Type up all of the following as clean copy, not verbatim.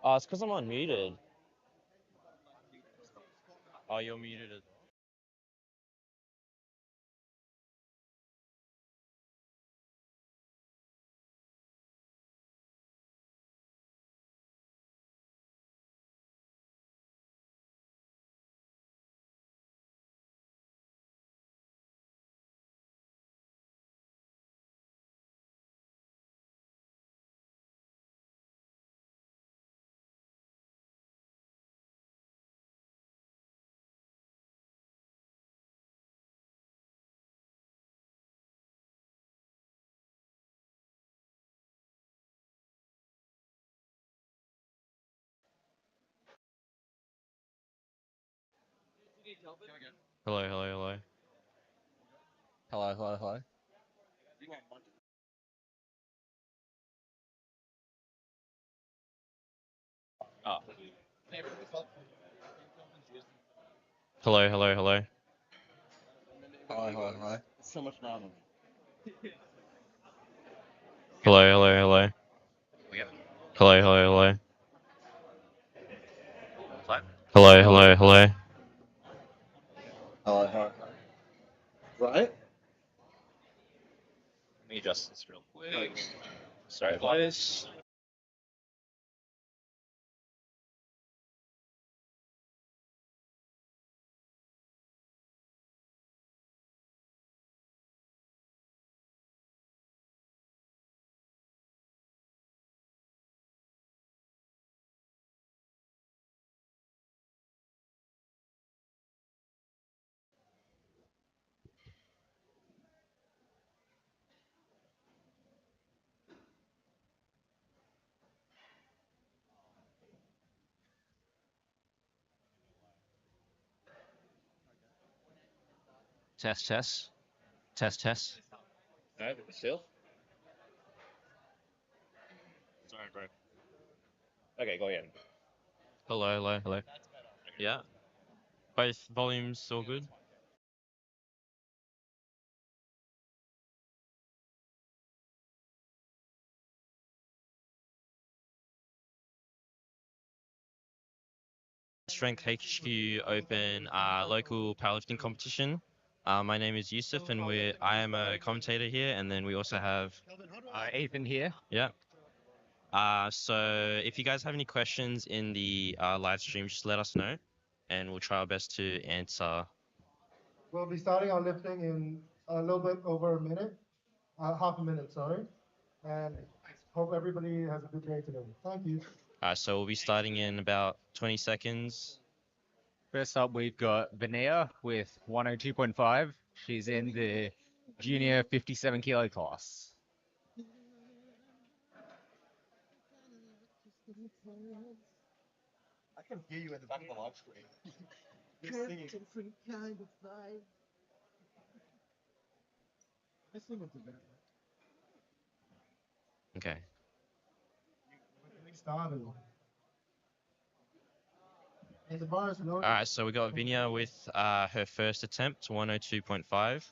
Oh, it's because I'm unmuted. Oh, you're muted as well. Hello, hello, hello. Hello, hello, hello. Oh. Hello, hello, hello. Hello, hello, hello. So much louder. Hello, hello, hello. Hello, hello, hello. Hello, hello, hello. Hello, hello. Right? Let me adjust this real quick. Sorry about this. Test, test. Test, test. No, still? Sorry, bro. Okay, go ahead. Hello, hello, hello. Yeah. Both volumes all good? Strength HQ Open local powerlifting competition. My name is Yusuf, and I am a commentator here, and then we also have Ethan here. yeah. So if you guys have any questions in the live stream, just let us know, and we'll try our best to answer. We'll be starting our lifting in a little bit over a minute, half a minute, sorry. And hope everybody has a good day today. Thank you. So we'll be starting in about 20 seconds. First up, we've got Vinaya with 102.5. She's in the junior 57 kilo class. I can hear you at the back of the live screen. You're singing. Different kind of vibe. Let's sing it together. Okay. We started. And the bar is low. All right. So we got Vinia with her first attempt, 102.5.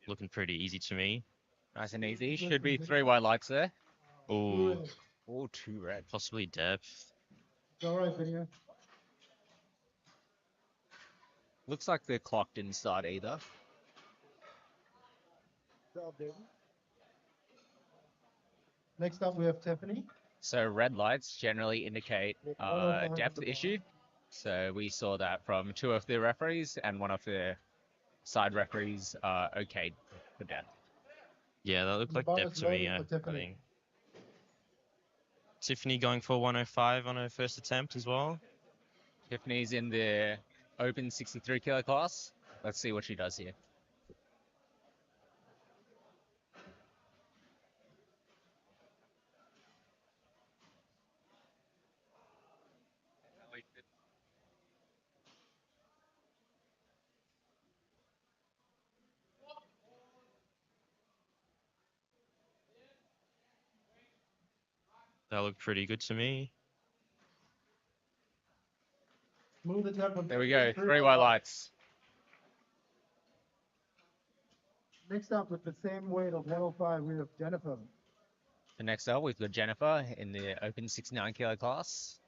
Looking pretty easy to me. Nice and easy. Should be 3 white lights there. Oh, Oh, 2 red. possibly depth. All right, video. Looks like the clock didn't start either. Next up, we have Tiffany. So red lights generally indicate depth issue. So we saw that from 2 of the referees, and 1 of the side referees okayed for depth. Yeah, that looked The like bar depth is to me. loaded for I Tiffany. think. Tiffany going for 105 on her first attempt as well. Tiffany's in the open 63 kilo class. Let's see what she does here. That looked pretty good to me. Smooth attempt from There we go. 3 3 white lights. Next up with the same weight of 105, we have Jennifer. The next up, we've got Jennifer in the open 69 kilo class.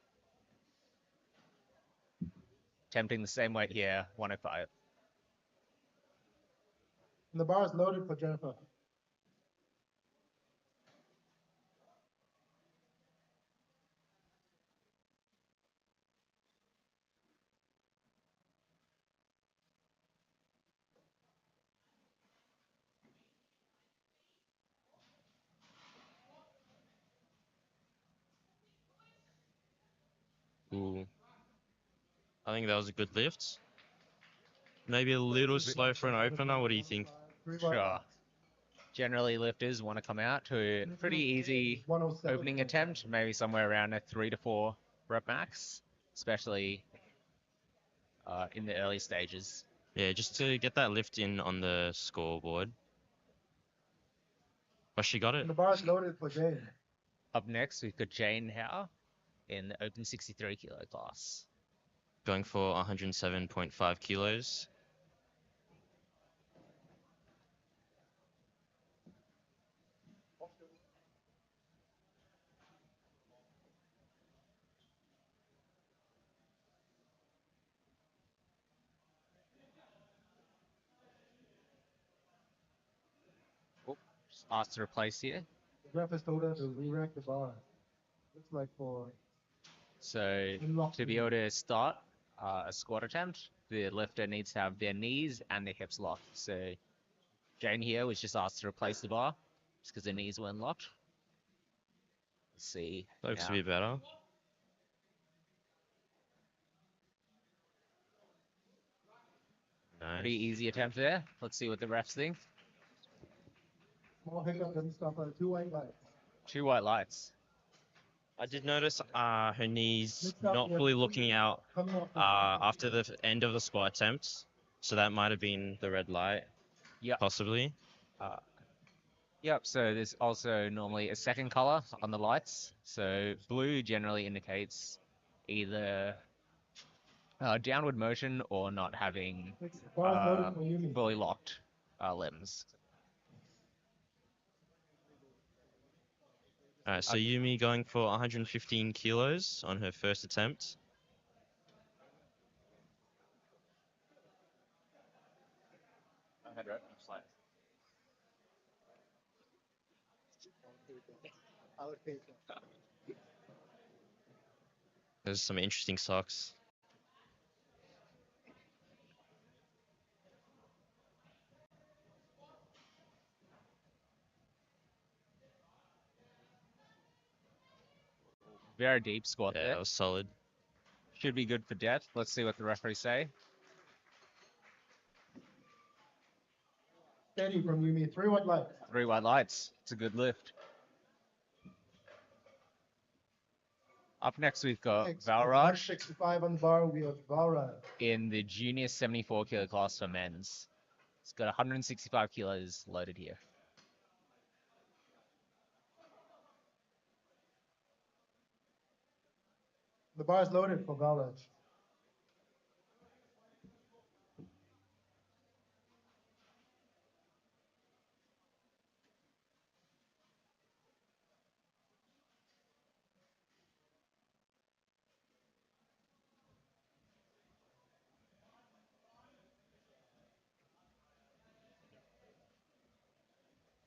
Attempting the same weight here, 105. And the bar is loaded for Jennifer. Ooh. I think that was a good lift. Maybe a little slow for an opener. What do you think? 3 white Sure. lights. Generally, lifters want to come out to a pretty easy 107. opening attempt, maybe somewhere around a 3 to 4 rep max, especially in the early stages. Yeah, just to get that lift in on the scoreboard. But she got it. And the bar is loaded for Jane. Up next, we've got Jane Howe in the open 63 kilo class. Going for 107.5 kilos. Just asked to replace here. The ref has told her to re-rack the bar. Looks like for So to be able to start a squat attempt, the lifter needs to have their knees and their hips locked. So Jane here was just asked to replace the bar just because her knees weren't locked. Let's see. Looks to now. be better. Nice. Pretty easy attempt there. Let's see what the refs think. small hiccup doesn't stop her. 2 white lights. 2 white lights. I did notice her knees Next up, not we have fully looking out coming off the after the end of the squat attempt. So that might have been the red light. Yep. Possibly. Yep, so there's also normally a second color on the lights. So blue generally indicates either downward motion or not having bar is loaded for Yumi. fully locked limbs. Alright, so Yumi going for 115 kilos on her first attempt. There's some interesting socks. Very deep squat Yeah, there. that was solid. Should be good for depth. Let's see what the referees say. Steady from Yumi. 3 white lights. 3 white lights. It's a good lift. Up next, we've got Next, Valraj 165 on the bar, we have Valraj. in the junior 74 kilo class for men's. He's got 165 kilos loaded here. The bar is loaded for Valraj.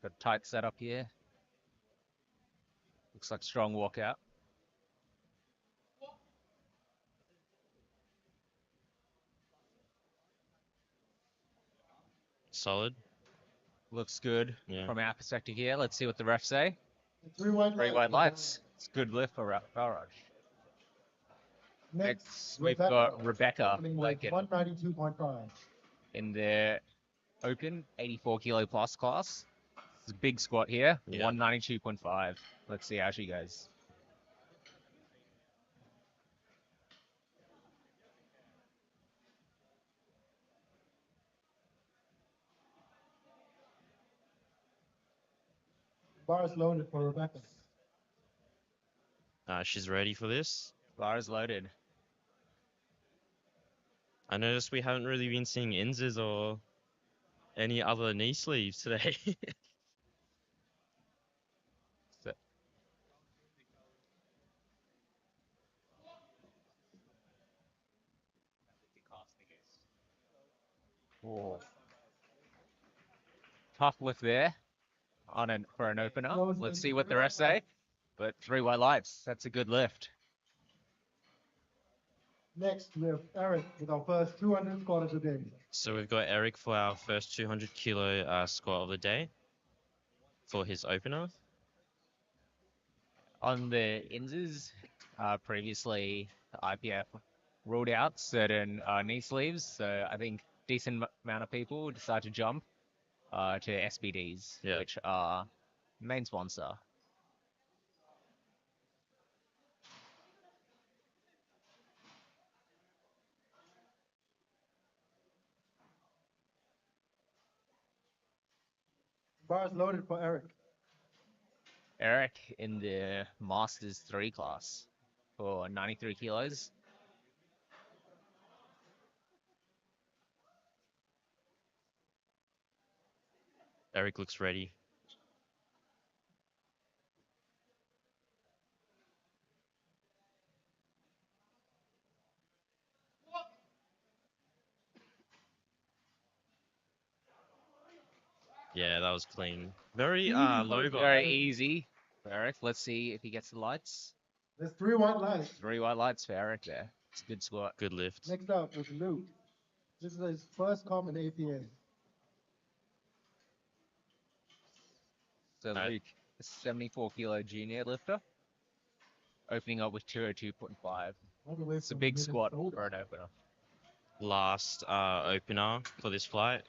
Got a tight setup here. Looks like strong walkout. Solid. Looks good Yeah. from our perspective here. Let's see what the refs say. 3 white 3 lights. white lights. It's a good lift for Valraj. Next, we've got Rebecca Blanken 192.5. in the open 84 kilo plus class. It's a big squat here, Yeah. 192.5. Let's see how she goes. Bar is loaded for Rebecca. She's ready for this. Bar is loaded. I noticed we haven't really been seeing inses or any other knee sleeves today. So, oh. Tough lift there for an opener. Let's see what the refs say. But 3 white lights. That's a good lift. Next, we have Eric with our first 200 squat of the day. So we've got Eric for our first 200 kilo squat of the day for his opener. On the inses, previously IPF ruled out certain knee sleeves, so I think decent amount of people decide to jump to SBDs, Yeah. which are main sponsor. Bars loaded for Eric. Eric in the Masters 3 class for 93 kilos. Eric looks ready. Yeah, that was clean. Very low bar. Very easy for Eric. Let's see if he gets the lights. There's 3 white lights. 3 white lights for Eric there. It's a good squat. Good lift. Next up is Luke. This is his first comp in APA. So Right. Luke, a 74 kilo junior lifter, opening up with 202.5. It's a big squat for an opener. Last opener for this flight.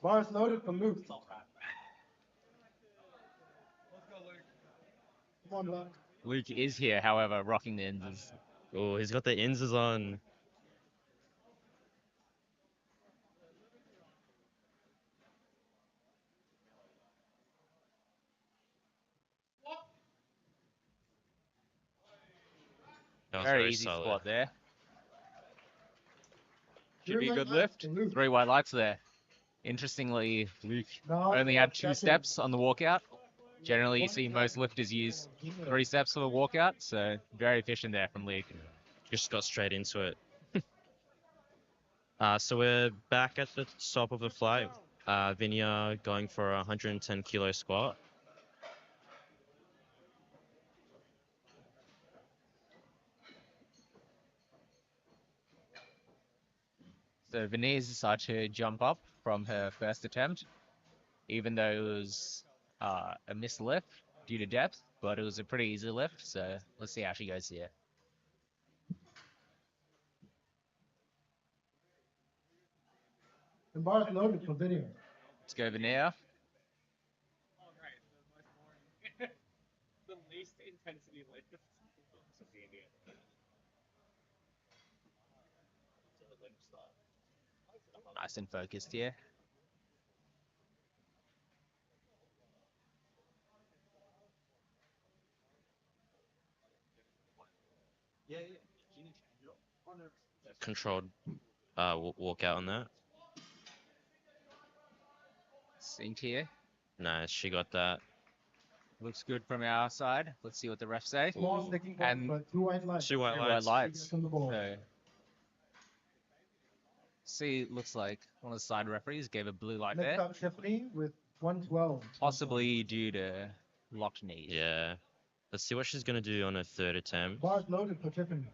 Bars loaded for Luke. Come on, Luke. Luke is here, however, rocking the ends. Oh, he's got the inses on. That was Very easy solid. squat there. Should be a Three good white lift. lights for Luke. 3 white lights there. Interestingly, Luke Now, only had 2 second. steps on the walkout. Generally, you see most lifters use 3 steps for the walkout, so very efficient there from Luke. Just got straight into it. So we're back at the top of the flight. Vinya going for a 110 kilo squat. So Venez decided to jump up from her first attempt, even though it was a missed lift due to depth, but it was a pretty easy lift, so let's see how she goes here. And bars loaded for video. Let's go Venea. The least intensity lift. Nice and focused here. Controlled walkout on that. Synced here. Nice, she got that. Looks good from our side. Let's see what the refs say. Small sticking point, And but 2 white lights. 2 white 2 lights. white lights. On the ball. So, see, looks like one of the side referees gave a blue light Next there, up, Tiffany with 112. possibly due to locked knees. Yeah. Let's see what she's going to do on her third attempt. Bars loaded for Tiffany.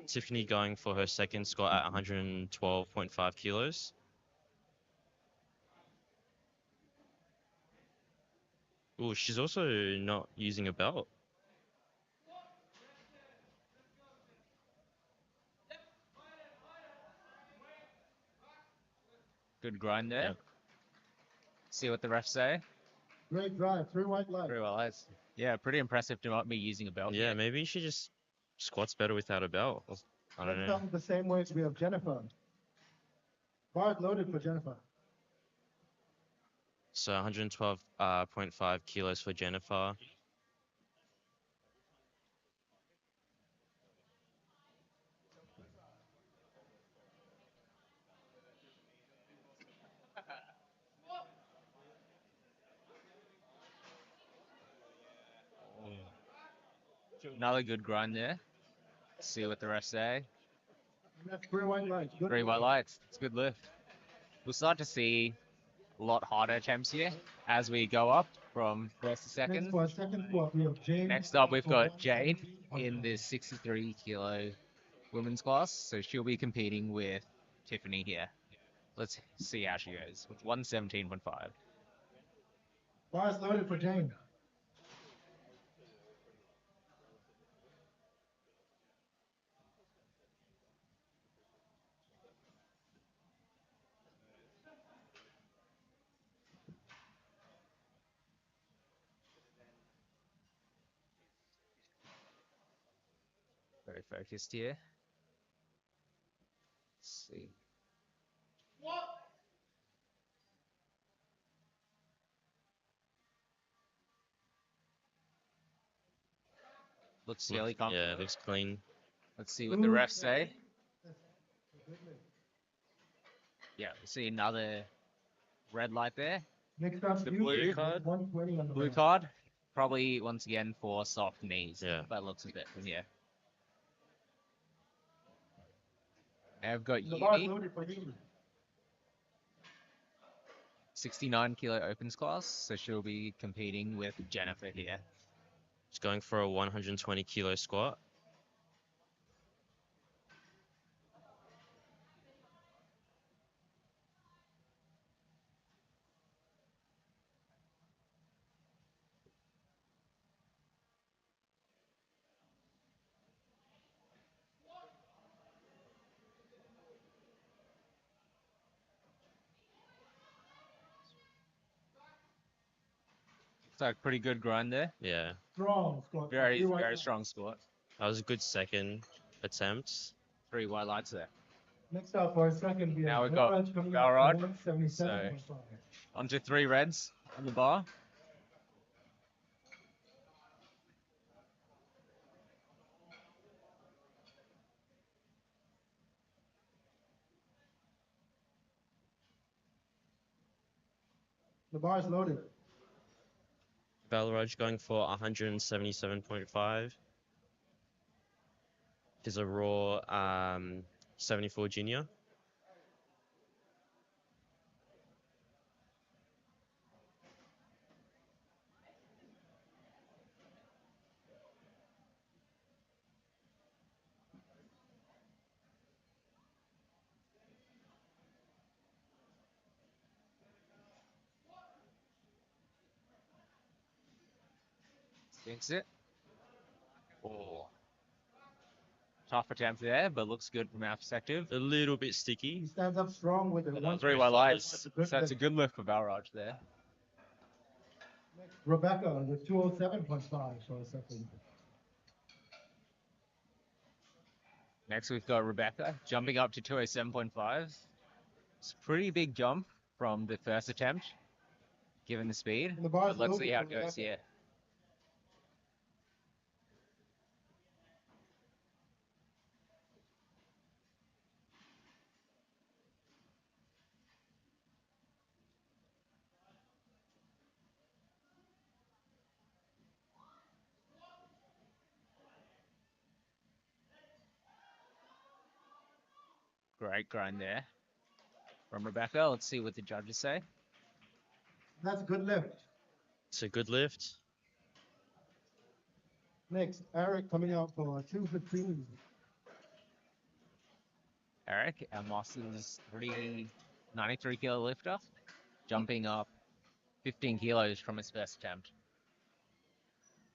Tiffany going for her second squat at 112.5 kilos. Oh, she's also not using a belt. Good grind there. Yeah. See what the refs say. Great drive, 3 white lights. 3 white lights. Yeah, pretty impressive to not be using a belt. Yeah, yet. maybe she just squats better without a belt. I don't Next know. up, the same weight, we have Jennifer. Bars loaded for Jennifer. So 112.5 kilos for Jennifer. Another good grind there. See what the rest say. And that's 3 white lights. Good 3 white lift. lights. It's a good lift. We'll start to see a lot harder attempts here as we go up from first to Next second. for our second squat, we have Jane. Next up, we've for got Jade 117.5. in the 63 kilo women's class. So she'll be competing with Tiffany here. Let's see how she goes with 117.5. Bars loaded for Jane. Very focused here. Let's see. Looks fairly comfortable. Yeah, it looks clean. Let's see what the refs say. Yeah, we see another red light there. Next up, The you blue with card. 120 on the Blue belt. card, probably once again for soft knees. Yeah. By the looks of it from here. Now I've got The bars Yumi, loaded for you. 69 kilo opens class, so she'll be competing with Jennifer here. Just going for a 120 kilo squat. It's like pretty good grind there. Yeah, Strong squat. Very, 3 white very lights. strong squat. that was a good second attempt. 3 white lights there. Next up for our second, we Now have we've got Raj coming Bell up Rod, for 177.5. Onto 3 reds on the bar. The bar is loaded. Balraj going for 177.5. Is a raw 74 junior. Thinks it. Oh. Tough attempt there, but looks good from our perspective. A little bit He sticky. stands up strong with a But 1. 3 white lights. That's a So good that's a lift. good lift for Balraj there. Next, Rebecca with 207.5 for a second. Next, we've got Rebecca jumping up to 207.5. It's a pretty big jump from the first attempt, given the speed. And the bar is But let's see loaded how for it goes Rebecca. here. Great grind there from Rebecca. Let's see what the judges say. That's a good lift. It's a good lift. Next, Eric coming out for 215. Eric, our Masters 93 kilo lifter, jumping up 15 kilos from his first attempt.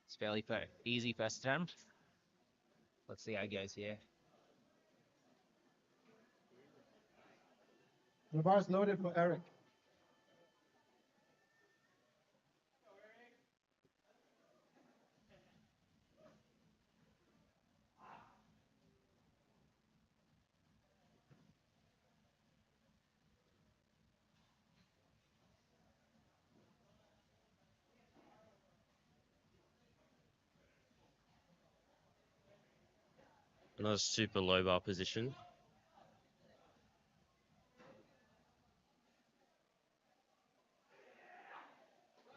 It's fairly easy first attempt. Let's see how it goes here. The bar is loaded for Eric. Another super low bar position.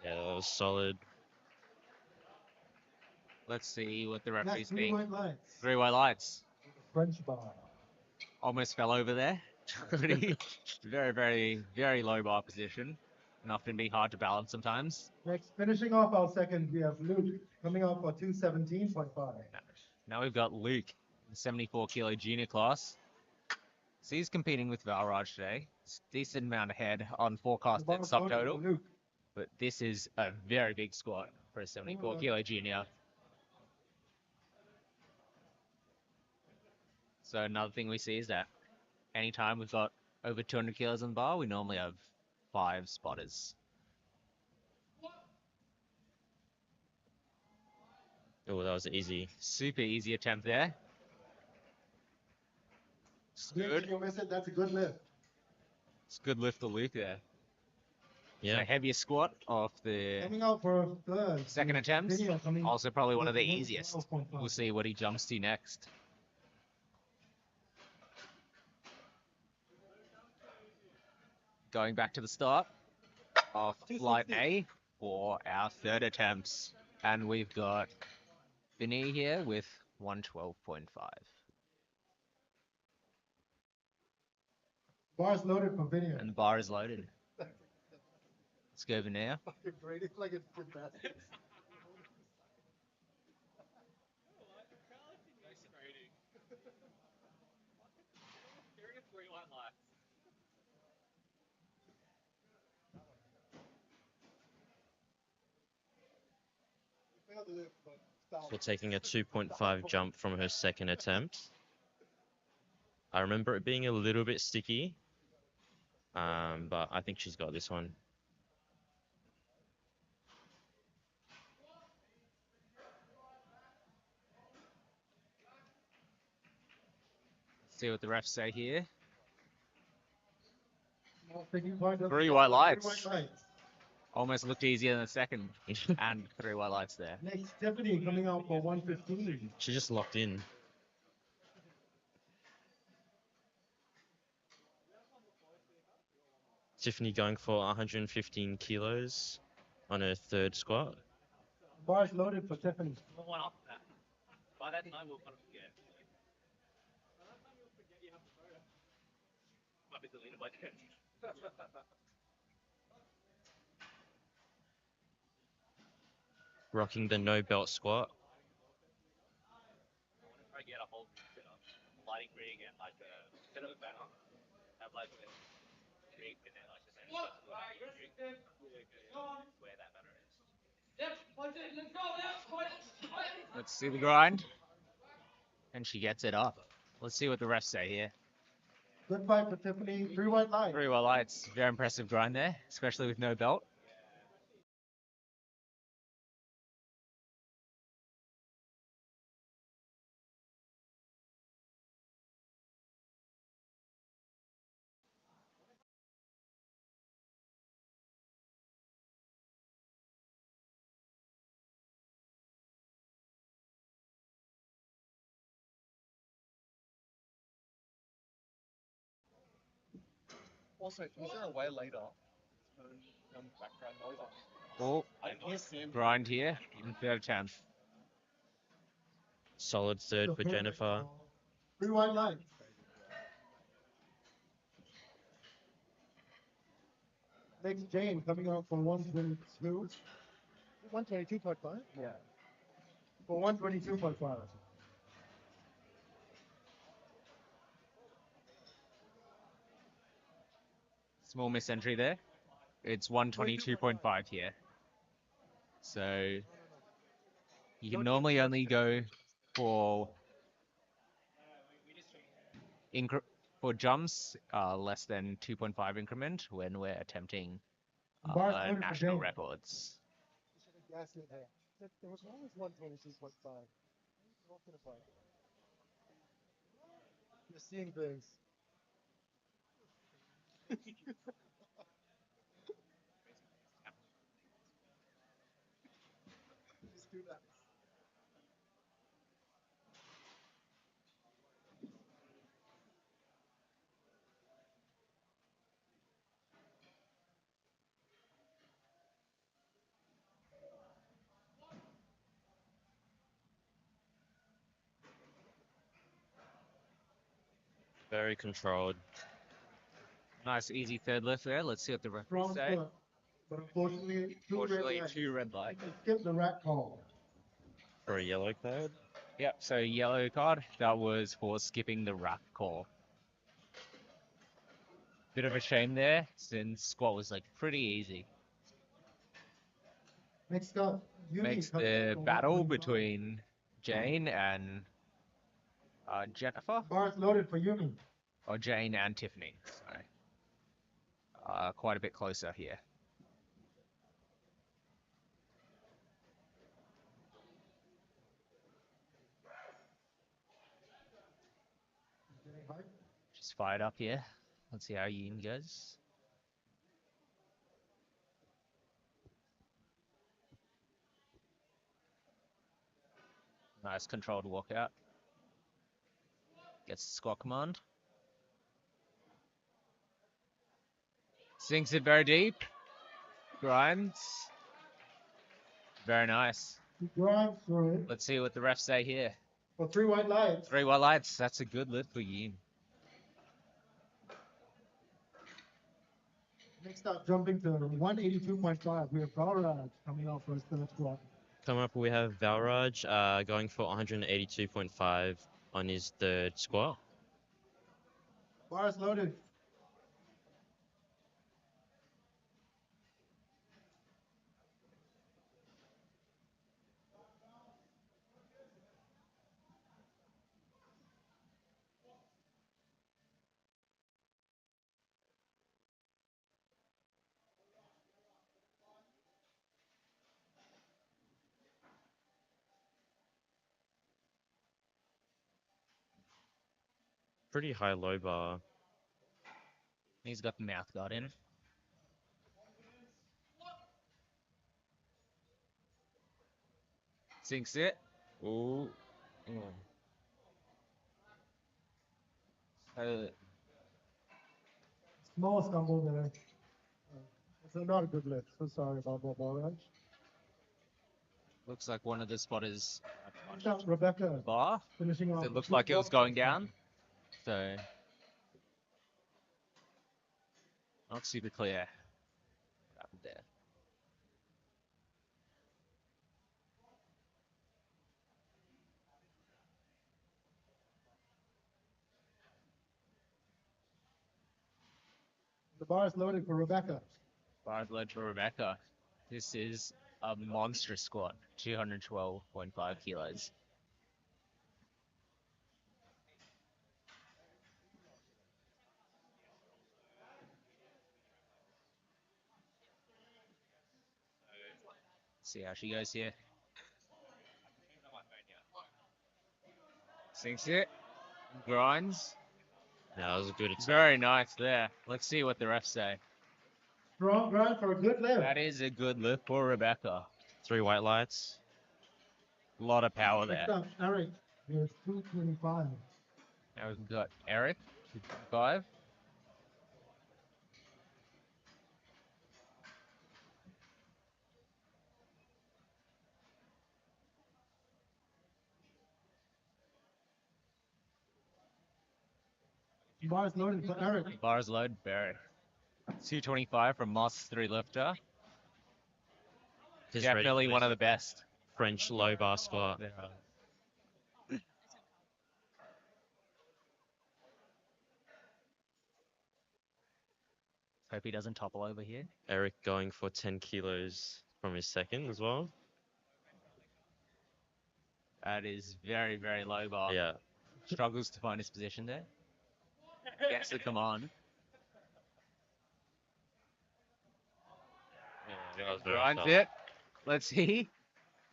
Yeah, that was solid. Let's see what the Next, referee's three being. white lights. 3 white lights. French bar. Almost fell over there. Pretty, very low bar position. And often be hard to balance sometimes. Next, finishing off our second, we have Luke coming out for 217.5. Now we've got Luke in the 74 kilo junior class. So he's competing with Valraj today. It's a decent amount ahead on forecasted Bar loaded subtotal. for Luke. But this is a very big squat for a 74 kilo junior. So another thing we see is that anytime we've got over 200 kilos on the bar, we normally have 5 spotters. Oh, that was easy. Super easy attempt there. It's Luke, good. if you miss it, that's a good lift. It's a good lift to Luke there. Yeah. The heaviest squat of the Coming out for a third. second attempt. Video coming Also probably one of the with easiest. 12.5. We'll see what he jumps to next. Going back to the start of flight A for our third attempts. And we've got Vinny here with 112.5. Bar's loaded for video. And the bar is loaded. Let's go Vinny. Fucking great. It's like it's good basket. Nice grading. Hearing a 3 white lights. Failed the lift, but stop. So taking a 2.5 jump from her second attempt. I remember it being a little bit sticky, but I think she's got this one. See what the refs say here. Three white lights. Three white lights. Almost looked easier than the second. And 3 white lights there. Next, Stephanie coming out for 115. She just locked in. Tiffany going for 115 kilos on her third squat. Bar's loaded for Tiffany. One off that. By that time, we'll kind of forget. By that time, you'll forget you have the photo. Might be deleted by then. Rocking the no belt squat. I want to try to get a whole lighting rig and like a bit of a banner. Have like a rig and then like the center stuff. Where that banner is. Let's see the grind. And she gets it up. Let's see what the refs say here. Good fight for Tiffany. Three white lights. 3 white lights. Very impressive grind there, especially with no belt. Also, is there a way later to turn background noise off? Oh, grind here in third attempt. Solid third for Jennifer. Three white lights. Next, Jane coming out for 122. 122.5? Yeah. For 122.5. Small misentry there. It's 122.5 here. So you can normally only go for for jumps less than 2.5 increment when we're attempting national records. There was always 122.5. You're seeing things. Just do that. Very controlled. Nice easy third lift there. Let's see what the referees Strong say. foot. But unfortunately, Fortunately, 2 red lights. Skip the rat call. For a yellow card? Yep, so yellow card. That was for skipping the rack call. Bit of a shame there, since squat was like pretty easy. Next up, Yumi Makes coming the in for battle 125. between Jane and Jennifer, Bars loaded for Yumi. or Jane and Tiffany. Sorry. Quite a bit closer here. Getting hype. Just fired up here. Let's see how Yin goes. Nice controlled walkout. Gets the squat command. Sinks it very deep. Grinds. Very nice. He grinds through it Let's see what the refs say here. for 3 white lights. 3 white lights. That's a good lift for Yin. Next up, jumping to 182.5. We have Balraj coming out for his third squat. Coming up, we have Valraj going for 182.5 on his third squat. Bars loaded. Pretty high low bar. He's got the mouth guard in. Sinks it. Ooh. Small stumble there. It's not a good lift. So sorry about that, Balraj. Looks like one of the spotters Next up, Rebecca bar. finishing off. It looked like it was going down. So not super clear what happened there. The bar is loaded for Rebecca. Bar load for Rebecca. This is a monstrous squat, 212.5 kilos. See how she goes here. Sinks it. Grinds. Yeah, that was a good attempt. Very nice there. Let's see what the refs say. Strong grind for a good lift. That is a good lift for Rebecca. 3 white lights. A lot of power Next there. up, Eric is 225. Now we've got Eric, 225. Bar is loaded for Eric. Bars load, Barry. 225 from Moss 3 lifter. He's Definitely ready one for of the best. French low bar squat. Hope he doesn't topple over here. Eric going for 10 kilos from his second as well. That is very, very low bar. Yeah. Struggles to find his position there. Gets the command. Yeah, that was very Grinds sharp. it. Let's see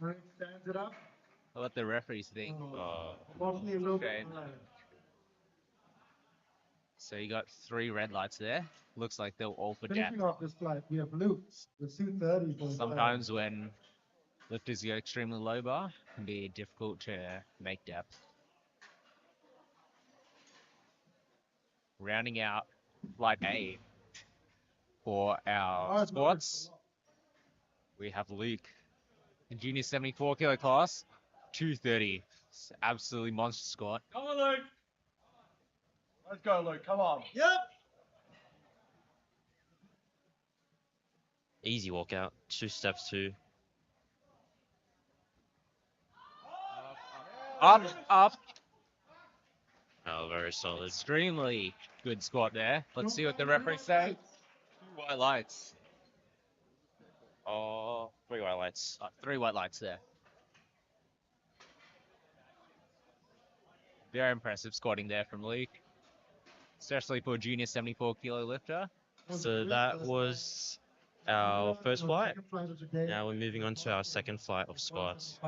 Eric stands it up. what the referees think. Unfortunately, a little bit Okay. high. So you got 3 red lights there. Looks like they're all for depth. Finishing off this flight, we have Luke with 230. for his Sometimes when lifters go extremely low bar, it can be difficult to make depth. Rounding out flight A for our squats, we have Luke, the junior 74 kilo class, 230. It's absolutely monster squat. Come on, Luke. Let's go, Luke. Come on. Easy walkout. 2 steps 2. Up, up. Oh, very solid. Extremely good squat there. Let's see what the referee say. 2 white lights. Oh, 3 white lights. 3 white lights there. Very impressive squatting there from Luke, especially for a junior 74 kilo lifter. So that was our first flight. Now we're moving on to our second flight of squats.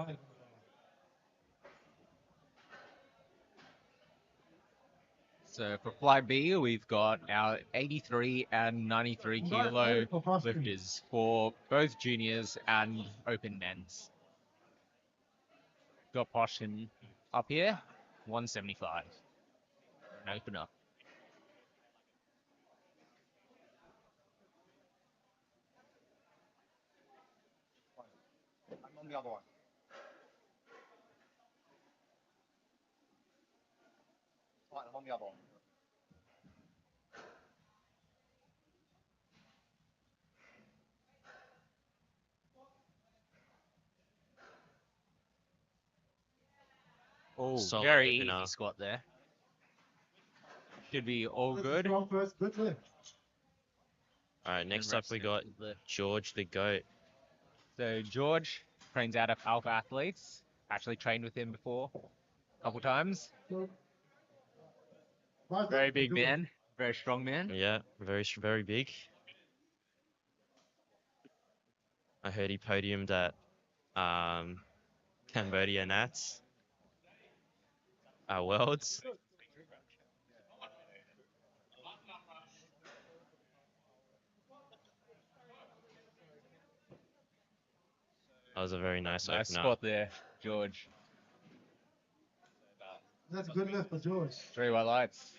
So for flight B, we've got our 83 and 93 kilo lifters for both juniors and open men's. Got Poshin up here, 175. An opener. I'm on the other one. Right, I'm on the other one. Oh, Solid very opener. easy squat there. Should be all good. First, good lift. Alright, next up we got George the GOAT. So George trains out of Alpha Athletes. Actually trained with him before a couple times. Very big man, very strong man. Yeah, very big. I heard he podiumed at Cambodia Nats. Worlds. That was a very nice Nice opener. squat there, George. That's a good lift for George. 3 white lights.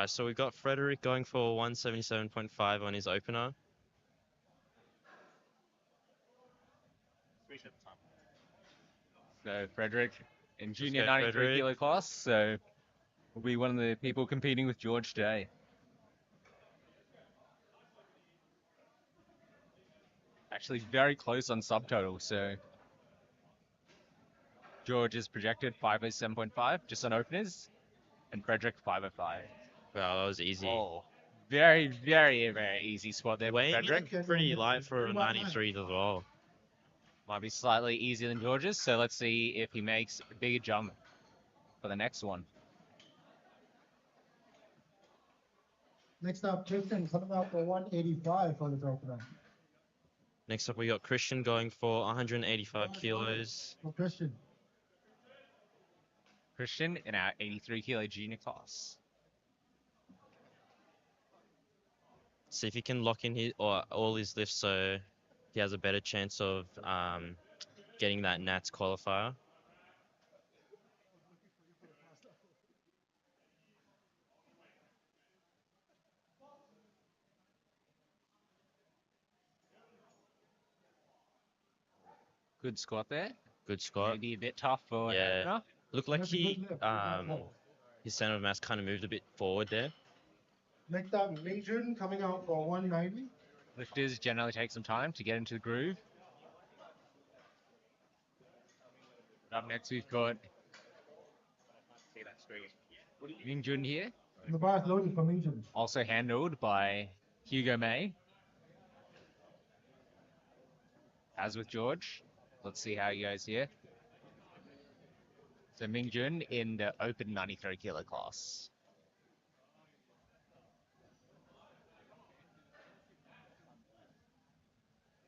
So we got Frederick going for 177.5 on his opener. So Frederick in junior go, 93 Frederick. kilo class. So will be one of the people competing with George today. Actually very close on subtotal. So George is projected 507.5 just on openers, and Frederick 505. Wow, that was easy. Oh, very easy squat there, Weighing Frederick. in pretty light for a 93 as well. Might be slightly easier than George's, so let's see if he makes a bigger jump for the next one. Next up, Tristan coming out for 185 for his opener. Next up we got Christian going for 185 kilos. For Christian. Christian in our 83 kilo junior class. See if he can lock in all his lifts so he has a better chance of getting that Nats qualifier. Good squat there. Good squat. Maybe a bit tough for Yeah. an opener. Looked like That's a good lift. his center of mass kind of moved a bit forward there. Next up, Mingjun coming out for 190. Lifters generally take some time to get into the groove. Up next we've got Mingjun here, The bar is loaded for Mingjun. also handled by Hugo May. As with George. Let's see how he goes here. So Mingjun in the open 93 kilo class.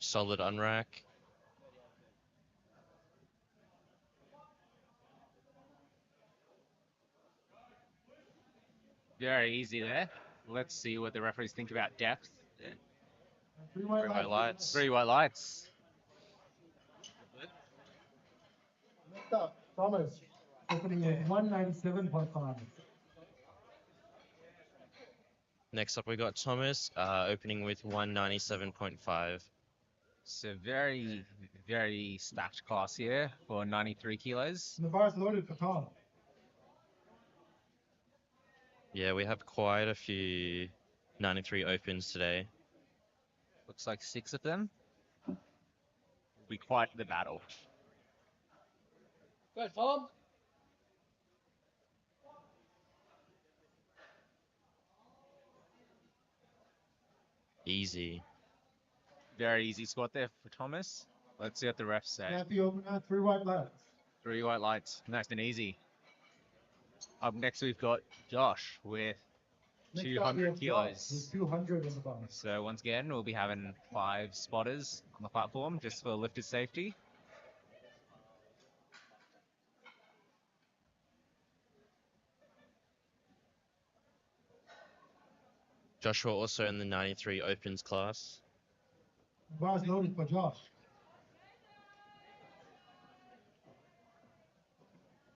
Solid unrack. Very easy there. Let's see what the referees think about depth. 3 white 3 white lights. 3 white lights. Next up, Thomas opening at 197.5. Next up, we got Thomas, opening with 197.5. So very, very stacked class here for 93 kilos. And the bar is loaded for Tom. Yeah, we have quite a few 93 opens today. Looks like 6 of them. Will be quite the battle. Go, Tom. Easy. Very easy squat there for Thomas. Let's see what the refs say. Snap the opener, 3 white lights. 3 white lights, nice and easy. Up next, we've got Josh with Next up, we 200 have Josh kilos. with 200 in the bar. So once again, we'll be having 5 spotters on the platform just for lifted safety. Joshua also in the 93 opens class. The bar is loaded for Josh.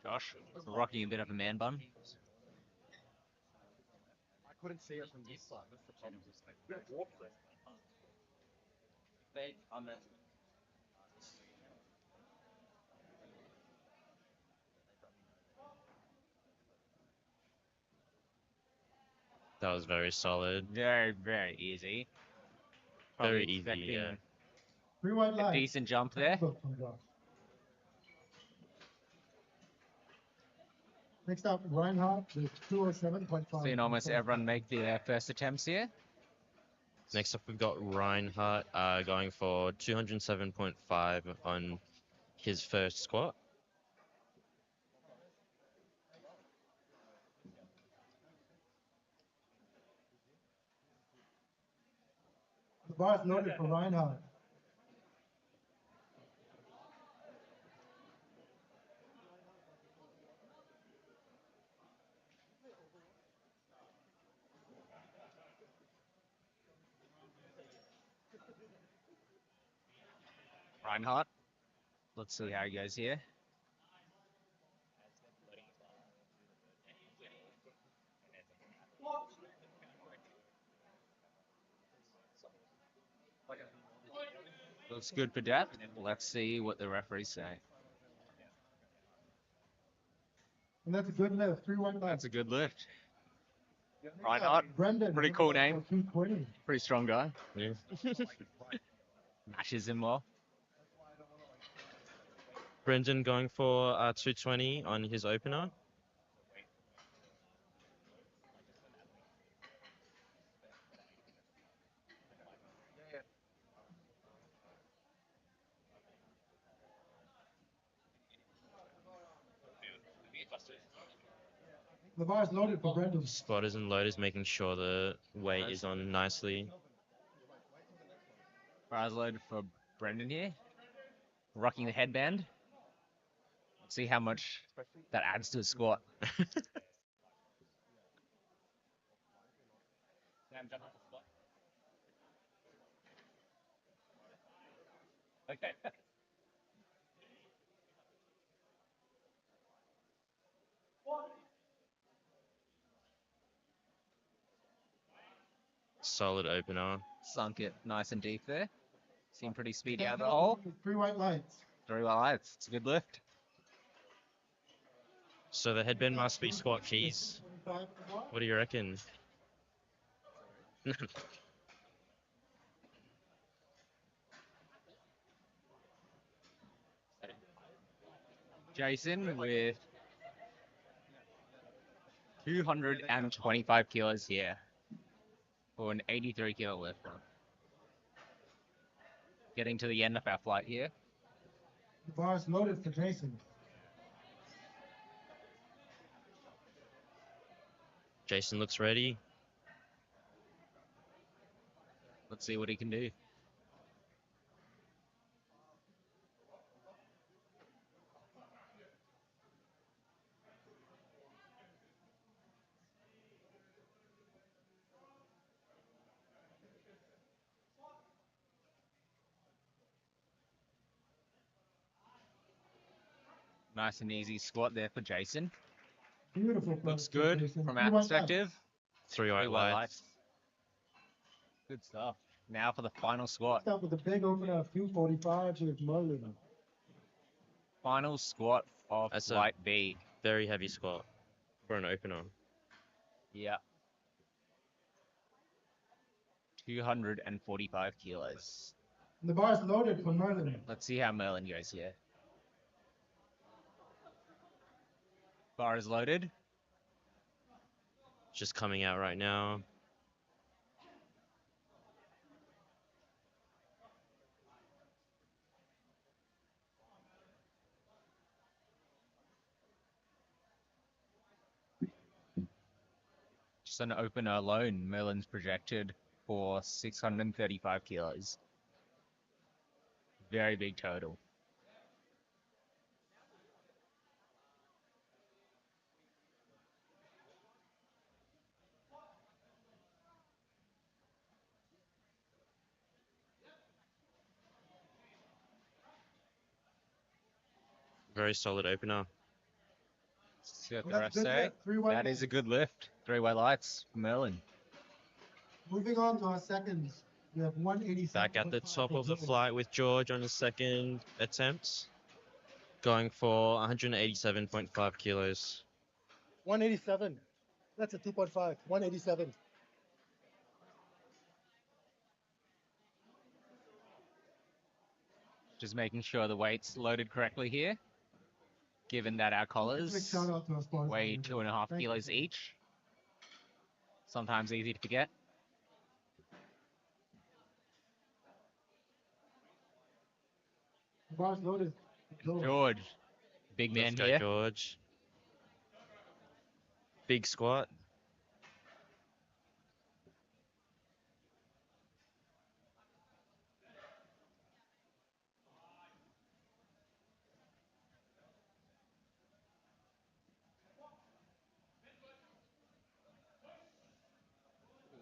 Josh, rocking a bit of a man bun. I couldn't see it from this side. That's the problem. We don't walk this. Babe, I'm a... That was very solid. Very, very easy. Very Probably easy, expecting yeah. 3 white a lights. decent jump there. Look from Josh. Next up, Reinhardt with 207.5. Seen almost everyone make their first attempts here. Next up, we've got Reinhardt going for 207.5 on his first squat. The bar is loaded for Reinhardt. Reinhardt. Let's see how he goes here. Looks good for depth. Let's see what the referees say. And that's a good lift. 3 white That's lights. a good lift. Next up, Reinhardt. Brendan. Pretty cool name. 220. Pretty strong guy. Yeah. Mashes him well. Brendan going for 220 on his opener. The bar is loaded for Brendan. Spotters and loaders making sure the weight is on nicely. Prize load for Brendan here. Rocking the headband. Let's see how much that adds to his squat. Okay. Solid opener. Sunk it nice and deep there. Seemed pretty speedy out of the hole. 3 white lights. 3 white lights. It's a good lift. So the headband must be squat keys. 25 in the bar. What do you reckon? Jason with 225 kilos here for an 83 kilo lift. Getting to the end of our flight here. The bar is loaded for Jason. Jason looks ready. Let's see what he can do. Nice and easy squat there for Jason. Beautiful. Looks for good Jason. from 3 our white lights. perspective. 3 white Three white lights. lights. Good stuff. Now for the final squat. Start with the big opener of 245 with Merlin. Final squat of That's a flight B. very heavy squat for an opener. Yeah. 245 kilos. And the bar is loaded for Merlin. Let's see how Merlin goes here. Bar is loaded. Just coming out right now. Just an opener alone, Merlin's projected for 635 kilos. Very big total. Very solid opener. See what the That's refs good say. lift. 3 white That is a good lift. 3 white lights for Merlin. Moving on to our seconds. We have 187. Back at the top of the flight with George on his second attempt. Going for 187.5 kilos. 187. That's a 2.5. 187. Just making sure the weight's loaded correctly here. Given that our Quick collars shout out to our sponsors. weigh 2.5 Thank you. kilos each. Sometimes easy to forget. The bar's loaded. George, big man Let's go, here. George. Big squat.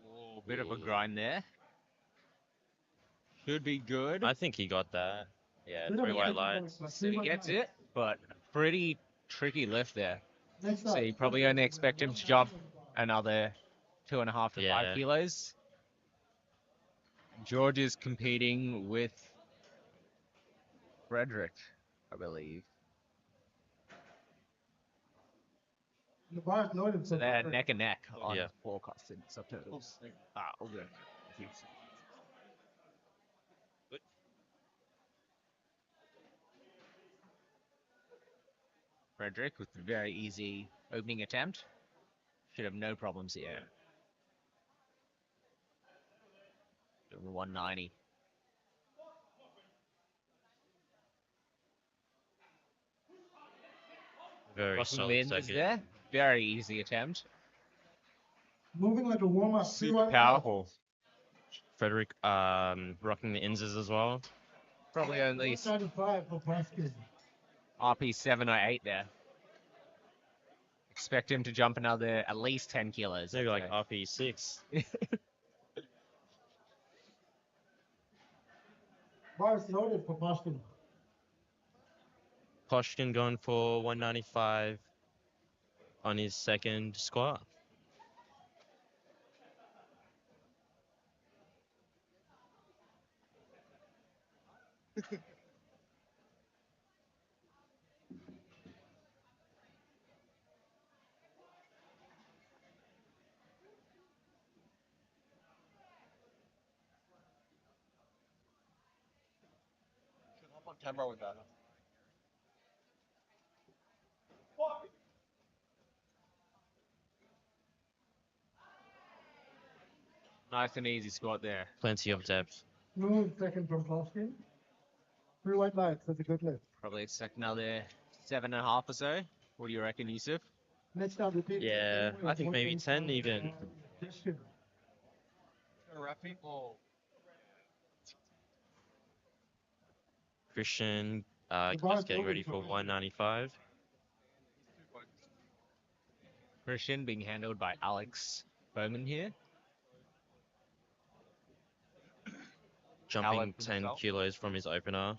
Oh, bit of a grind there. Should be good. I think he got that. Yeah, Bit of 3 a white tricky one, lights. but So three he white gets lights. it, but pretty tricky lift there. Next So up, you probably only expect him to jump another 2.5 to 5 Yeah. kilos. George is competing with Frederick, I believe. The bar's loaded. So they're neck and neck on Yeah. forecasted subtotals. All good. Frederick with a very easy opening attempt. Should have no problems here. Doing 190. Very Rocking solid Lynn is second. there. Very easy attempt. Moving like a warm up. Super powerful. Frederick rocking the inses as well. Probably only 195 for Pascal. RP 7 or 8 there. Expect him to jump another at least 10 kilos. Maybe I'd like say. RP6. Bar's loaded for Pascal. Koshkin going for 195 on his second squat. Hop on camera with that. Nice and easy squat there. Plenty of depth. Smooth second from Pascal. 3 white lights. That's a good lift. Probably expect another 7.5 or so. What do you reckon, Yusuf? Next up, repeat. Yeah, I think maybe 10 even. Christian The bar just is getting loaded ready for for Christian. 195. Christian being handled by Alex Bowman here. Jumping Alec 10 himself. kilos from his opener.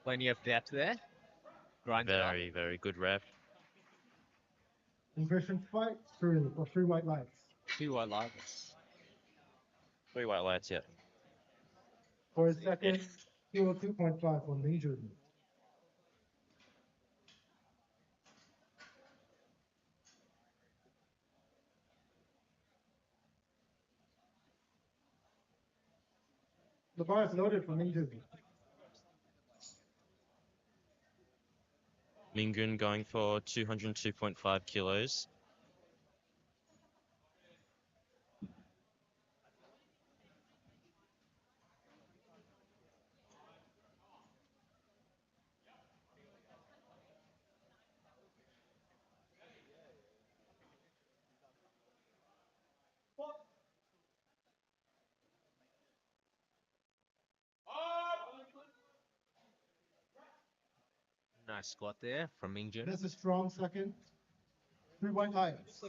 Plenty of depth there. Grind it up. Very, very good rep. Inversion fight, three, or three white lights. 2 white lights. 3 white lights, yeah. For a second, 202.5 for major. The bar is loaded for major. Mingun going for 202.5 kilos. Nice squat there from Mingjun. That's a strong second. Three white lights.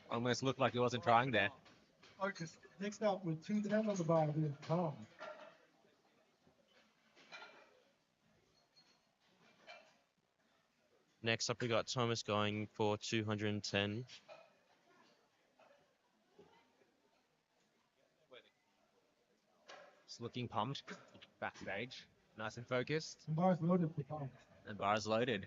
Almost looked like he wasn't trying there. Arcus. Next up with 210 on the bar with Tom. Next up, we got Thomas going for 210. Just looking pumped. Backstage. Nice and focused. The bar is loaded for Tom. And bar's loaded.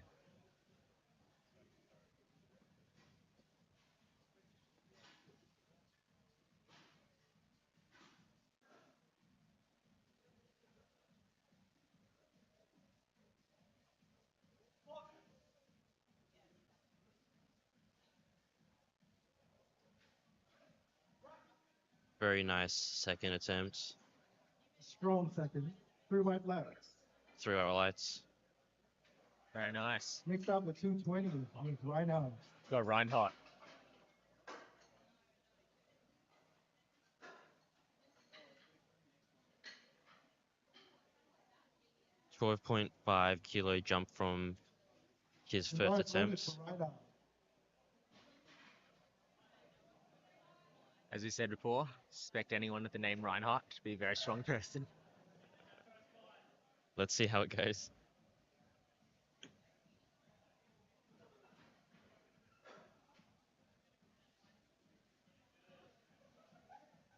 Very nice second attempt. Strong second. Three white lights. 3 white lights. Very nice. Next up with 220 with Reinhardt. Got Reinhardt. 12.5 kilo jump from his The bar first is loaded attempt. for Reinhardt. As we said before, expect anyone with the name Reinhardt to be a very strong person. Let's see how it goes.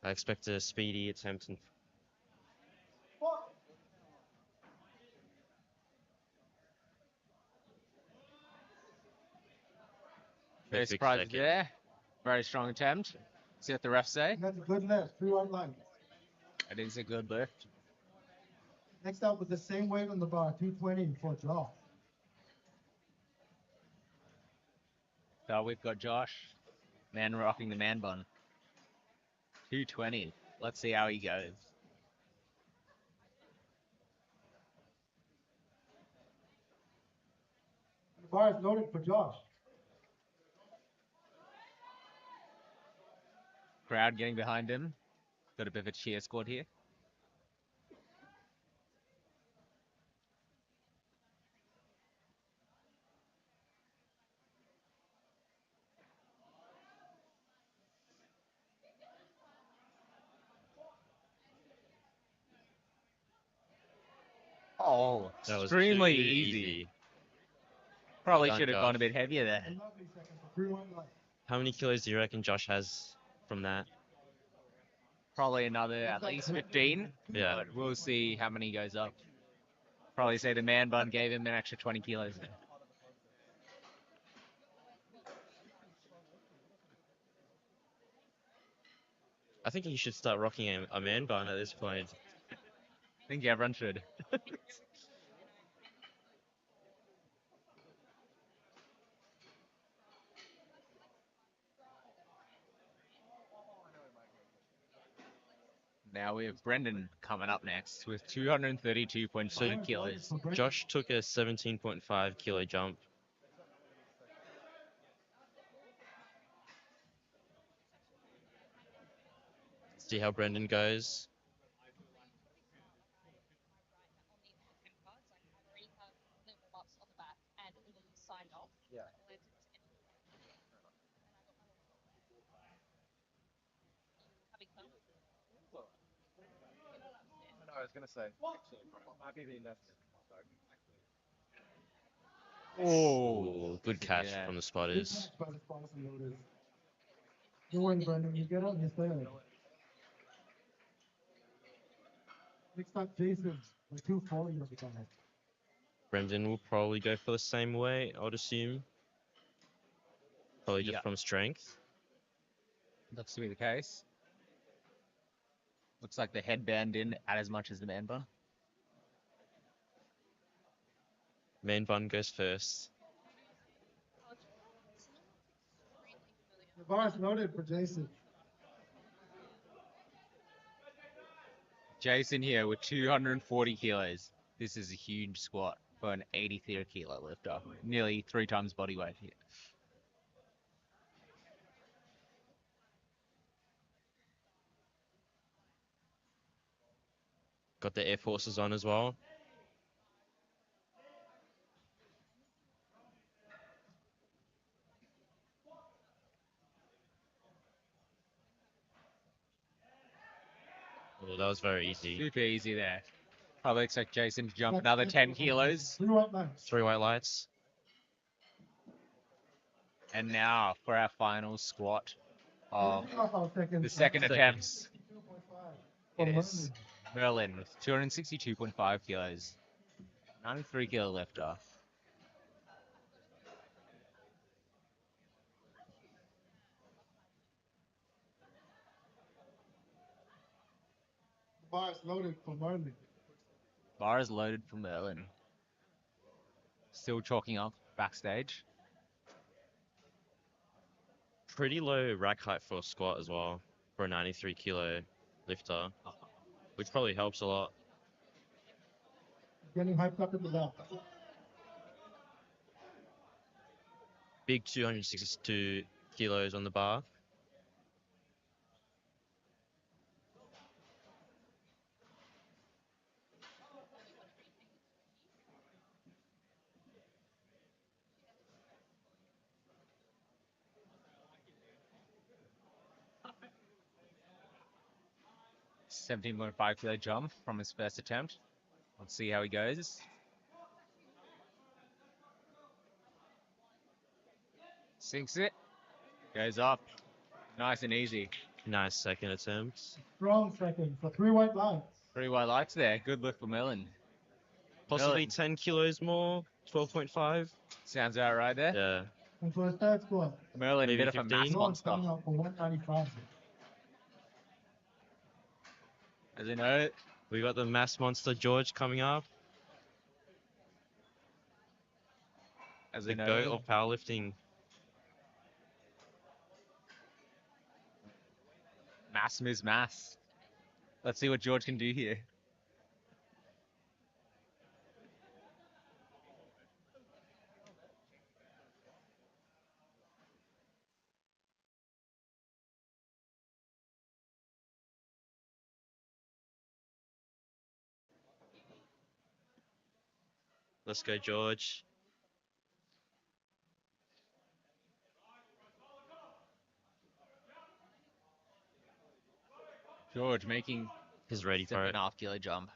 I expect a speedy attempt. Very Perfect surprised second. there. Very strong attempt. See what the refs say. That's a good lift. Three white lights. That is a good lift. Next up with the same weight on the bar, 220 for Josh. So we've got Josh, man rocking the man bun. 220. Let's see how he goes. The bar is loaded for Josh. Crowd getting behind him. Got a bit of a cheer squad here. Oh, That was extremely too easy. Probably Done, should have gone a Josh. bit heavier there. A lovely second for three white lights. How many kilos do you reckon Josh has from that? Probably another at least 15. Yeah. But we'll see how many goes up. Probably say the man bun gave him an extra 20 kilos there. I think he should start rocking a man bun at this point. I think everyone should. Now we have Brendan coming up next with 232.5 kilos. Josh took a 17.5 kilo jump. See how Brendan goes. I was gonna say. Happy being left. Oh, Good catch yeah. from the Good spotters. catch by the spotters and loaders. Good win, Brendan. You get up, you stay on. Next up, Jason. With 240 on the guy. Brendan will probably go for the same way, I would assume. Probably just Yeah. from strength. Looks to be the case. Looks like the headband didn't add as much as the man bun. Man bun goes first. The bar is loaded for Jason. Jason here with 240 kilos. This is a huge squat for an 83 kilo lifter. Nearly 3 times body weight here. Got the Air Forces on as well. Oh, that was very easy. Super easy there. Probably expect Jason to jump another 10 kilos. 3 white lights. 3 white lights. And now for our final squat of the second Second. attempts. 2.5 It for is Merlin with 262.5 kilos. 93 kilo lifter. The bar is loaded for Marley. Bar is loaded for Merlin. Still chalking up backstage. Pretty low rack height for a squat as well. For a 93 kilo lifter. Which probably helps a lot. Getting hyped up at the back. Big 262 kilos on the bar. $17.5 kilo jump from his first attempt. Let's see how he goes. Sinks it. Goes up. Nice and easy. Nice second attempt. Strong second for 3 white lights. 3 white lights there. Good lift for Merlin. Possibly Merlin. 10 kilos more. 12.5. Sounds about right there. Yeah. And for his third squat, Merlin, Maybe bit of a mass 15. George monster. coming out for 195. As you know, We got the mass monster George coming up. as The you know, goat of powerlifting. mass moves mass. Let's see what George can do here. Let's go, George. George making He's ready for it. 7.5 kilo jump.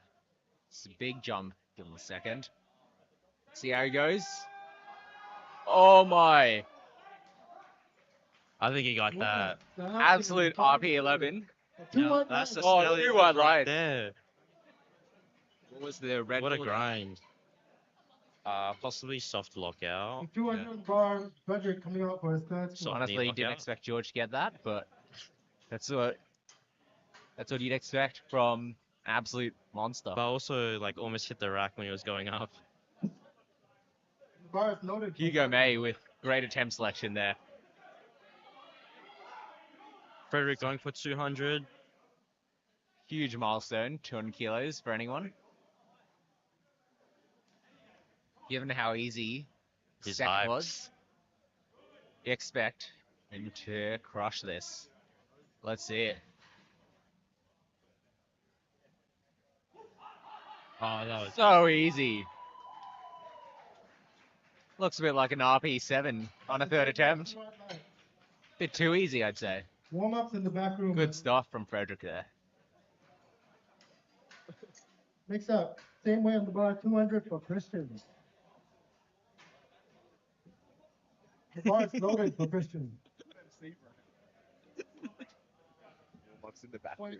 It's a big jump. Give him a second. See how he goes. Oh my! I think he got that. Absolute RP11. Now, that's the Oh, smelly 2 one white right lights. there. What was the red? What a bull? grind. Possibly soft lockout. 200 bar budget coming out for his third So squat. Honestly, knee didn't lockout. expect George to get that, but that's what you'd expect from an absolute monster. But also, like, almost hit the rack when he was going up. The bar is loaded. for Hugo Marley. May with great attempt selection there. Frederick going for 200. Huge milestone, 200 kilos for anyone. Given how easy He's second hyped. was, you expect him to crush this. Let's see it. Oh, that was So easy. Looks a bit like an RP7 on a third attempt. Bit too easy, I'd say. Warm ups in the back room. Good stuff from Frederick there. Next up, same way on the bar, 200 for Christian. The bar is loaded for Christian. What's in the bathroom?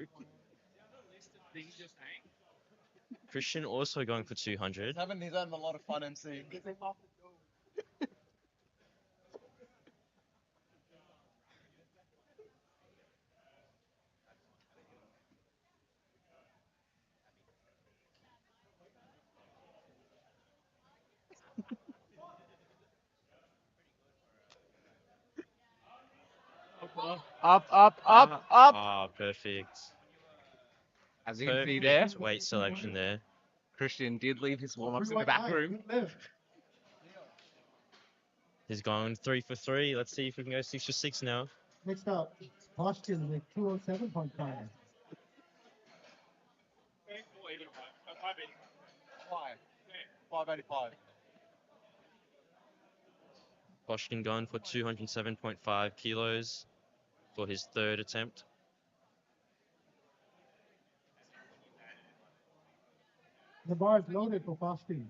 Christian also going for 200. He's having a lot of fun emceeing. Up. Ah, perfect. As you can see there, Perfect weight selection there. Christian did leave his warm-ups in the back room. Good lift. He's going 3 for 3. Let's see if we can go 6 for 6 now. Next up, Boston with 207.5. 585. Boschkin going for 207.5 kilos for his third attempt. The bar is loaded for Boston.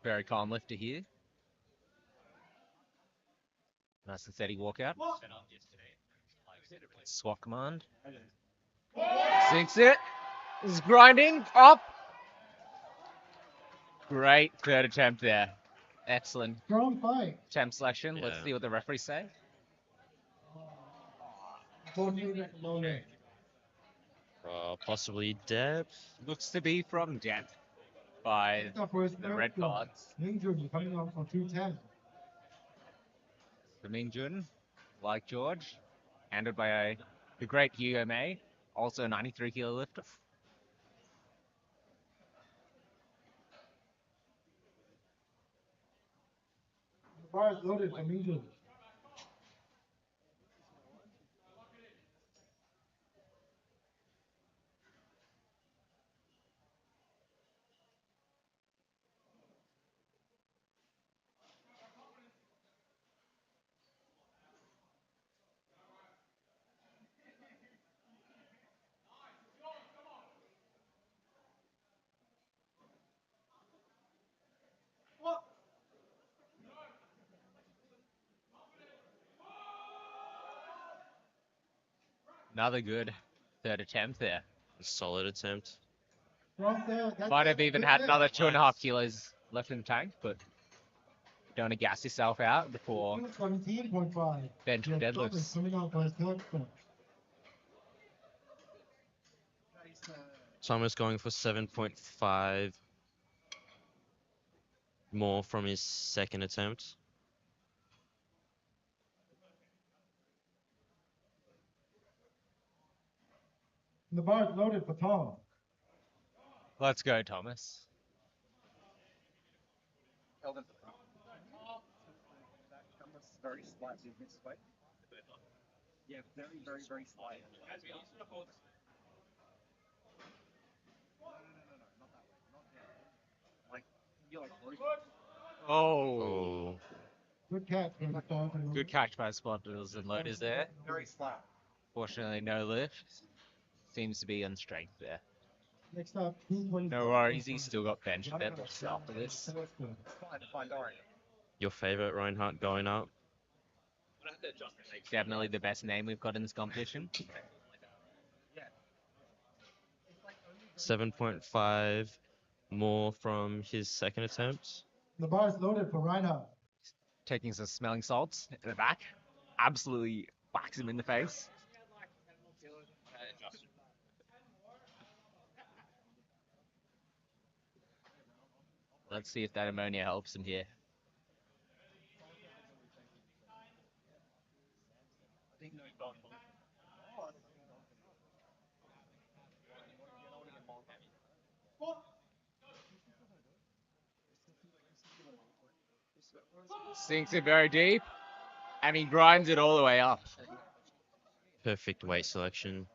Very calm lifter here. Nice and steady walkout. Squat command. Sinks it. Is grinding. Up. Great third attempt there. Excellent Strong fight. attempt selection. Let's Yeah. see what the referees say. 14 loaded. Possibly depth. Looks to be from depth by Next up for his the third red squat, cards. Mingjun coming out for 210. The Mingjun, like George, handled by the great Hugo May, also a 93 kilo lifter. The bar is loaded for Mingjun. Another good third attempt there. Solid attempt. Strong there. That's Might it. have even Good had lift. another 2.5 kilos left in the tank, but don't want to gas yourself out before 217.5. bench Yeah, deadlifts. Thomas coming out for his third squat. Thomas going for 7.5 more from his second attempt. The bar is loaded for Tom. Let's go, Thomas. Held in the front. That camera's very slightly this way. Yeah, very, very, very slight. No, not that way. Not there. Like, you're like close. Oh, Oh, Good catch. good catch by spotters and loaders there. Very flat. Fortunately, no lift. Seems to be on strength there. Next up, 220. No worries, he's still got bench deadlifts after this. Fine, don't worry. your favorite Reinhardt going up. Definitely the best name we've got in this competition. 7.5 more from his second attempt. The bar is loaded for Reinhardt. Taking some smelling salts in the back. Absolutely whacks him in the face. Let's see if that ammonia helps him here. Sinks it very deep, and he grinds it all the way up. Perfect weight selection.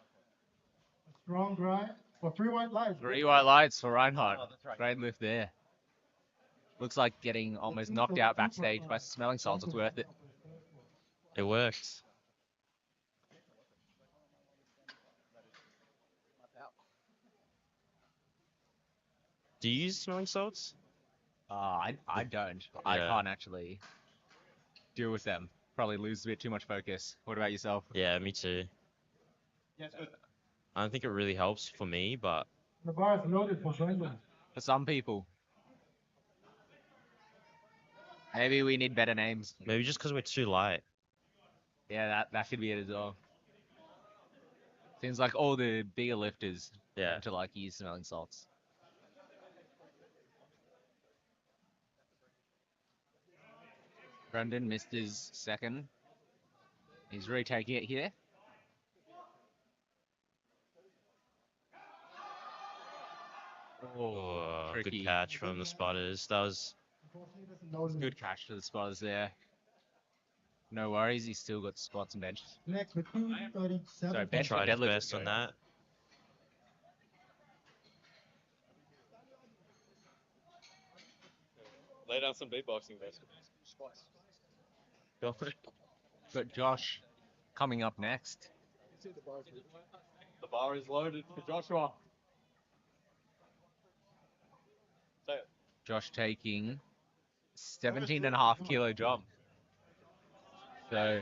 Strong grind for 3 white lights. 3 white lights for Reinhardt. Great lift there. Looks like getting almost knocked out backstage by smelling salts. It's worth it. It works. Do you use smelling salts? I don't. I Yeah. can't actually deal with them. Probably lose a bit too much focus. What about yourself? Yeah, me too. I don't think it really helps for me, but The bar is loaded for Brendan. For some people. Maybe we need better names. maybe just because we're too light. Yeah, that could be it as well. Seems like all the bigger lifters Yeah. tend to like use smelling salts. Brendan missed his second. He's retaking it here. Oh, good tricky. catch from the spotters. That was Unfortunately, there's no limit. Good catch to the spotters there. No worries, he's still got squats and bench. Next with 237. So bench tried his deadlift best on that. Lay down some beatboxing, basically. Got Josh coming up next. The bar is loaded for Joshua. Say it. Josh taking 17.5 kilo jump. So,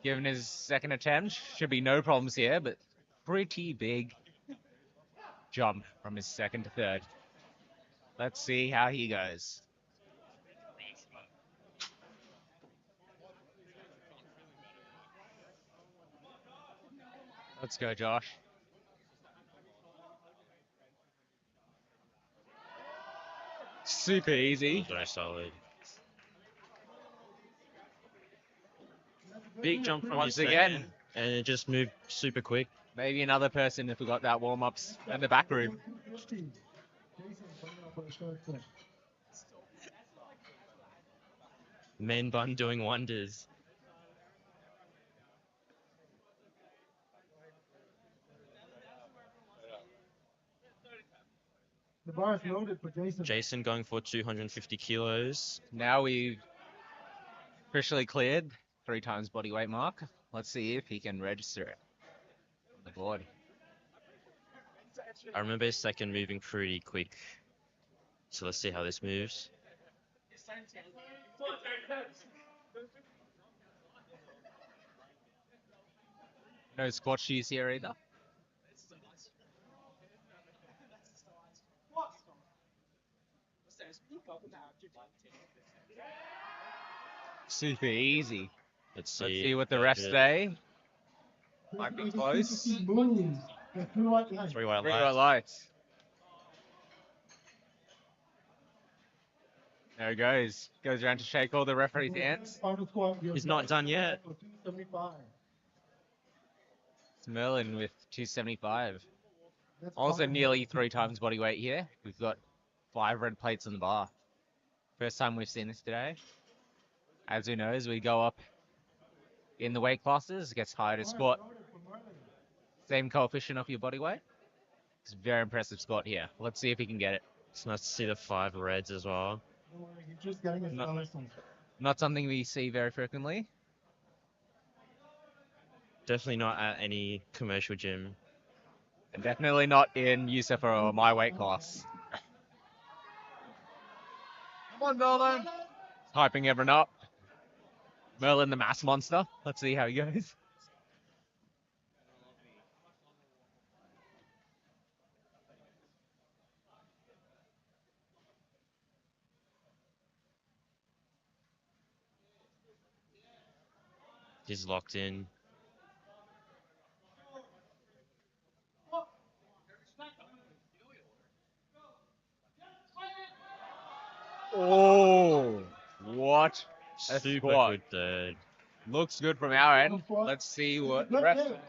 given his second attempt, should be no problems here, but pretty big jump from his second to third. Let's see how he goes. Let's go, Josh. Super easy. Very solid. Big jump from Once his again. second, and it just moved super quick. Maybe another person if we got that warm-ups in the back room. 250. Jason coming up for a short clip. Men bun doing wonders. The bar is loaded for Jason. Jason going for 250 kilos. Now we've officially cleared 3 times body weight mark. Let's see if he can register it on the board. I remember his second moving pretty quick. So let's see how this moves. No squat shoes here either. Super easy. Let's see. Let's see what the refs say. Might be close. Moves. The 3 white lights. 3 white 3 lights. white lights. There he goes. Goes around to shake all the referee's hands. Final squat, He's not done yet. For 275. It's Merlin with 275. That's Also awesome. nearly 3 times body weight here. We've got 5 red plates on the bar. First time we've seen this today. As who knows, we go up in the weight classes, gets higher to squat. Same coefficient of your body weight. It's a very impressive squat here. Let's see if he can get it. It's nice to see the 5 reds as well. Don't worry, he's just getting his No. license. Not something we see very frequently. Definitely not at any commercial gym. And definitely not in USEF or my weight class. Come on, Merlin. Hyping everyone up. Merlin the mass monster. Let's see how he goes. He's locked in. Oh, what a Super squat. good third. Looks good from our end. Let's see what the Look rest. there.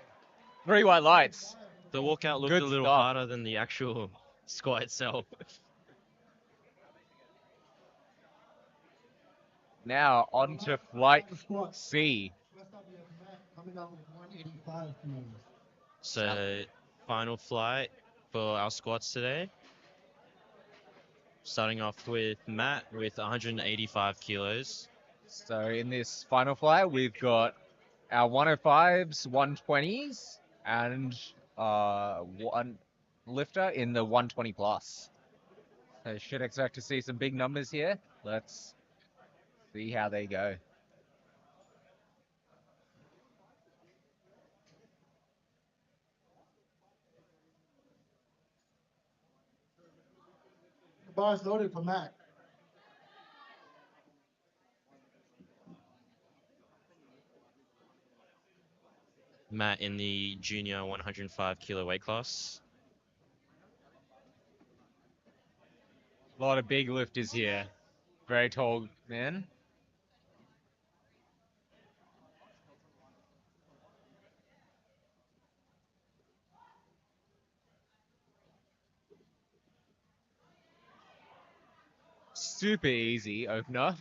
3 white lights. The walkout looked Good a little stuff. harder than the actual squat itself. Now on to flight C. First up, we have Matt coming out with 185 kilos. So, final flight for our squats today. Starting off with Matt with 185 kilos. So in this final flight, we've got our 105s, 120s, and one lifter in the 120 plus. So should expect to see some big numbers here. Let's see how they go. The bar is loaded for Matt. Matt in the junior 105 kilo weight class. A lot of big lifters here. Very tall man. Super easy opener.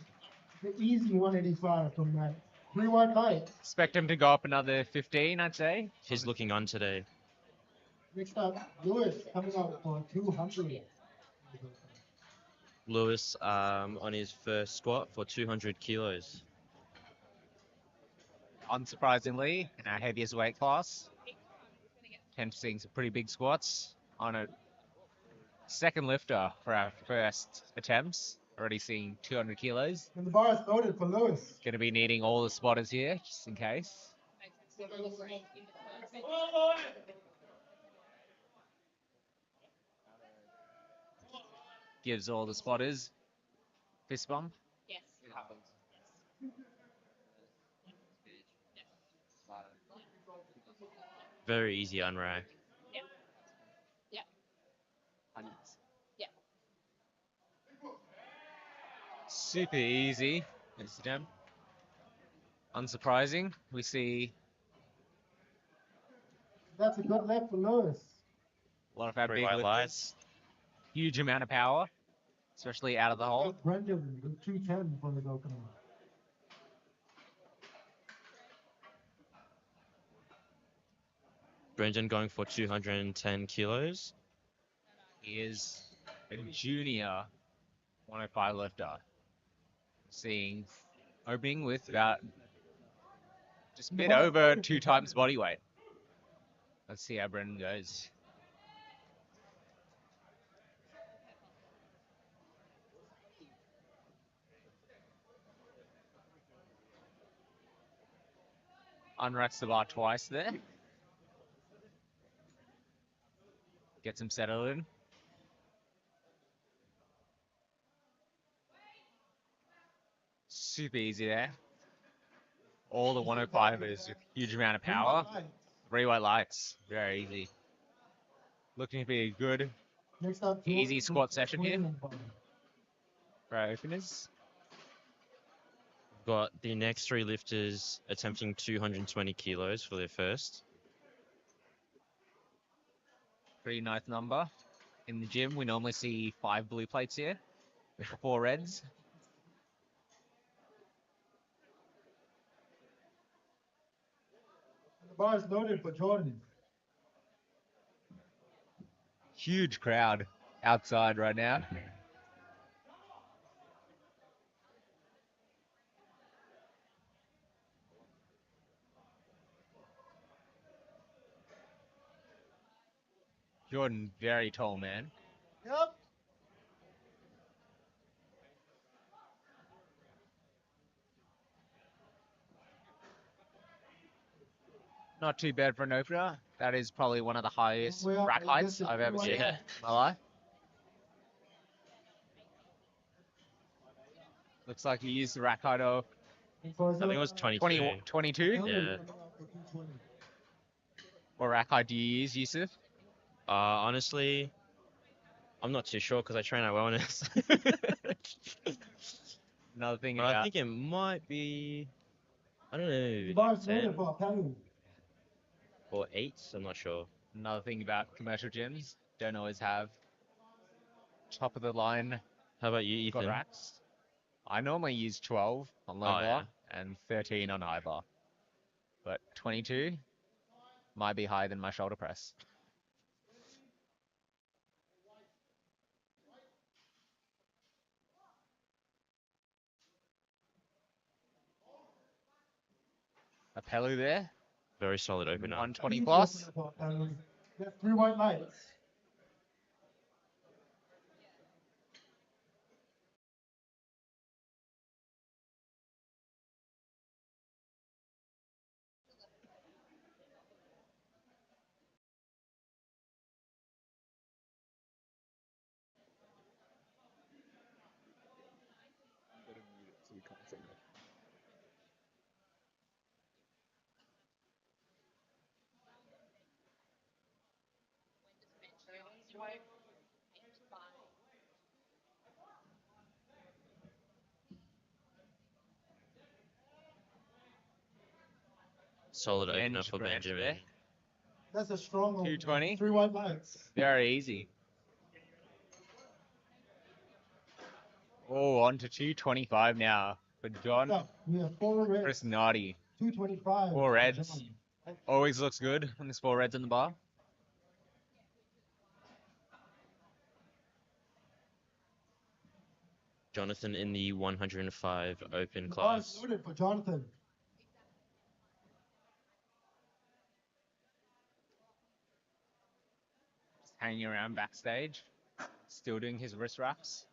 The easy 185 from Matt. 3 wide light. Expect him to go up another 15, I'd say. He's looking on today. Next up, Lewis coming out for 200. Lewis on his first squat for 200 kilos. Unsurprisingly, in our heaviest weight class, tend to seeing some pretty big squats on a second lifter for our first attempts. Already seeing 200 kilos. And the bar is loaded for Lewis. Going to be needing all the spotters here, just in case. Gives all the spotters fist bump. Yes. Very easy unrack. Yeah. Yeah. Yeah. Super easy. This attempt. Unsurprising, we see That's a good left for Lewis. a lot of our Three big white lifters. lights. Huge amount of power, especially out of the hole. Brendan with 210 for his opening. Brendan going for 210 kilos. He is a junior 105 lifter. Seeing opening with about just a bit over 2 times body weight. Let's see how Brendan goes. Unracks the bar twice there. Gets him settled in. Super easy there. All the 105ers with huge amount of power. 3 white lights. Very easy. Looking to be a good, Next up, easy squat session here Jordan. for our openers. Got the next 3 lifters attempting 220 kilos for their first. Pretty nice number. In the gym, we normally see 5 blue plates here, 4 reds. The bar is loaded for Jordan. Huge crowd outside right now. Jordan, very tall man. Yep. Not too bad for an opener. That is probably one of the highest Well, rack I heights guess I've it's ever seen Yeah. in my life. Looks like he used the rack height of I think it was 22. 22. Yeah. What rack height do you use, Yusuf? Honestly, I'm not too sure because I train at wellness. Another thing But I about think it might be, I don't The know, bar like is loaded 10 for Penny. or 8. I'm not sure. another thing about commercial gyms, don't always have top of the line How about you, squat Ethan? racks. I normally use 12 on low Oh, bar yeah. and 13 on high bar. But 22 might be higher than my shoulder press. A Pelu there, Very solid opener. 120 plus. That's 3 white lights. Solid opener Bench for press Benjamin. there. That's a strong opener. 220. 3 white lights. Very easy. Oh, on to 225 now for John. Yeah, we have 4 reds. Chris Nardi. 225. 4 reds. John. Always looks good when there's 4 reds in the bar. Jonathan in the 105 open The bar is class. loaded for Jonathan. Just hanging around backstage. Still doing his wrist wraps.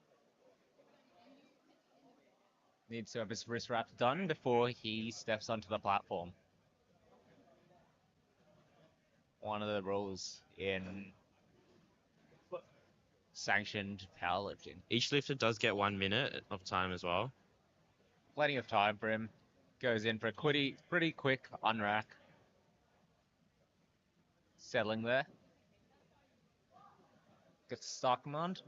Needs to have his wrist wraps done before he steps onto the platform. One of the rules in sanctioned powerlifting. Each lifter does get 1 minute of time as well. Plenty of time for him. Goes in for a pretty quick unrack. Settling there. Gets stock command.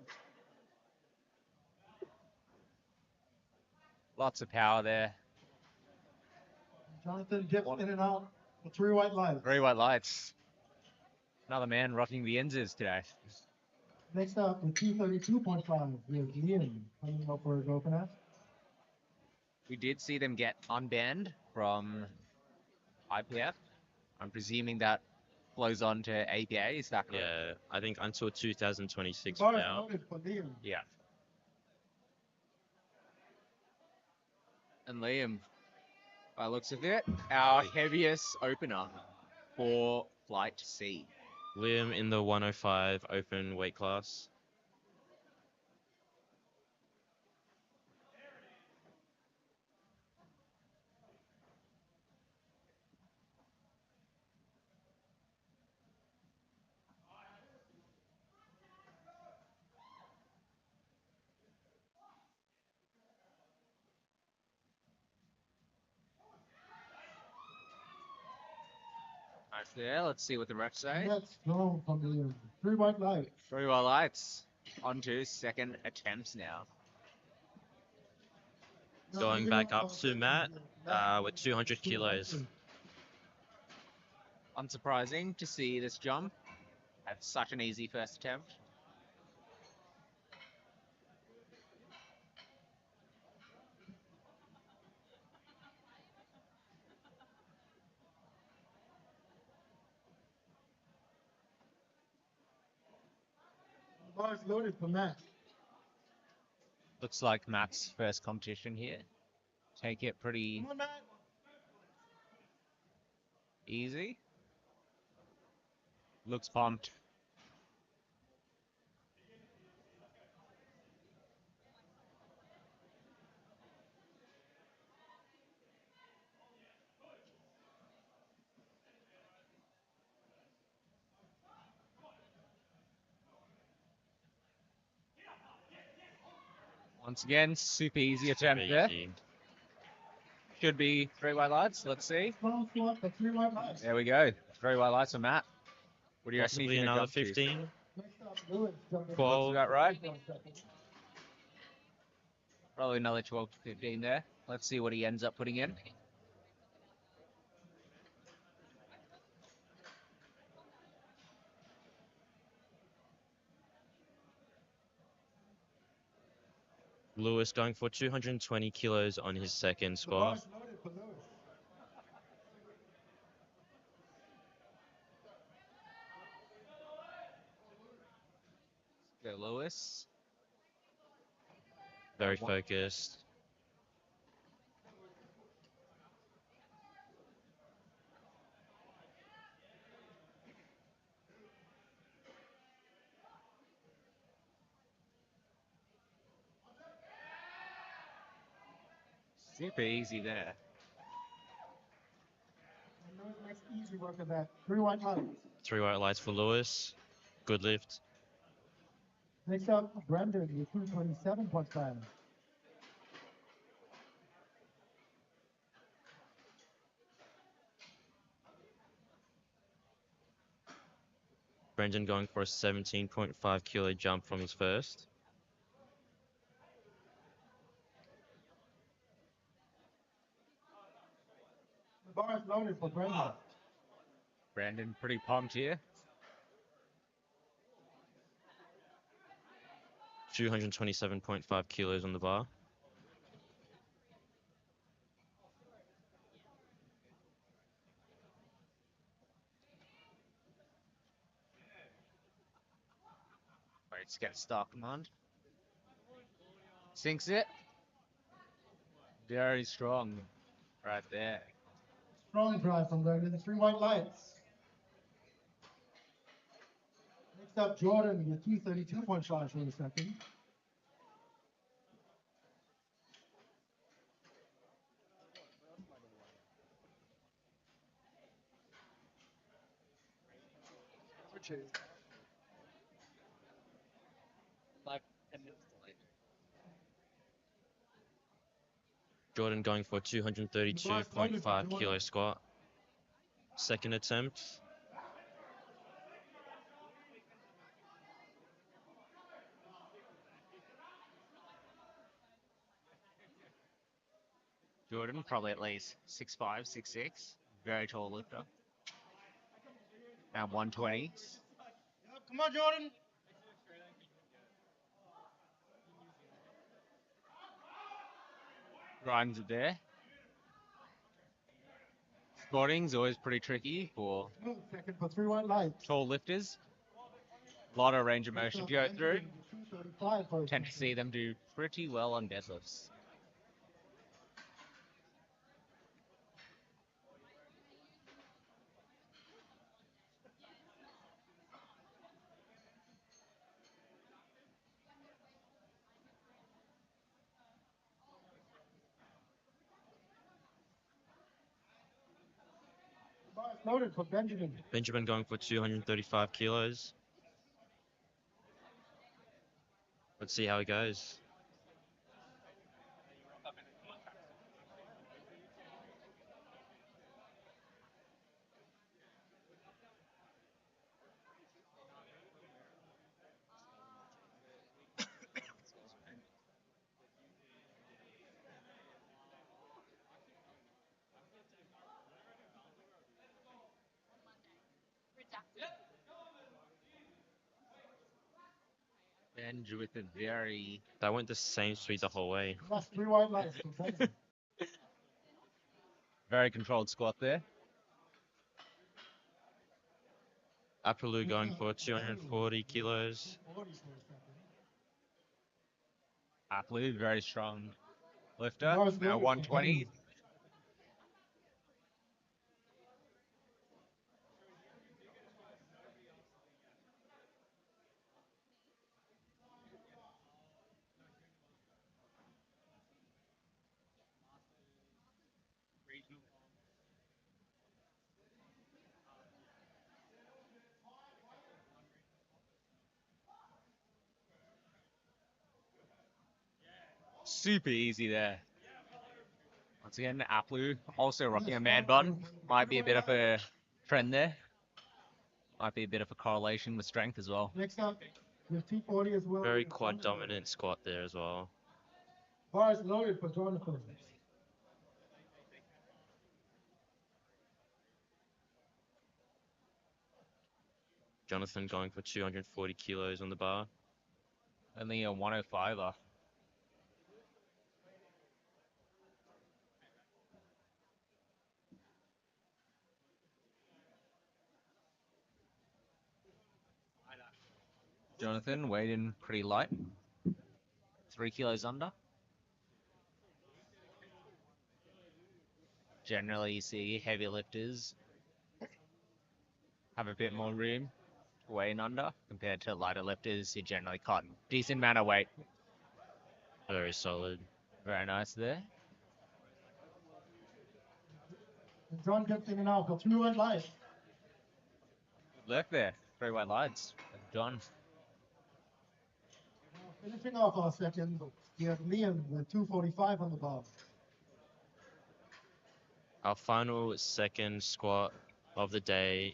Lots of power there. Jonathan dips in and out for 3 white lights. 3 white lights. Another man rocking the N's today. Next up, in 232.5, we have Liam coming up for his opener. We did see them get unbanned from IPF. I'm presuming that flows on to APA. Is that correct? Yeah, I think until 2026 Bar is now. loaded for Liam. Yeah. And Liam, by the looks of it, our heaviest opener for Flight C. Liam in the 105 open weight class. Nice there. Let's see what the refs say. That's strong from Liam. 3 white lights. 3 white lights. On to second attempts now. Going back up to Matt with 200 kilos. Unsurprising to see this jump at such an easy first attempt. Bar is loaded for Matt. Looks like Matt's first competition here. Take it pretty Come on, Matt. easy. Looks pumped. Once again, super easy attempt Very there. easy. Should be 3 white lights. Let's see. Strong squat for 3 white lights. There we go. 3 white lights for Matt. What do you reckon he's Possibly gonna another jump to? 15. Next up, Lewis jumping. 12. Looks about right. Probably another 12 to 15 there. Let's see what he ends up putting in. Lewis going for 220 kilos on his second The bar squat. is loaded for Lewis. Go Lewis. Very One- focused. Super easy there. And Lewis makes easy work of that. 3 white lights. 3 white lights for Lewis. Good lift. Next up, Brendan with 227.5. Brendan going for a 17.5 kilo jump from his first. The bar is loaded for Brendan. Brandon pretty pumped here. 227.5 kilos on the bar. Wait, to get stock command. Sinks it. Very strong. Right there. Strong drive from Brendan. 3 white lights. Next up, Jordan with 232.5 for the second. Which is like 10 minutes delayed. Jordan going for 232.5 kilo squat. Second attempt. Jordan, probably at least 6'5", 6'6". Very tall lifter. And 120. Come on, Jordan. Grinds it there. Squatting's always pretty tricky for Smooth second for 3 white lights. tall lifters. A lot of range of Next motion up, to go through. Benjamin with 235 for the Tend to second. see them do pretty well on deadlifts. The bar is loaded for Benjamin. Benjamin going for 235 kilos. Let's see how it goes. Benj with a very That went the same speed the whole way. Last 3 white lights for Benjamin. very controlled squat there. Apollo going for 240 kilos. 240 for the second. Apley, very strong lifter. Bar is Now loaded for 120. Benjamin. Super easy there. Once again, Aplu also rocking a man bun. Might be a bit of a trend there. Might be a bit of a correlation with strength as well. Next up, with 240 as well. Very is quad Jonathan. dominant squat there as well. Bar is loaded for Jonathan. Jonathan going for 240 kilos on the bar. Only a 105er. Jonathan weighed in pretty light. 3 kilos under. Generally, you see heavy lifters have a bit more room to weigh in under compared to lighter lifters who generally cut decent amount of weight. Very solid. Very nice there. And John gets in and out for 3 white lights. Good lift there. 3 white lights. John. Finishing off our second, we have Liam with 245 on the bar. Our final second squat of the day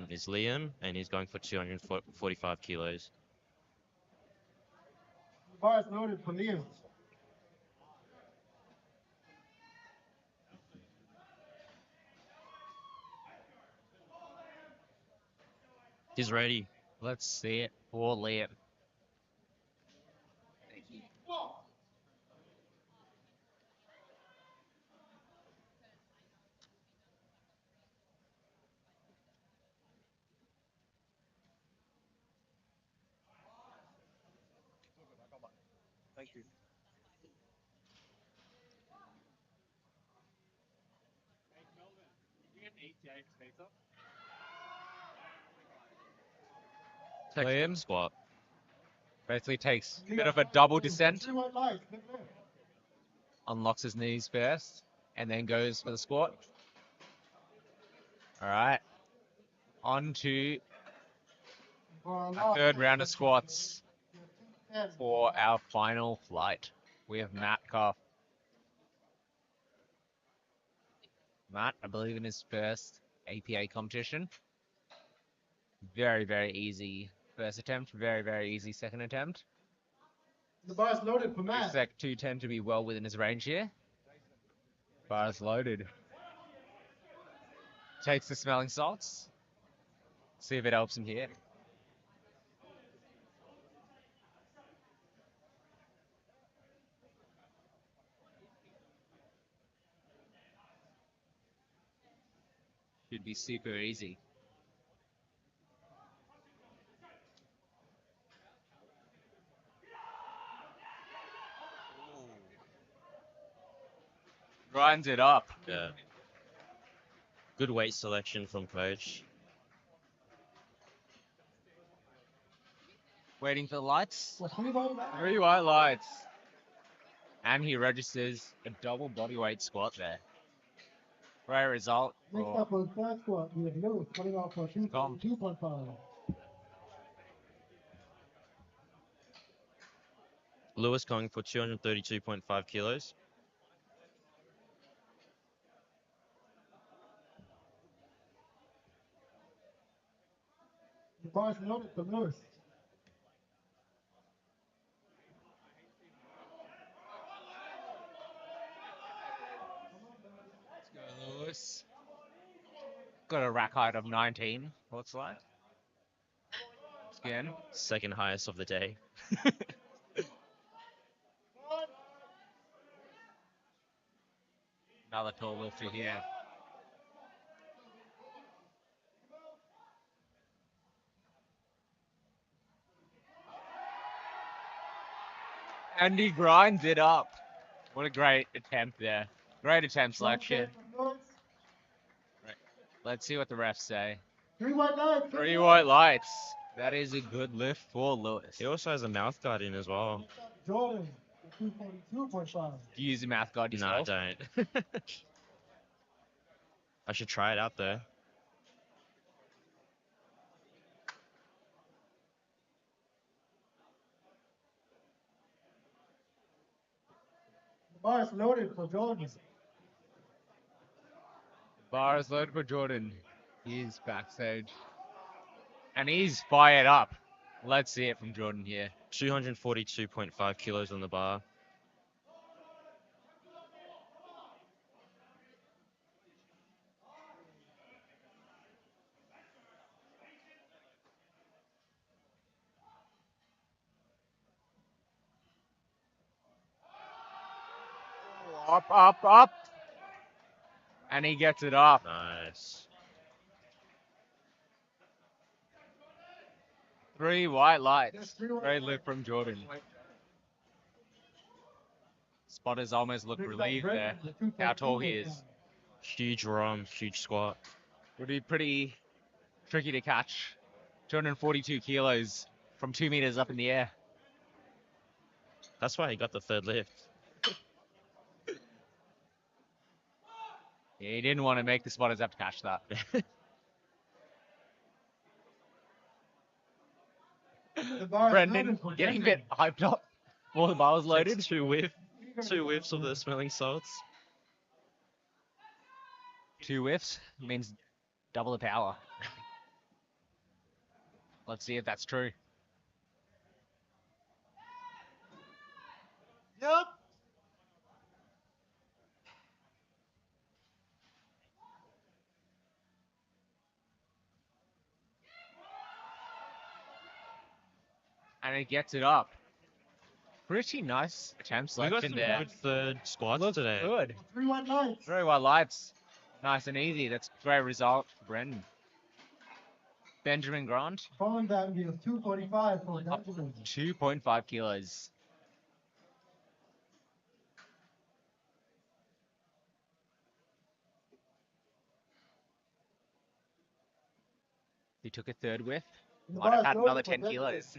is Liam, and he's going for 245 kilos. The bar is loaded for Liam. He's ready. Let's see it for Liam. Thank you. Liam Squat. basically takes a bit of a double descent, 3 white lights, big lift. unlocks his knees first, and then goes for the squat. All right. On to For our our last third one, round of squats we have 210. for our final flight. We have Matt Koff. Matt, I believe in his first APA competition. Very, very easy first attempt. Very, very easy second attempt. The bar is loaded for We Matt. expect 210 to be well within his range here. Bar is loaded. Takes the smelling salts. See if it helps him here. Should be super easy. Grinds it up. Yeah. Good weight selection from coach. Waiting for the lights. For 3 white lights. 3 white lights. And he registers a double bodyweight squat there. Great result. Next for up on third squat, we have Lewis coming off for 242.5. Lewis going for 232.5 kilos. The bar is loaded for Lewis. Let's go, Lewis. Got a rack height of 19. What's like? Again. Second highest of the day. Another tall lifter here. And he grinds it up. What a great attempt there. Great attempt selection. Let's see what the refs say. 3 white lights. 3 white lights. That is a good lift for Lewis. He also has a mouth guard in as well. Jordan, 242.5. Do you use a mouth guard No, I yourself? don't. I should try it out there. The bar is loaded for Jordan. Bar is loaded for Jordan. He's backstage. And he's fired up. Let's see it from Jordan here. 242.5 kilos on the bar. Up, up, up. And he gets it up. Nice. 3 white lights. Yes, 3 white Great lights. lift from Jordan. Spotters almost look Brings up relieved there. Brendan to How tall 2:13 he this is. time. Huge ROM, huge squat. Would be pretty tricky to catch. 242 kilos from 2 meters up in the air. That's why he got the third lift. Yeah, he didn't want to make the spotters have to catch that. The bar is Brendan loaded for getting a Brendan. bit hyped up while the bar was loaded. Takes two whiffs of the smelling salts. 2 whiffs means double the power. Let's see if that's true. Yep. And it gets it up. Pretty nice attempt We got selection some there. good third squats Looks today. good. 3 white lights. Very well lights. Nice and easy. That's a great result for Brendan. Benjamin Grant, Following that would be a 2:45 for Benjamin. 2.5 kilos. He took a third whiff. The Might bar have is had loaded another for 10 Benjamin. kilos.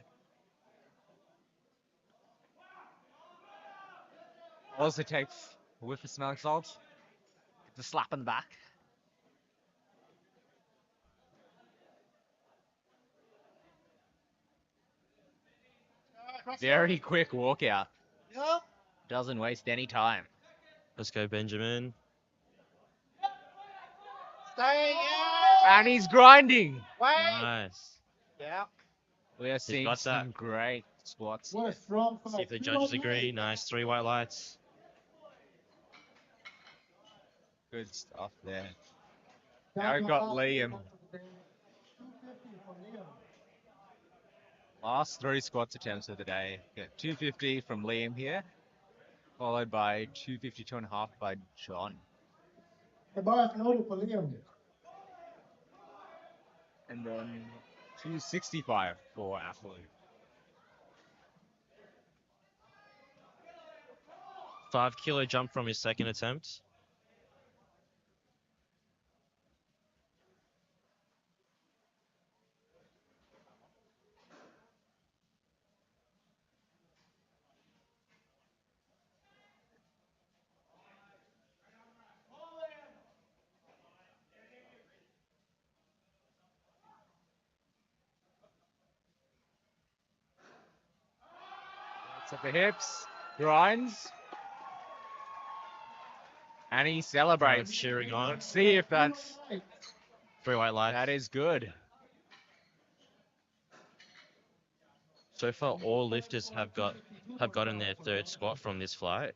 Also takes a whiff of smelling salts. Gets a slap on the back. Very quick walkout. Yep. Doesn't waste any time. Let's go, Benjamin. Stay And he's grinding. Nice. Yeah. We are seeing got that. some great squats. What a strong See fight. if the 3 judges white agree. lights. Nice. 3 white lights. Good stuff there. Back Now we've to got last Liam. squat of the day. 250 for Liam. Last 3 squats attempts of the day. Got 250 from Liam here, followed by 252.5 by John. The bar is loaded for Liam. And then 265 for Athlete. 5 kilo jump from his second attempt. Looks at the hips, grinds, and he celebrates. Cheering on. Let's see if that's 3 white lights. that is good. So far, all lifters have gotten their third squat from this flight.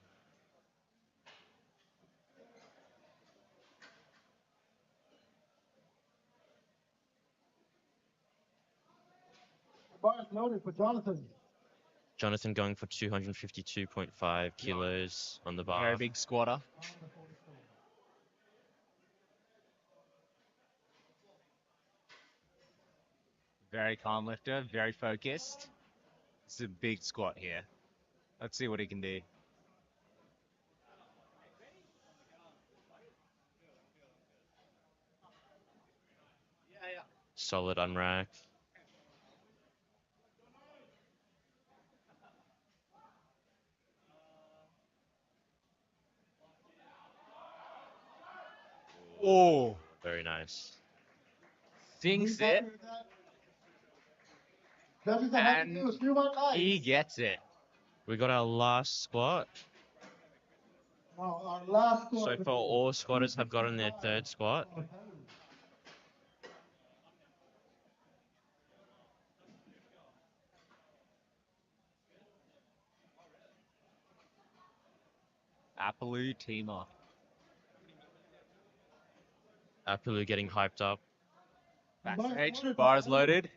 The bar is loaded for Jonathan. Jonathan going for 252.5 kilos on the bar. Very big squatter. Very calm lifter, very focused. It's a big squat here. Let's see what he can do. Solid unrack. Oh, Very nice. sinks Are you it, happy with that? Judges are happy and to do 3 white lights. he gets it. We got our last squat. Now, our last squat. So far, all squatters have gotten their third squat. Apollo teamer. Apulu getting hyped up. Backstage, bar is loaded.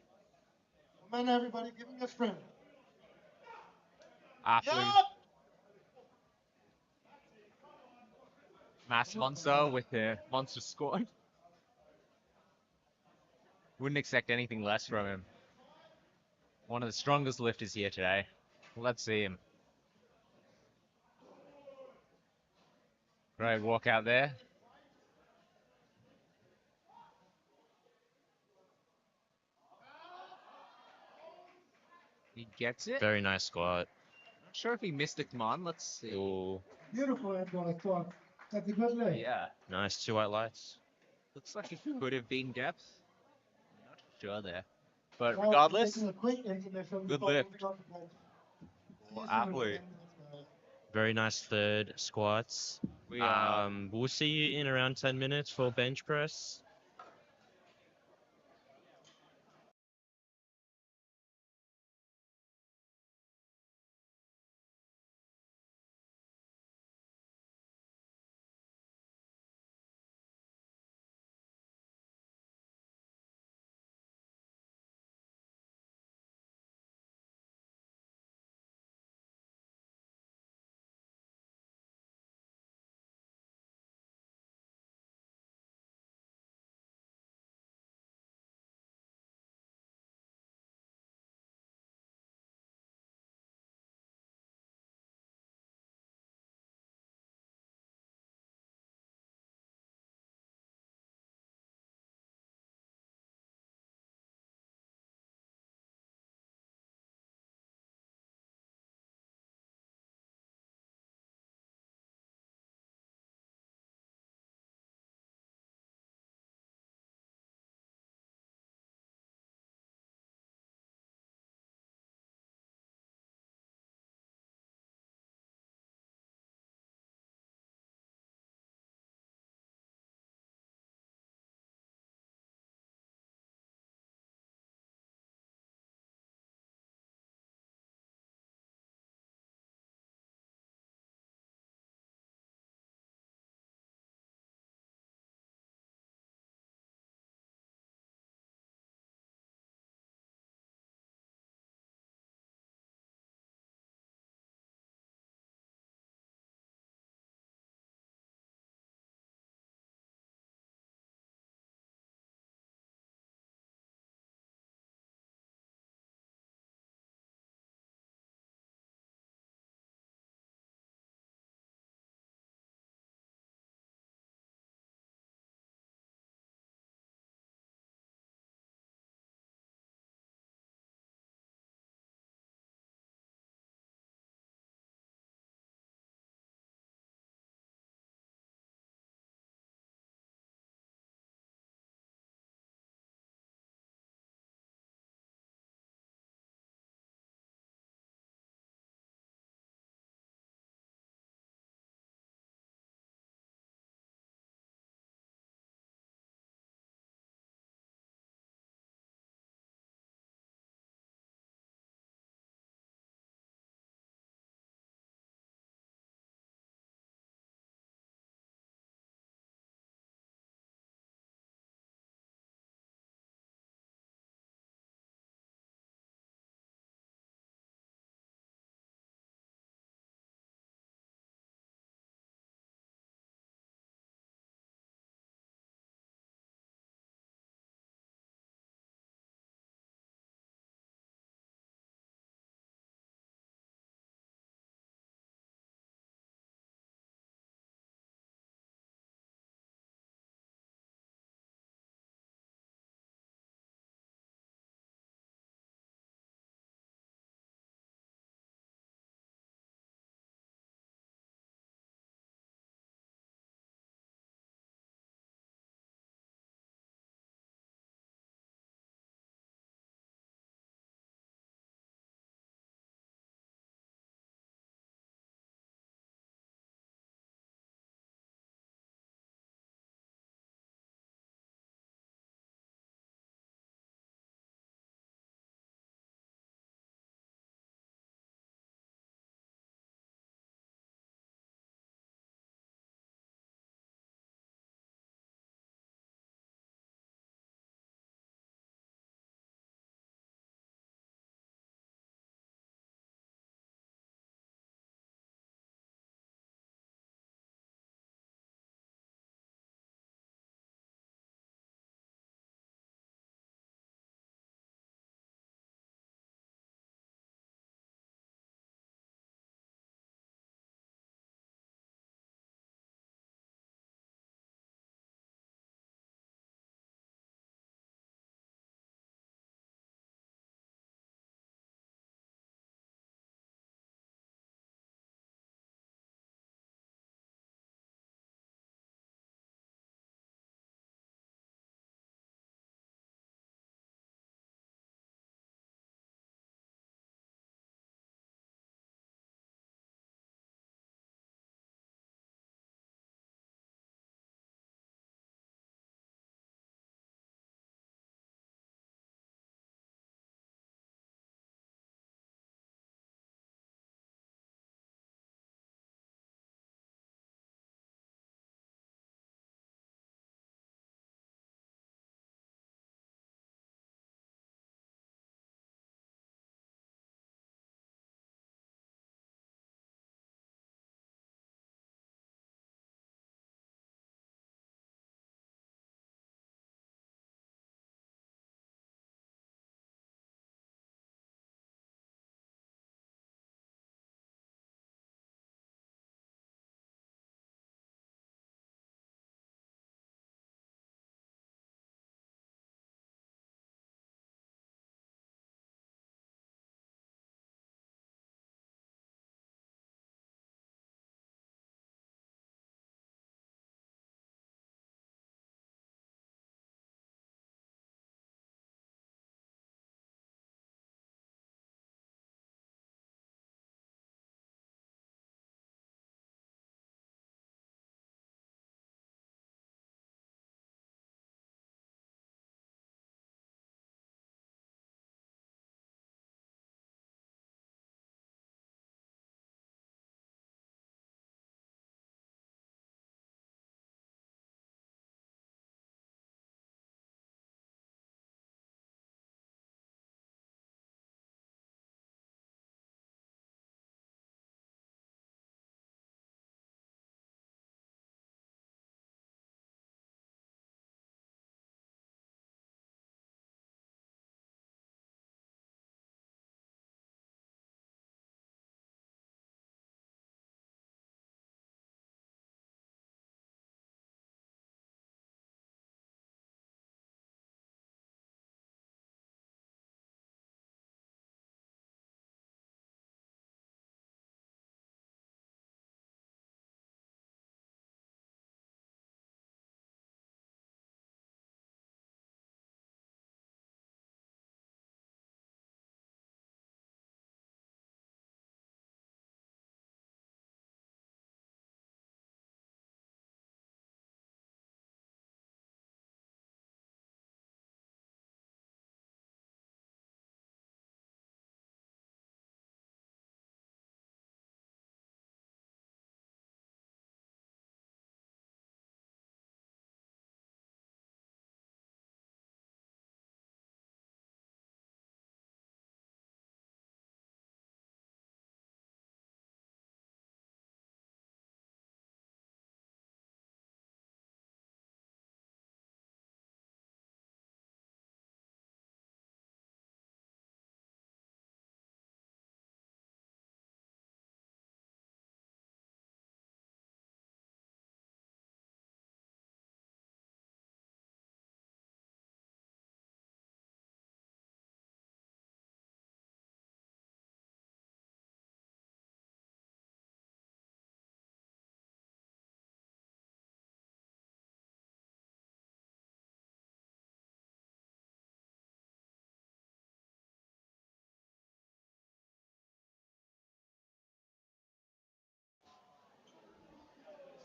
Come on, everybody, give me a strength. Apollo. Mass monster with the monster squat. Wouldn't expect anything less from him. One of the strongest lifters here today. Let's see him. Great walk out there. He gets it. Very nice squat. Not sure if he missed the command. Let's see. Ooh, Beautiful, Andrew. I thought that's a good leg. Yeah. nice 2 white lights. Looks like it could have been depth. Not sure there. But Well, regardless, taking a quick intermission good before lift. moving on to bench. Well, See you soon, athlete. guys. Very nice third squats. We are We'll see you in around 10 minutes for bench press.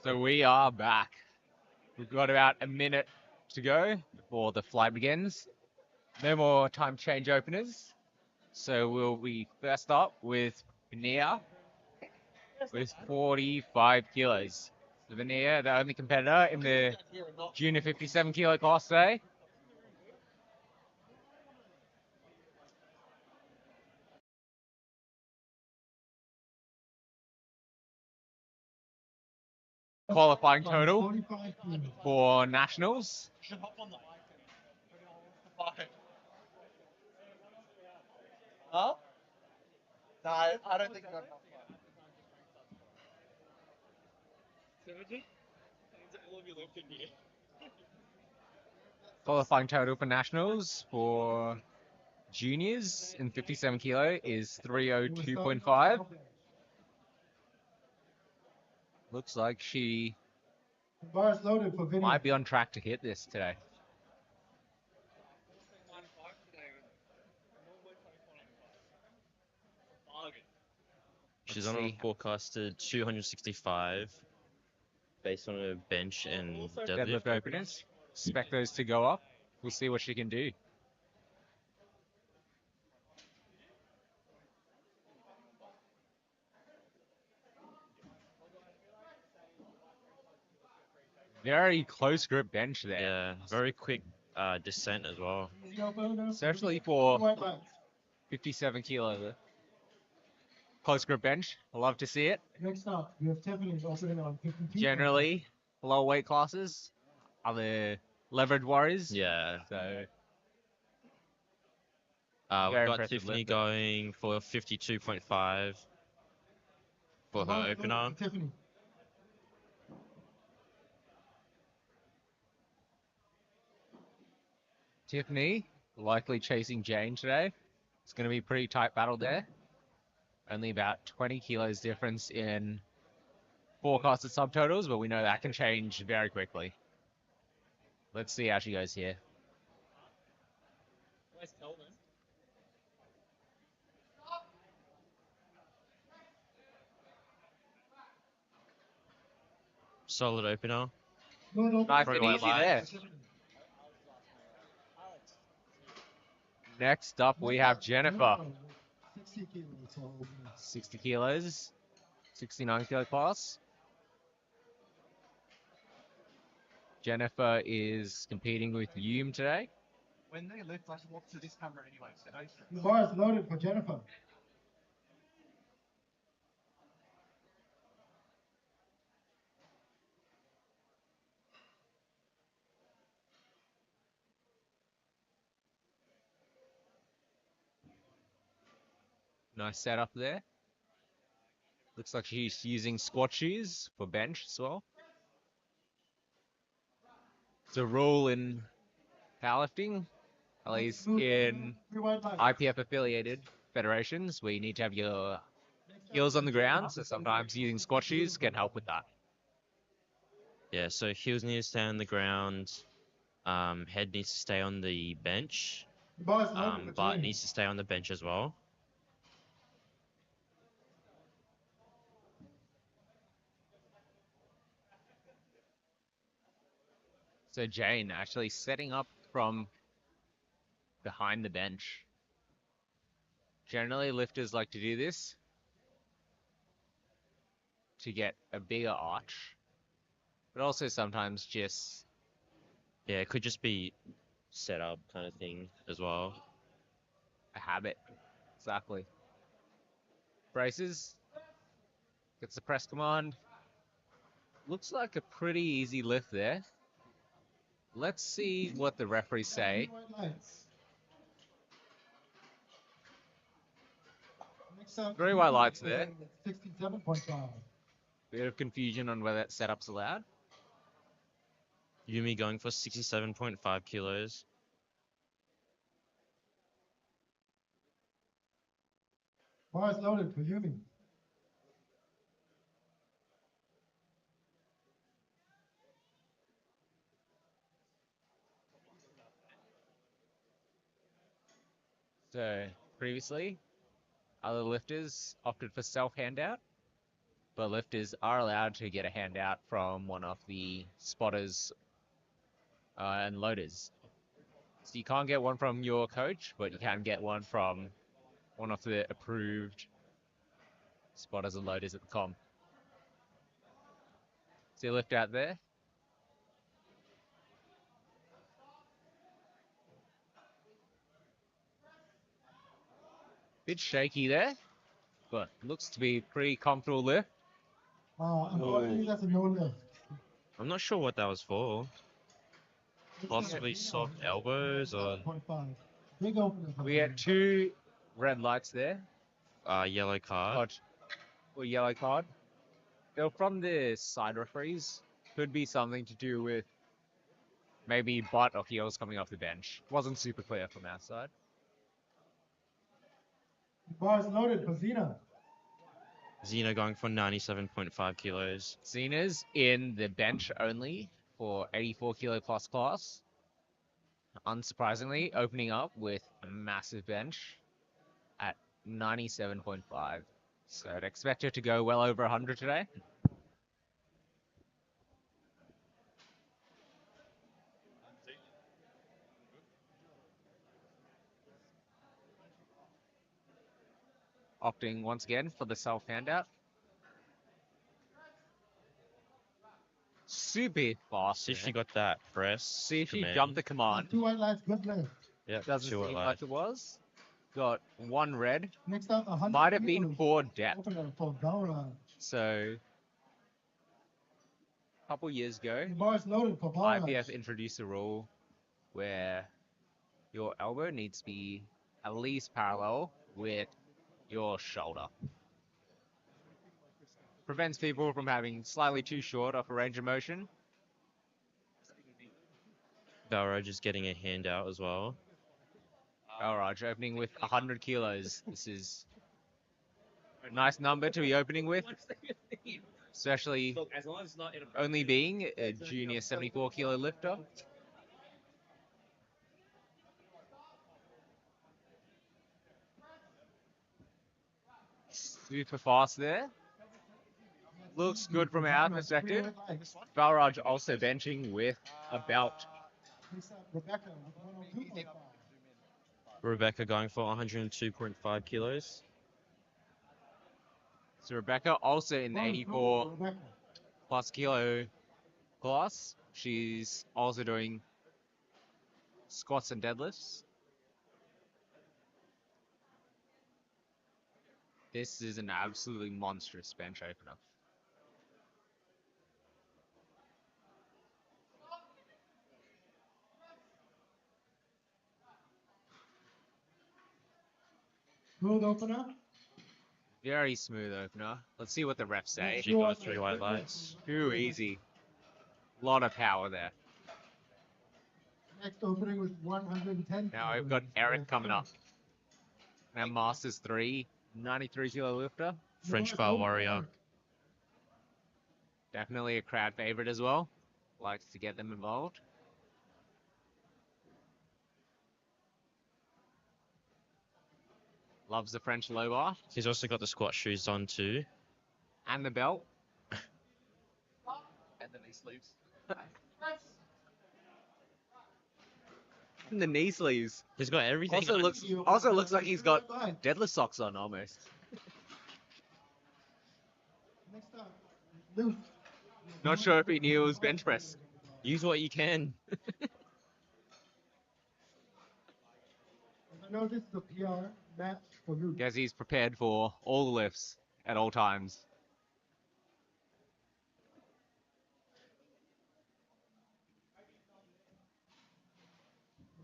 So we are back. We've got about a minute to go before the flight begins. No more time change openers. So we'll be first up with Veneer with 45 kilos. So Veneer, the only competitor in the junior 57 kilo class today. Qualifying total 45 kilos. for nationals. Huh? No, I don't think I got enough. Qualifying total for nationals for juniors in 57 kilo is 302.5. Looks like she The bar is loaded for video. might be on track to hit this today. She's Let's on a see. forecasted 265 based on her bench and Deadlift deadlift. openers. Expect those to go up. We'll see what she can do. Very close grip bench there. Yeah, very quick descent as well. Especially for White lights. 57 kilo. Close grip bench. I love to see it. Next up, we have Tiffany opening on 52. Generally, lower weight classes are the leverage warriors. Yeah. So We've very got impressive Tiffany lift there. going for 52.5 for The bar her is loaded opener. for Tiffany. Tiffany likely chasing Jane today. It's going to be a pretty tight battle there. Only about 20 kilos difference in forecasted subtotals, but we know that can change very quickly. Let's see how she goes here. Solid opener. Nice Pretty and white easy there. lights. Next up, we have Jennifer. 60 kilos. So 60 kilos, 69 kilo class. Jennifer is competing with Hume today. When they lift, I should walk to this camera anyway. So don't. the bar is loaded for Jennifer. Nice setup there. Looks like she's using squat shoes for bench as well. It's a rule in powerlifting, at least in Three white lights. IPF affiliated federations, where you need to have your heels on the ground. So sometimes using squat shoes can help with that. Yeah, so heels need to stay on the ground. Head needs to stay on the bench. The bar is loaded for Butt Jamie. needs to stay on the bench as well. So Jane actually setting up from behind the bench. Generally, lifters like to do this to get a bigger arch, but also sometimes just Yeah, it could just be set up kind of thing as well. a habit. Exactly. Braces. Gets the press command. Looks like a pretty easy lift there. Let's see what the referees say. Three white lights. Next up, 3 white lights there. 67.5. Bit of confusion on whether that setup's allowed. Yumi going for 67.5 kilos. Bar is loaded for Yumi. So previously, other lifters opted for self handout. but lifters are allowed to get a handout from one of the spotters and loaders. So you can't get one from your coach, but you can get one from one of the approved spotters and loaders at the com. See a lift out there? Bit shaky there, but looks to be pretty comfortable lift. Unfortunately, that's a no lift. I'm not sure what that was for. Possibly soft elbows or 0.5. Big opener. We had 2 red lights there. yellow card. Or yellow card. They're from the side referees. Could be something to do with maybe butt or heels coming off the bench. Wasn't super clear from our side. Bar is loaded for Zena. Xena going for 97.5 kilos. Zena's in the bench only for 84 kilo plus class. Unsurprisingly, opening up with a massive bench at 97.5. So I'd expect her to go well over 100 today. Opting once again for the self handout. Super fast. See if she got that press. See if she command. jumped the command. 2 white lights, good lift. Yep, Doesn't two seem light. like it was. Got 1 red. Next up, 100 Might have been kilos. for depth. Opener for Balraj. So, a couple years ago, The bar is loaded for Balraj. IPF introduced a rule where your elbow needs to be at least parallel with your shoulder. Prevents people from having slightly too short of a range of motion. Balraj is getting a handout as well. Balraj opening with 100 kilos. This is a nice number to be opening with, especially Look, as long as it's not in a only being a junior 74 kilo lifter. Super fast there. Looks good from our perspective. Balraj also benching with a belt. Next up, Rebecca with 102.5. Rebecca going for 102.5 kilos. So Rebecca also in the 84 Rebecca. plus kilo class. She's also doing squats and deadlifts. This is an absolutely monstrous bench opener. Smooth opener. Very smooth opener. Let's see what the refs say. She got 3 white lights. Too easy. Lot of power there. Next opening with 110. Now we've got Eric coming up. Now Masters 3, 93 kilo lifter. French bar warrior. Definitely a crowd favorite as well. Likes to get them involved. Loves the French low bar He's also got the squat shoes on too. and the belt. and then he sleeps. And the knee sleeves. He's got everything. Also looks like he's got deadlift socks on almost. Next up, Luke. Not sure if he knew it was bench press. Use what you can. I know this is a PR match for Luke. Guess he's prepared for all the lifts at all times.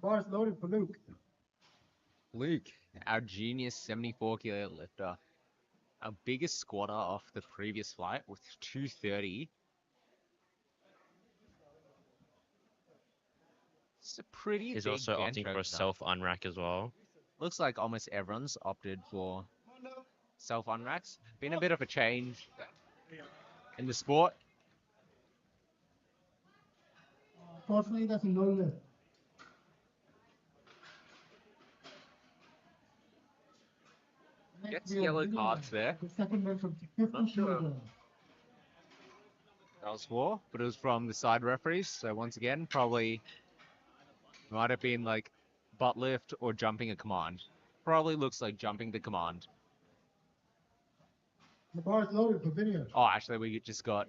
Bar is loaded for Luke. Luke, our genius 74 kilo lifter. Our biggest squatter off the previous flight with 230. It's a pretty He's big also bench opting for opener. a self unrack as well. Looks like almost everyone's opted for self unracks. Been a bit of a change in the sport. Unfortunately, that's a no lift. Next, Gets we have yellow Lydia, cards there. The second bench of 50 Not sure. kilograms. was for, but it was from the side referees. So once again, probably might have been like butt lift or jumping a command. Probably looks like jumping the command. The bar is loaded for video. Oh, actually, we just got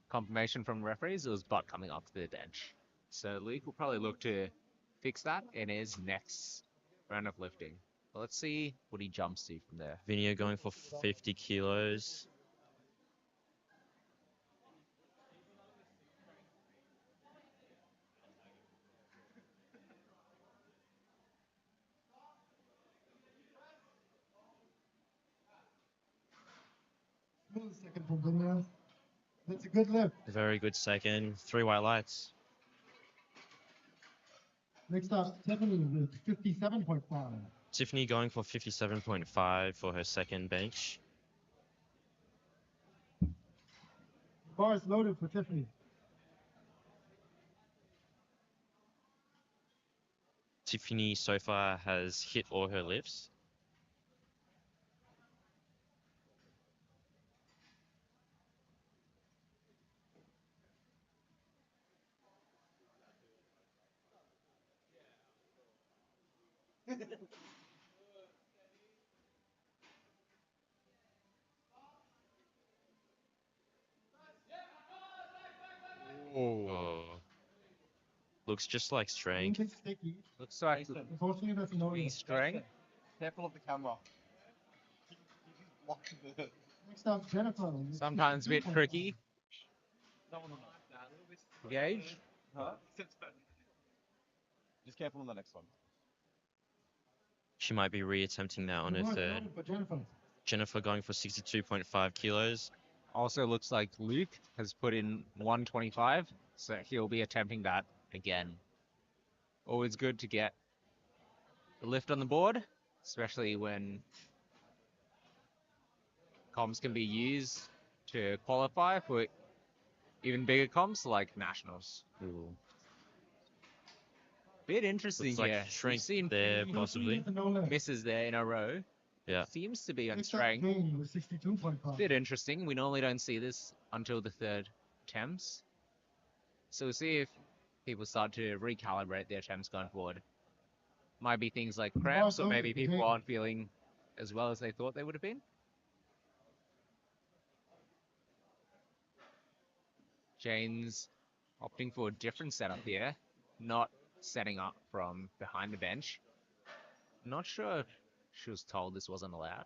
confirmation from referees. It was butt coming off the bench. So Luke will probably look to fix that in his next round of lifting. But let's see what he jumps to from there. Vinio going for 50 kilos. Smooth second from video. That's a good lift. Very good second. 3 white lights. Next up, Tiffany with 57.5. Tiffany going for 57.5 for her second bench. Bar is loaded for Tiffany. Tiffany so far has hit all her lifts. Oh. Looks just like strength. Anything sticky. Looks like Unfortunately, that's no knee lift. strength. Careful of the camera. Next up, Jennifer. with Sometimes a bit 62.5. tricky. No. Gauge. Huh? Just careful on the next one. She might be reattempting that on her Bar is third. loaded for Jennifer. Jennifer going for 62.5 kilos. Also looks like Luke has put in 125, so he'll be attempting that again. Always good to get the lift on the board, especially when comps can be used to qualify for even bigger comps like nationals. Bit interesting Looks like here. shrink We've seen there, few possibly. No lift. misses there in a row. Yeah. Seems to be on Next up, strength. Jane with 62.5. Bit interesting. We normally don't see this until the third attempts. So we'll see if people start to recalibrate their attempts going forward. Might be things like cramps, or maybe people aren't feeling as well as they thought they would have been. Jane's opting for a different setup here, not setting up from behind the bench. Not sure if she was told this wasn't allowed.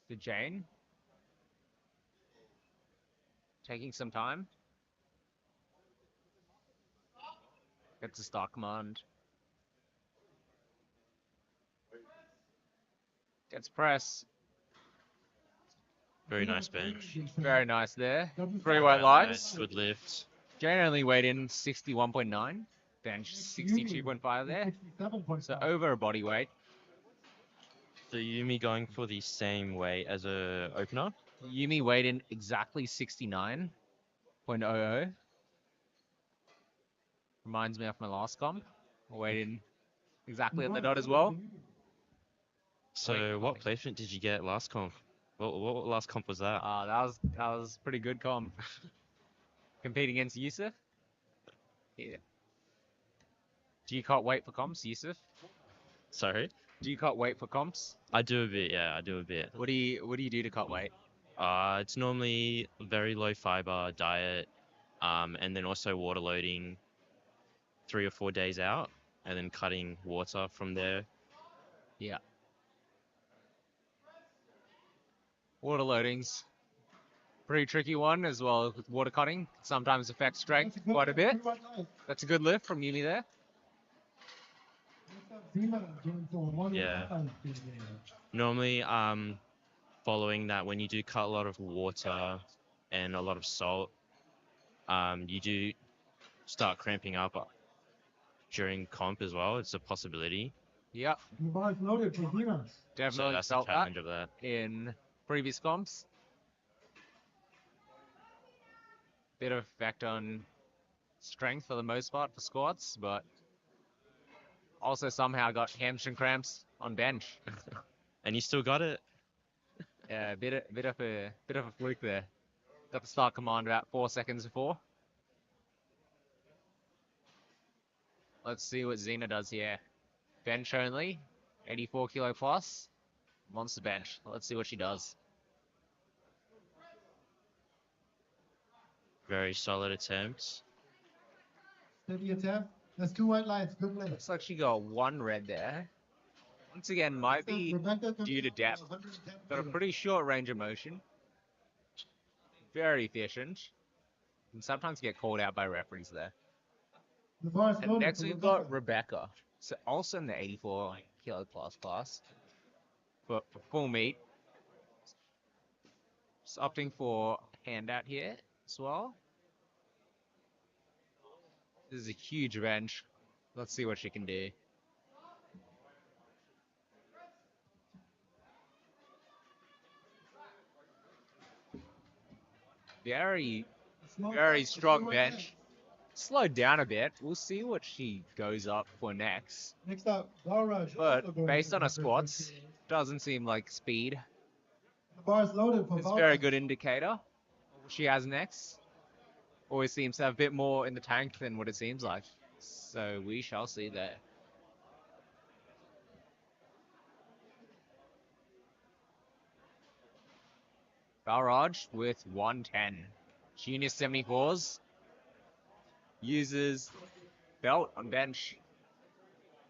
To Jane. Taking some time. Gets a start command. Gets press. Very nice bench. Very nice there. 3 Very white lights. nice. Good lift. Jane only weighed in 61.9. Bench 62.5 there. 67.5. So over a body weight. So Yumi going for the same weight as a opener. Yumi weighed in exactly 69.00. Reminds me of my last comp. I weighed in exactly at the dot as well. So Wait, what placement did you get last comp? What last comp was that? That was pretty good comp. Competing against Yusuf. Yeah. Do you cut weight for comps, Yusuf? Sorry? Do you cut weight for comps? I do a bit, yeah, I do a bit. What do you do to cut weight? It's normally very low fiber diet, and then also water loading 3 or 4 days out, and then cutting water from there. Yeah. Water loadings. Pretty tricky one as well with water cutting. Sometimes affects strength quite a bit. That's a good lift from Yumi there. Yeah. Normally, following that, when you do cut a lot of water and a lot of salt, you do start cramping up during comp as well. It's a possibility. Yep. Loaded for Dina. So Definitely that's the felt that challenge of that. in previous comps. Bit of effect on strength for the most part for squats, but also somehow got hamstring cramps on bench. And you still got it. Yeah, bit of a fluke there. Got the start command about 4 seconds before. Let's see what Xena does here. Bench only, 84 kilo plus, monster bench. Let's see what she does. Very solid attempts. Steady attempt. There's 2 white lines. Good play. Looks like she got 1 red there. Once again, might be due to depth. Got a pretty short range of motion. Very efficient. And sometimes get called out by referees there. The bar is And loaded next for we've Rebecca. got Rebecca. So also in the 84 kilo plus class. But for full meat. Just opting for handout here as well. This is a huge bench. Let's see what she can do. Very strong bench. Slowed down a bit. We'll see what she goes up for next. Next up, Barrage. But based on her squats, doesn't seem like speed. The bar is loaded for It's a Barrage. very good indicator of what she has next. Always seems to have a bit more in the tank than what it seems like. So we shall see there. Barrage with 110. Junior 74s. Uses belt on bench.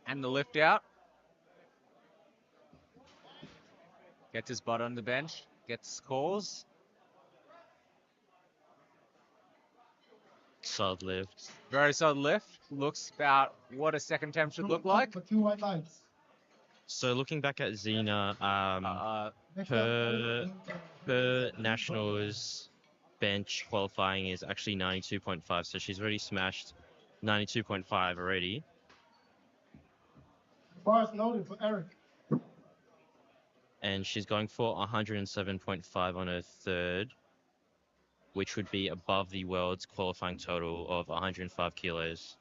And the lift out. Gets his butt on the bench. Gets calls. Solid lift. Very solid lift. Looks about what a second attempt should look like. For 2 white lines. So looking back at Xena, Next her up, her nationals bench qualifying is actually 92.5, so she's already smashed 92.5 already. bar is loaded for Eric. And she's going for 107.5 on her third, which would be above the world's qualifying total of 105 kilos.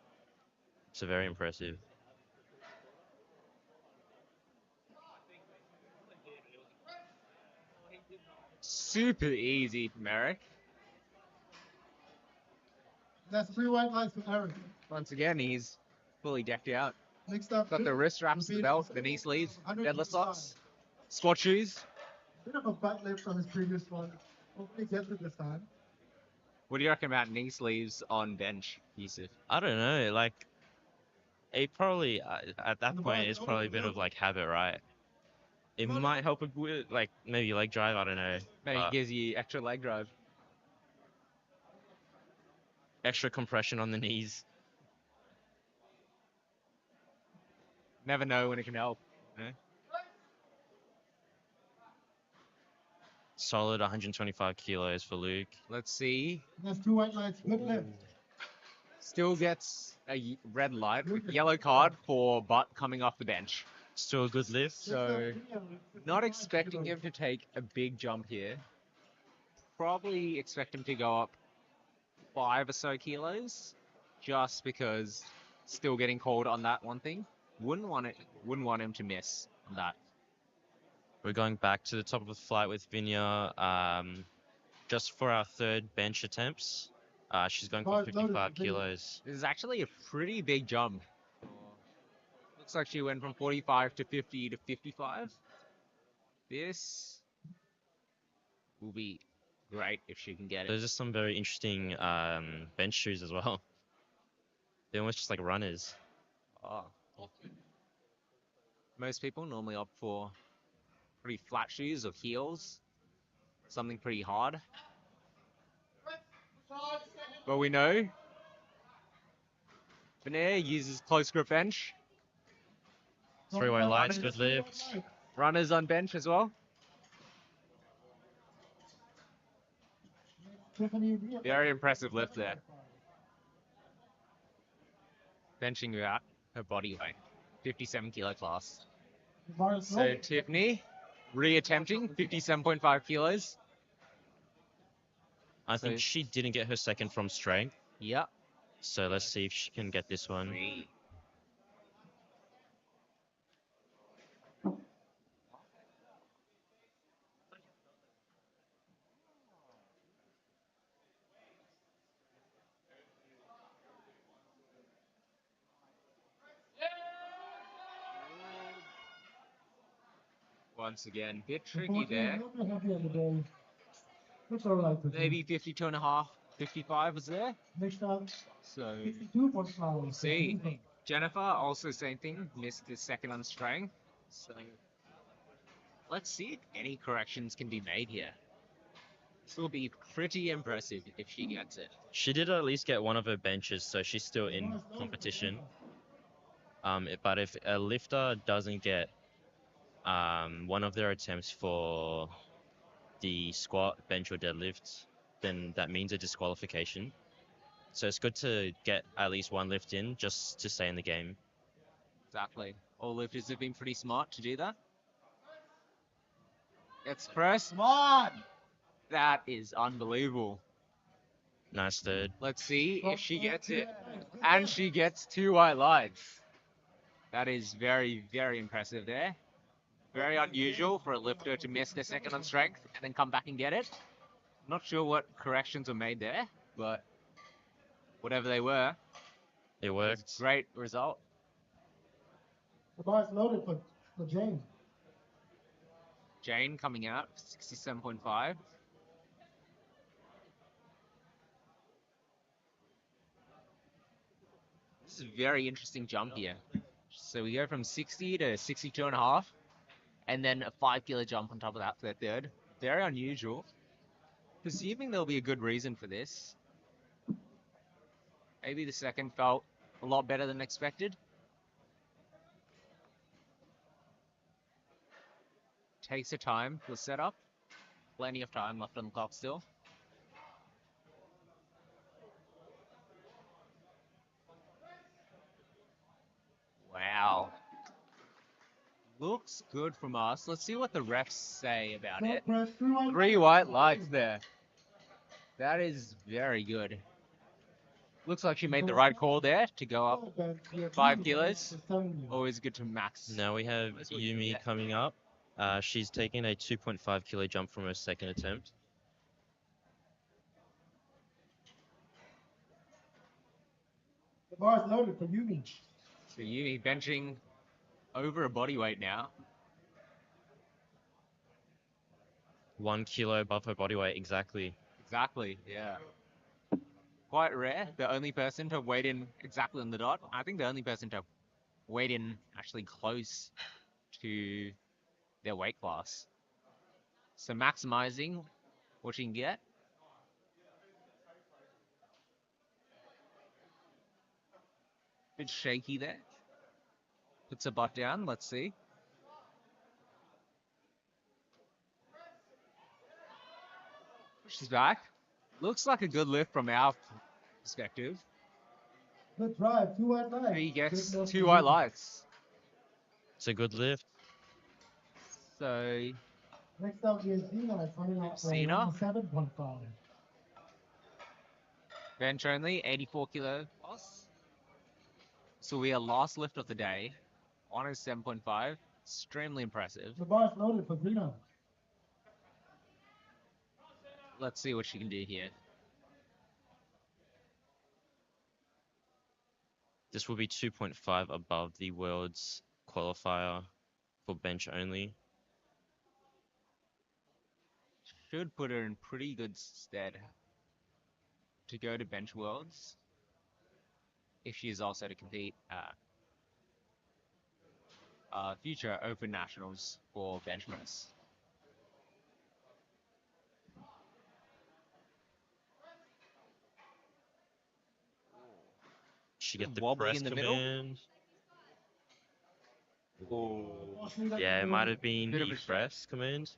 So very impressive. Super easy from Eric. That's 3 white lines for Eric. Once again, he's fully decked out. Next up, Got the wrist wraps, the belt, the knee sleeves, deadlift socks, squat shoes. Bit of a butt lift from his previous one. Hopefully gets it this time. What do you reckon about knee sleeves on bench, Yusuf? I don't know, like, it probably, at that point, it's probably a bit of, like, habit, right? It might help with, like, maybe leg drive, I don't know. Maybe it gives you extra leg drive. Extra compression on the knees. Never know when it can help. You know? Solid 125 kilos for Luke. Let's see. That's 2 white lines. Good lift. Still gets a red light with yellow card for butt coming off the bench. Still a good lift. So, not expecting him to take a big jump here. Probably expect him to go up 5 or so kilos, just because still getting called on that one thing. Wouldn't want him to miss on that. We're going back to the top of the flight with Vinya, just for our third bench attempts. She's going for 55 kilos. This is actually a pretty big jump. Looks like she went from 45 to 50 to 55. This will be great if she can get it. Those are some very interesting bench shoes as well. They're almost just like runners. Oh. Most people normally opt for pretty flat shoes or heels. Something pretty hard. But we know Benair uses close grip bench. 3 white lights, good lift. Runners on bench as well. Very impressive lift there. Benching out her body weight. 57 kilo class. So Tiffany, re-attempting 57.5 kilos. I So- think she didn't get her second from strength. Yep. So let's see if she can get this one. Three. Once again, bit tricky there. It's all right. Maybe 52.5, 55 was there. Next up, So 52.5. see, Jennifer also same thing, missed the second on strength. So let's see if any corrections can be made here. This will be pretty impressive if she gets it. She did at least get one of her benches, so she's still in competition. But if a lifter doesn't get one of their attempts for the squat, bench, or deadlift, then that means a disqualification. So it's good to get at least one lift in just to stay in the game. Exactly. All lifters have been pretty smart to do that. It's press. Come on! That is unbelievable. Nice third. Let's see if she gets it. And she gets 2 white lights. That is very, very impressive there. Very unusual for a lifter to miss their second on strength and then come back and get it. Not sure what corrections were made there, but whatever they were, It worked. great result. The bar's loaded for Jane. Jane coming out, 67.5. This is a very interesting jump here. So we go from 60 to 62.5, and then a 5 kilo jump on top of that for their third. Very unusual. Presuming there'll be a good reason for this. Maybe the second felt a lot better than expected. Takes her time for the setup. Plenty of time left on the clock still. Wow. Looks good from us. Let's see what the refs say about it. 3 white lights there. That is very good. Looks like she made the right call there to go up 5 kilos. Always good to max. Now we have That's what you Yumi get. coming up. She's taking a 2.5 kilo jump from her second attempt. The bar's loaded for Yumi. So Yumi benching over a body weight now. 1 kilo above her body weight, exactly. Exactly, yeah. Quite rare. The only person to weigh in exactly on the dot. I think the only person to weigh in actually close to their weight class. So maximizing what you can get. Bit shaky there. Puts her butt down. Let's see. She's back. Looks like a good lift from our perspective. Good drive, 2 white lights. He gets Good lift 2 for white Yumi. lights. It's a good lift. So Next up is Zena coming up for Zena? 7.5. bench only, 84 kilo plus. So we are last lift of the day. On is 7.5. Extremely impressive. The bar's loaded for Zena. Let's see what she can do here. This will be 2.5 above the world's qualifier for bench only. Should put her in pretty good stead to go to bench worlds if she is also to compete at future open nationals for bench press. She get the Wobbly press in the middle. command. Oh, Yeah, it might have been Bit of the a press command.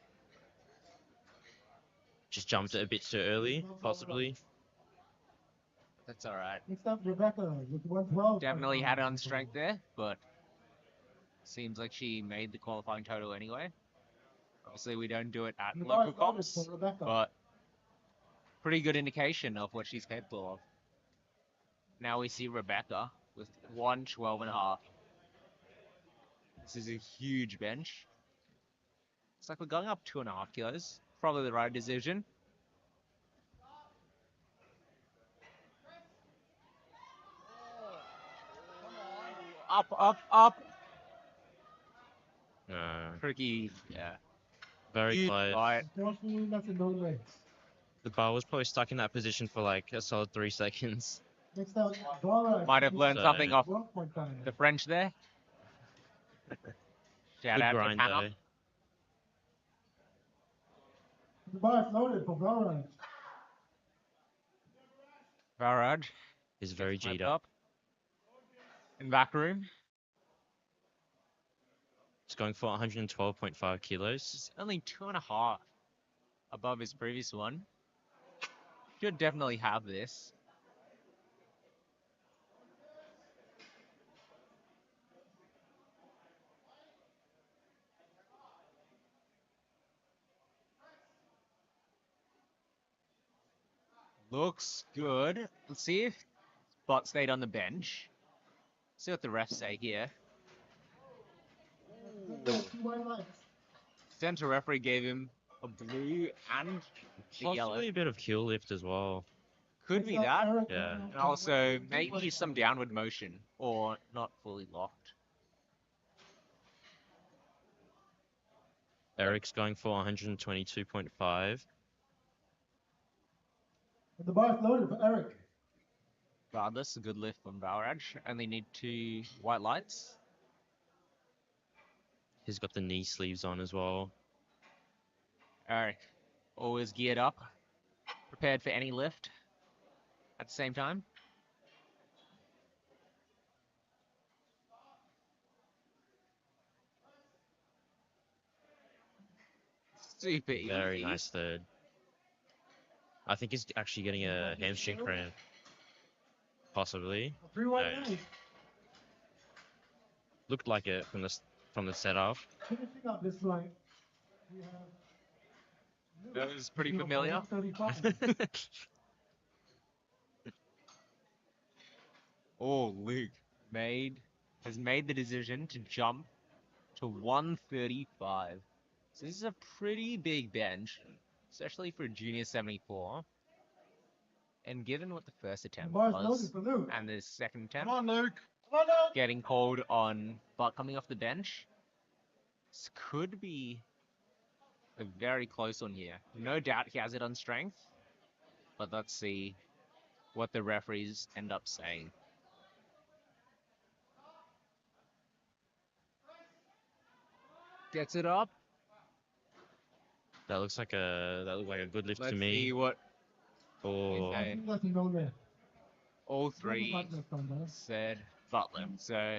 Just jumped it a bit too early, possibly. that's all right. Next up, Rebecca with 112. Definitely had it on strength there, but seems like she made the qualifying total anyway. Obviously, we don't do it at The local bar's loaded comps, for Rebecca. but pretty good indication of what she's capable of. Now we see Rebecca with 112.5. This is a huge bench. It's like we're going up 2.5 kilos. Probably the right decision. Up, up, up. No, Tricky, yeah. very Huge close. fight. Unfortunately, nothing, no legs. The bar was probably stuck in that position for like a solid 3 seconds. Next out, Dora. Might have learned So- something off 1.5. the French there. Shout Good out to grind Hannah. though. The bar is loaded for Dora. Varad. He's very gets G'd wrapped up. In back room. It's going for 112.5 kilos. It's only 2.5 above his previous one. Should definitely have this. Looks good. Let's see if Bot stayed on the bench. See what the refs say here. Two white lights. Center referee gave him a blue and a yellow. Possibly a bit of heel lift as well. Could be Next out, that. Eric. Yeah. And also maybe some downward motion or not fully locked. Eric's going for 122.5. The bar is loaded for Eric. Regardless, a good lift from Valraj. Only need 2 white lights. He's got the knee sleeves on as well. Eric, always geared up, prepared for any lift at the same time. Super easy. Very nice third. I think he's actually getting a hamstring cramp. Possibly. Three white No. lights. Looked like it from the setup. Finishing up this line. We have That was pretty familiar. 35. Oh, Luke has made the decision to jump to 135. So this is a pretty big bench, especially for a junior 74. And given what the first attempt The bar's loaded was, for Luke. and the second attempt, Come on, Luke. Come on, Luke. getting called on butt coming off the bench, this could be a very close one here. No doubt he has it on strength, but let's see what the referees end up saying. Gets it up. That looked like a good lift Let's to me. see what Oh, Okay. Nothing, no legs. all three Nothing left on there. said Butler. So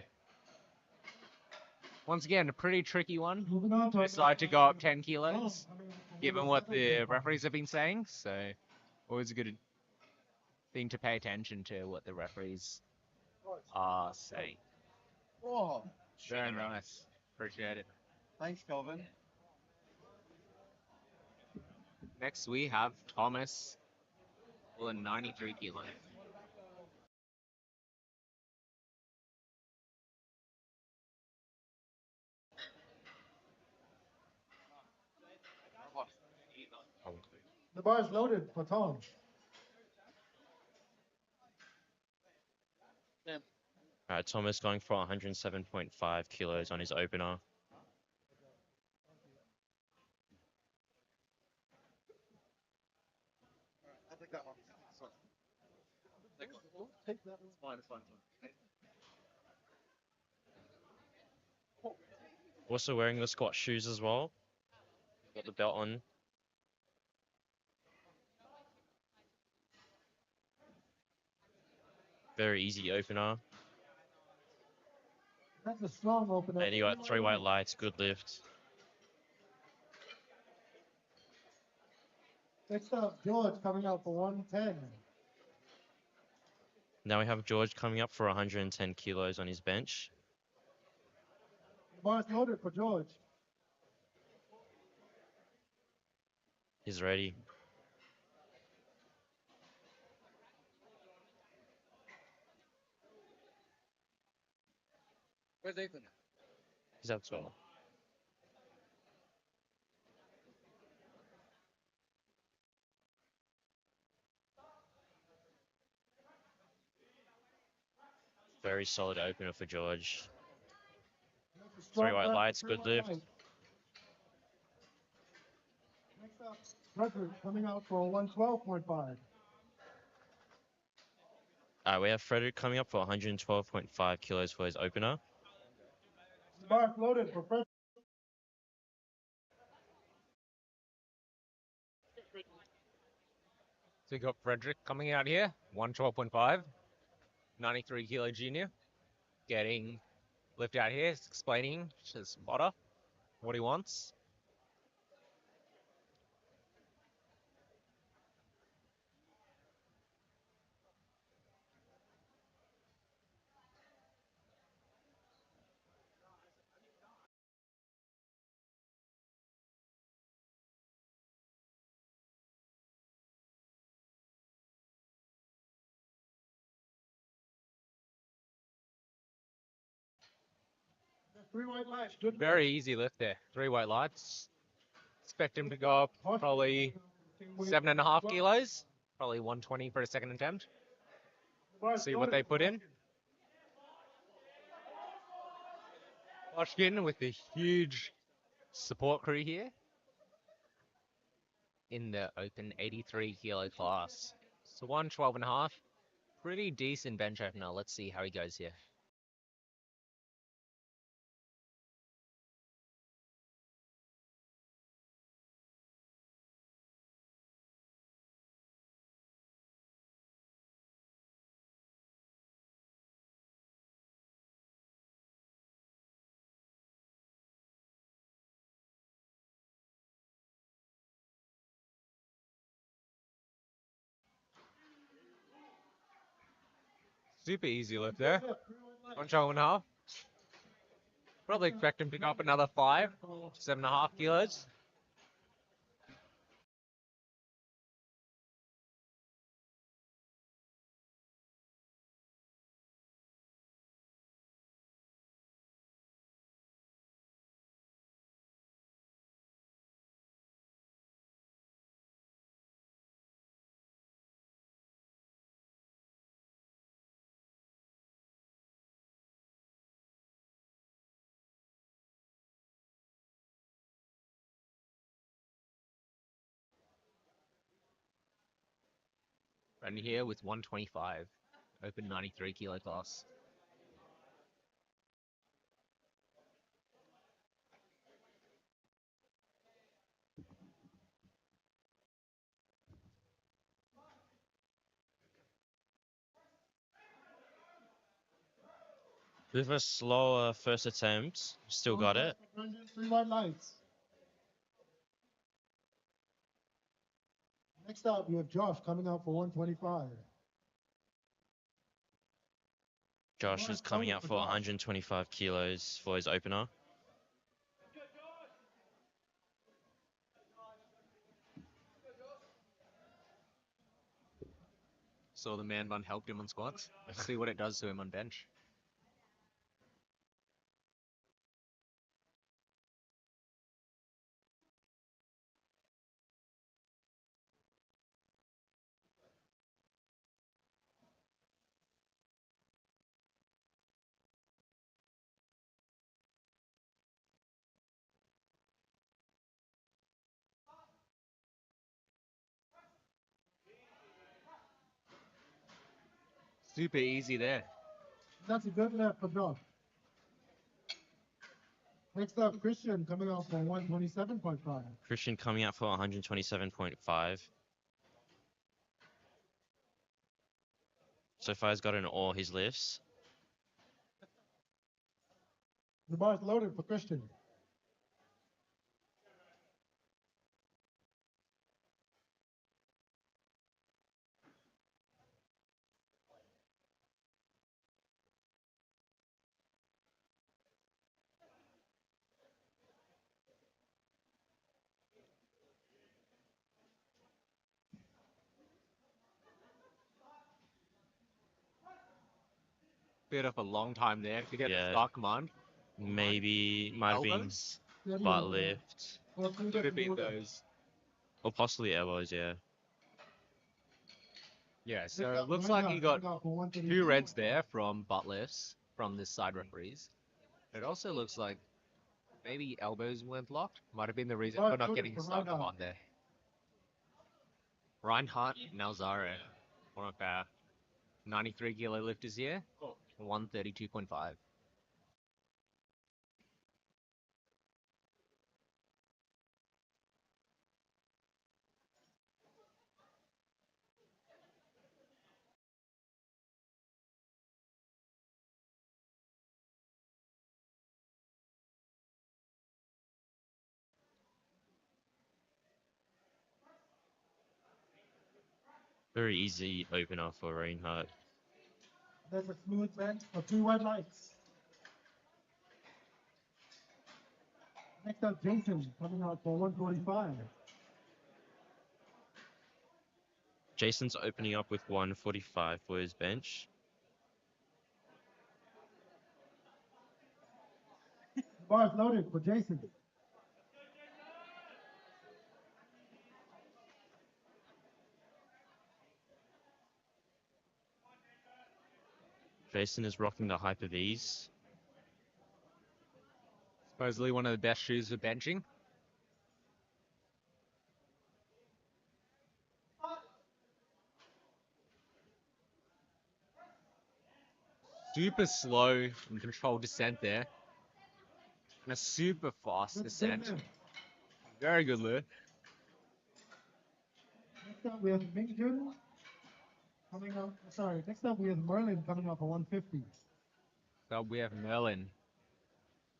once again, a pretty tricky one. Moving on to Decide to go up 10 kilos, Oh, I mean, given what the referees have been saying. So always a good thing to pay attention to what the referees are saying. Oh, Very nice. Appreciate it. thanks, Kelvin. Next we have Thomas, pulling 93 kilos. The bar is loaded for Tom. Alright, Thomas going for 107.5 kilos on his opener. I'll take that one. Sorry. Take that one. It's fine, it's fine. Also wearing the squat shoes as well. Got the belt on. Very easy opener. That's a strong opener. And you got 3 white lights, good lift. Next up, George coming out for 110. Now we have George coming up for 110 kilos on his bench. The bar is loaded for George. He's ready. Where's Ethan? He's up 12. Very solid opener for George. Three white lights, good lift. Next up, Frederick coming out for 112.5. We have Frederick coming up for 112.5 kilos for his opener. Mark loaded for Frederick. So we got Frederick coming out here, 112.5, 93 kilo junior, getting lift out here, explaining to the spotter what he wants. Three white lights. Good. Very easy lift there, 3 white lights. Expect him to go up probably 7.5 kilos, probably 120 for a second attempt. See what they put in. Oshkin with the huge support crew here in the open 83 kilo class. So 112.5, pretty decent bench opener. Let's see how he goes here. Super easy lift there. 112.5. Probably expect him to pick up another 5, 7.5 kilos. Right here with 125, open 93 kilo class. With a slower first attempt, still got it. Three white lights. Next up, we have Josh coming out for 125. Josh is coming out for 125 kilos for his opener. So the man bun helped him on squats. Let's see what it does to him on bench. Super easy there. That's a good lift for Josh. Next up, Christian coming out for 127.5. Christian coming out for 127.5. So far, he's gotten all his lifts. The bar's loaded for Christian. bit of a long time there to get Yeah. the start command. Maybe might have been Elbows? butt lift Could have been those. or possibly elbows. Yeah. Yeah, so it looks like he got 2 reds there from butt lifts from the side referees. It also looks like maybe elbows weren't blocked. Might have been the reason for not getting a start command there. Reinhardt Nalzaro, one of our 93 kilo lifters here, 132.5. Very easy opener for Reinhardt. That's a smooth bench for 3 white lights. Next up, Jason coming out for 145. Jason's opening up with 145 for his bench. The bar is loaded for Jason. Jason is rocking the Hyper V's. Supposedly one of the best shoes for benching. Super slow and controlled descent there. And a super fast descent. Very good lift. Next up, we have Mingjun coming up. Sorry, next up, we have Merlin coming up for 150. So we have Merlin.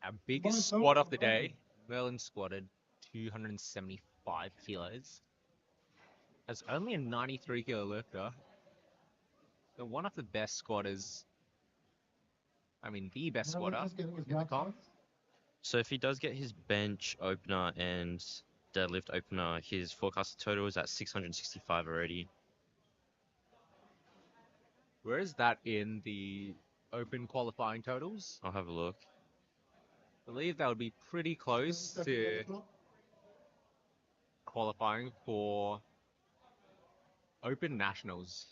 Our biggest squat of the day. Merlin squatted 275 kilos. That's only a 93 kilo lifter. So one of the best squatters. I mean, the best squatter in the comp. So if he does get his bench opener and deadlift opener, his forecasted total is at 665 already. Where is that in the open qualifying totals? I'll have a look. I believe that would be pretty close to qualifying for open nationals.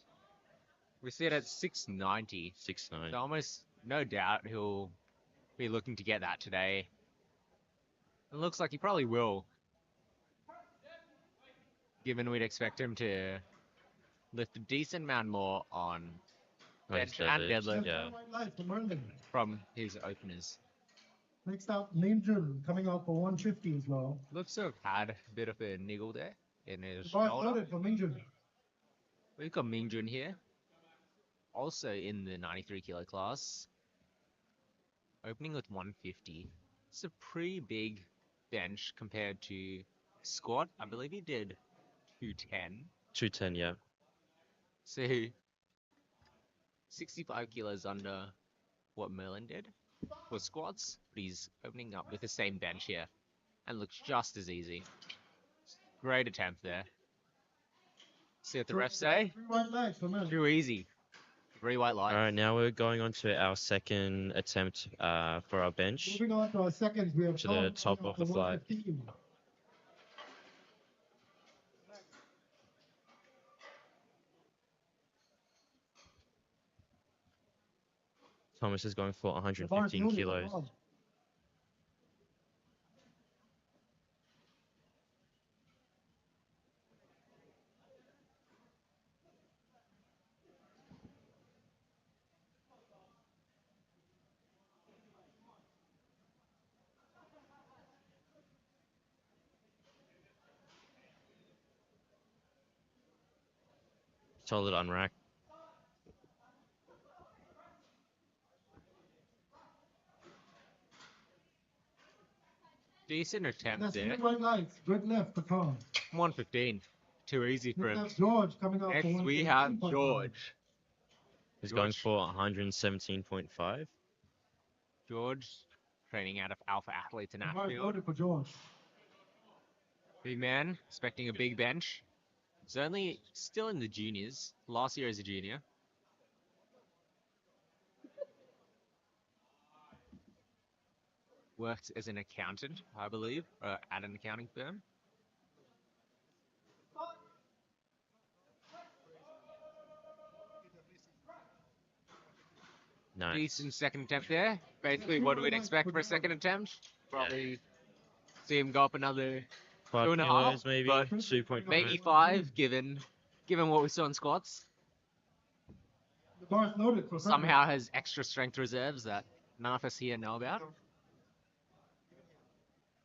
We see it at 690. 6'9". So almost no doubt he'll be looking to get that today. It looks like he probably will. Given we'd expect him to lift a decent amount more on bench and deadlift yeah. from his openers. Next up, Mingjun coming out for 150 as well. Looks to have had a bit of a niggle there in his The bar is shoulder. loaded for Mingjun. We've got Mingjun here, also in the 93 kilo class, opening with 150. It's a pretty big bench compared to squat. I believe he did 210. 210, yeah. So 65 kilos under what Merlin did for squats, but he's opening up with the same bench here and looks just as easy. Great attempt there. See what the refs say? 3 white lights for Merlin. Too easy. 3 white lights. All right, now we're going on to our second attempt for our bench. Moving on to our seconds, we have To the top of the flight. 115. Thomas is going for The bar is 115 loaded for kilos. Bob. Solid unrack. Decent attempt That's there. 3 white lights. Good left for Tom. 115. Too easy for him. Next up, George coming out for Next we have 115.5. George. He's going for 117.5. George, training out of Alpha Athletes in The bar is Ashfield. loaded for George. Big man, expecting a big bench. He's only still in the juniors. Last year as a junior. works as an accountant, I believe, at an accounting firm. Nice. Decent second attempt there. Basically what we'd expect for a second attempt. Probably see him go up another 5 2.5, kilos, maybe but 2.5. maybe 5, given what we saw in squats. The bar is loaded for Somehow has extra strength reserves that none of us here know about.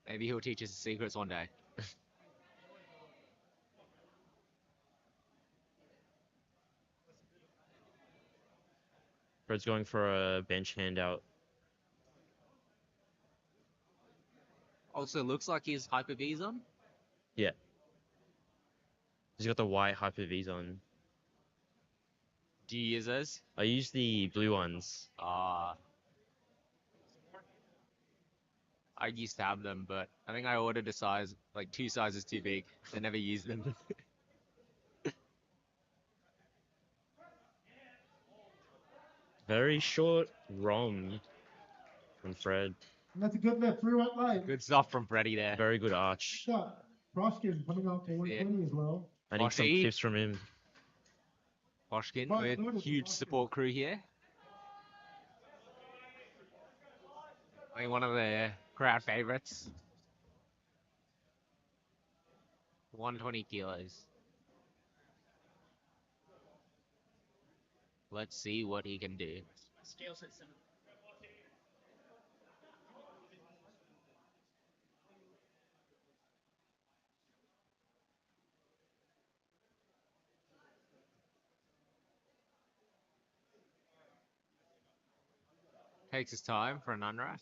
Maybe he'll teach us the secrets one day. Fred's going for a bench handout. Also looks like he's Hyper V's on. Yeah. He's got the white Hyper V's on. Do you use those? I use the blue ones. I used to have them, but I think I ordered a size, like 2 sizes too big. I never used them. Very short ROM from Fred. That's a good lift. 3 right line. Good stuff from Freddy there. Very good arch. Shot. Roshkin coming out to 120 as well. I need some Oshy. tips from him. Boschkin with huge support crew here. I think one of the crowd favorites. 120 kilos. Let's see what he can do. Scale says 7. Takes his time for an unrack.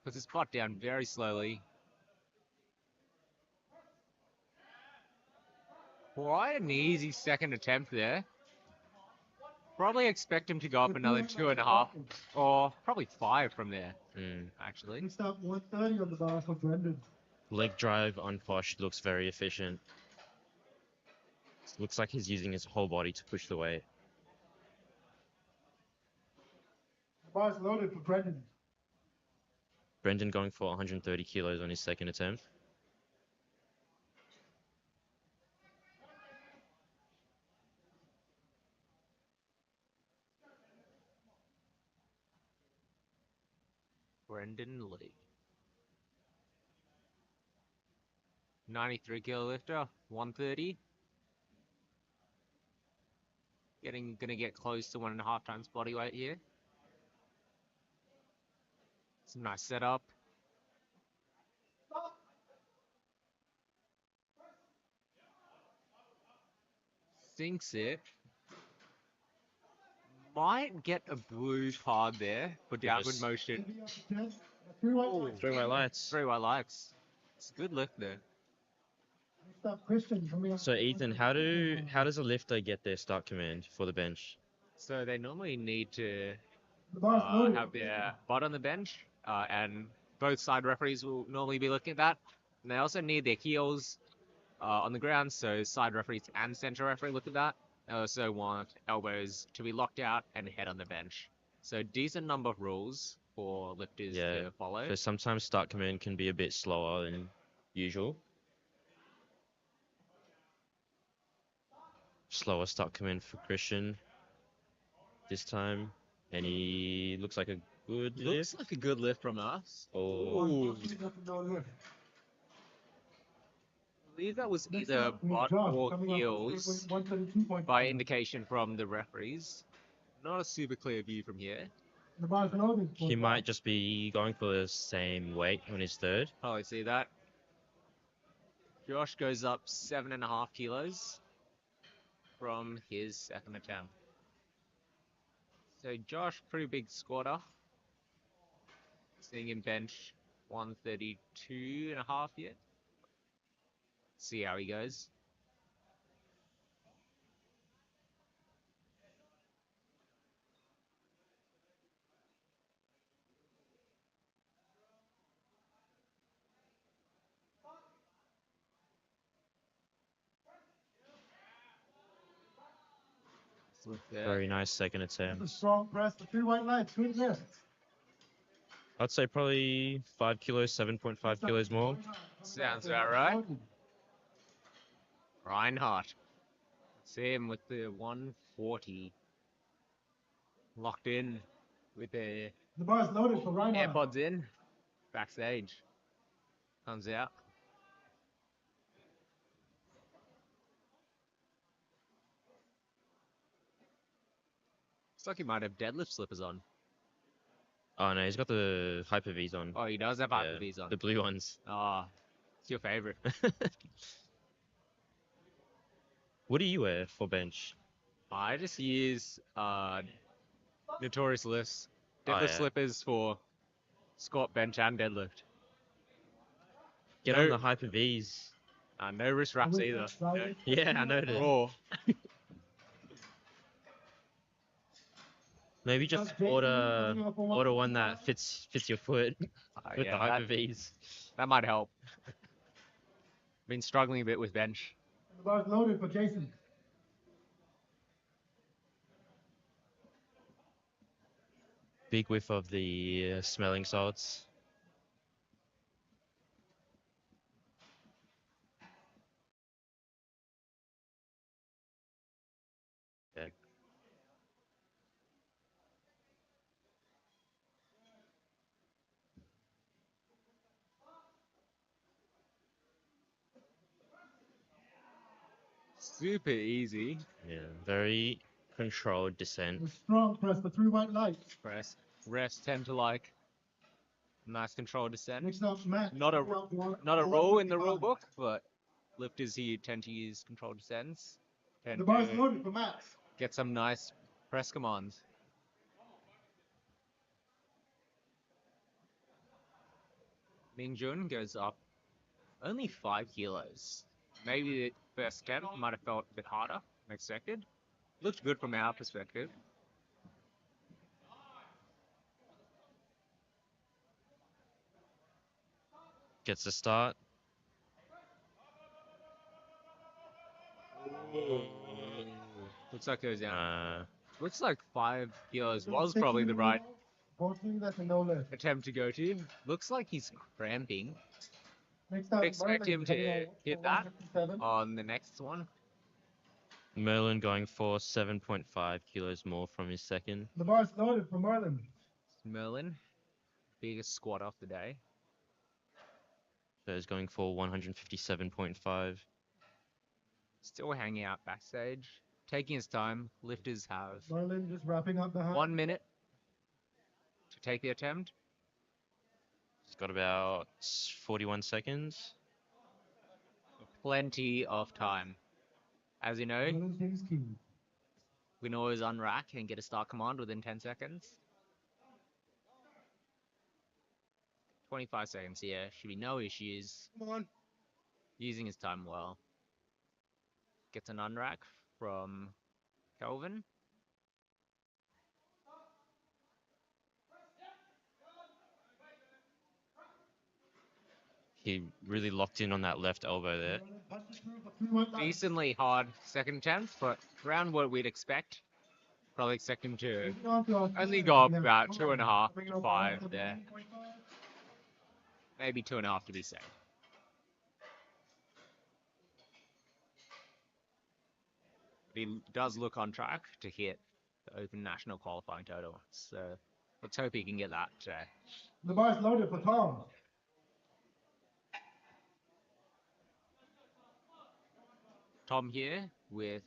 Puts his butt down very slowly. Quite an easy second attempt there. Probably expect him to go up another 2.5 or probably 5 from there, actually. Next up, 130 on the bar for Brendan. Leg drive on Posh looks very efficient. Looks like he's using his whole body to push the weight. The bar is loaded for Brendan. Brendan going for 130 kilos on his second attempt. Brendan Lee. 93 kilo lifter, 130. Gonna get close to 1.5 times body weight here. Some nice setup. Sinks it. Might get a bruise hard there for downward motion. Three white 3 white lights. 3 white lights. It's a good lift there. Next up, Christian coming up. So Ethan, how does a lifter get their start command for the bench? So they normally need to The bar is loaded. have their butt on the bench, and both side referees will normally be looking at that. And they also need their heels on the ground, so side referees and center referee look at that. They also want elbows to be locked out and head on the bench. So decent number of rules for lifters to follow. Because sometimes start command can be a bit slower than usual. Slower start command for Christian this time. And he looks like a good Looks lift. like a good lift from us. Oh, I believe that was either butt or heels by indication from the referees. Not a super clear view from here. The bar is loaded. he might just be going for the same weight on his third. Probably see that. Josh goes up 7.5 kilos from his second attempt. So Josh, pretty big squatter. Seeing him bench 132.5 yet. See how he goes. Very nice second That's a attempt. strong press. The 3 white lights. Good lift. I'd say probably 5 kilos, 7.5 kilos more. Sounds about right. Reinhardt. See him with the 140. Locked in with the The bar is loaded for Reinhardt. AirPods in. Backstage. Comes out. Looks like he might have deadlift slippers on. Oh no, he's got the Hyper V's on. Oh, he does have Yeah, Hyper V's on. the blue ones. Ah, it's your favorite. What do you wear for bench? I just use Notorious lifts. Oh, Deadlift yeah. slippers for squat, bench, and deadlift. Get No- on the Hyper V's. No wrist wraps either. Yeah, I noticed. Raw. Maybe just order one that fits your foot with the Hyper V's. That might help. Been struggling a bit with bench. The bar is loaded for Jason. Big whiff of the smelling salts. Yeah. Super easy. Yeah, very controlled descent. The strong press. The 3 white lights. Press. Refs tend to like nice controlled descent. Next up, Matt. Not a rule in the rule book, but lifters here tend to use controlled descents. Tend The bar is to loaded for Matt. get some nice press commands. Mingjun goes up only 5 kilos. Maybe the first attempt might have felt a bit harder than expected. Looked good from our perspective. Gets a start. Looks like goes down. Uh, Looks like 5 kilos was probably the right Unfortunately, that's a no lift. attempt to go to. Looks like he's cramping. Next up, Expect him to hit that 157. on the next one. Merlin going for 7.5 kilos more from his second. The bar is loaded for Merlin. Merlin, biggest squat of the day. So he's going for 157.5. Still hanging out backstage, taking his time. Lifters have Merlin just wrapping up the half. 1 minute to take the attempt. He's got about 41 seconds. Plenty of time. As you know, Merlin takes key. we can always unrack and get a start command within 10 seconds. 25 seconds here. Should be no issues. Come on. Using his time well. Gets an unrack from Kelvin. He really locked in on that left elbow there. Punches through for 3 white lights. Decently hard second attempt, but around what we'd expect. Probably expect him to Moving on to our only team. go up Yeah, about come 2.5 on. to 5 there. Maybe 2.5 to be safe. But he does look on track to hit the Open National qualifying total. So let's hope he can get that today. The bar is loaded for Tom. Tom here with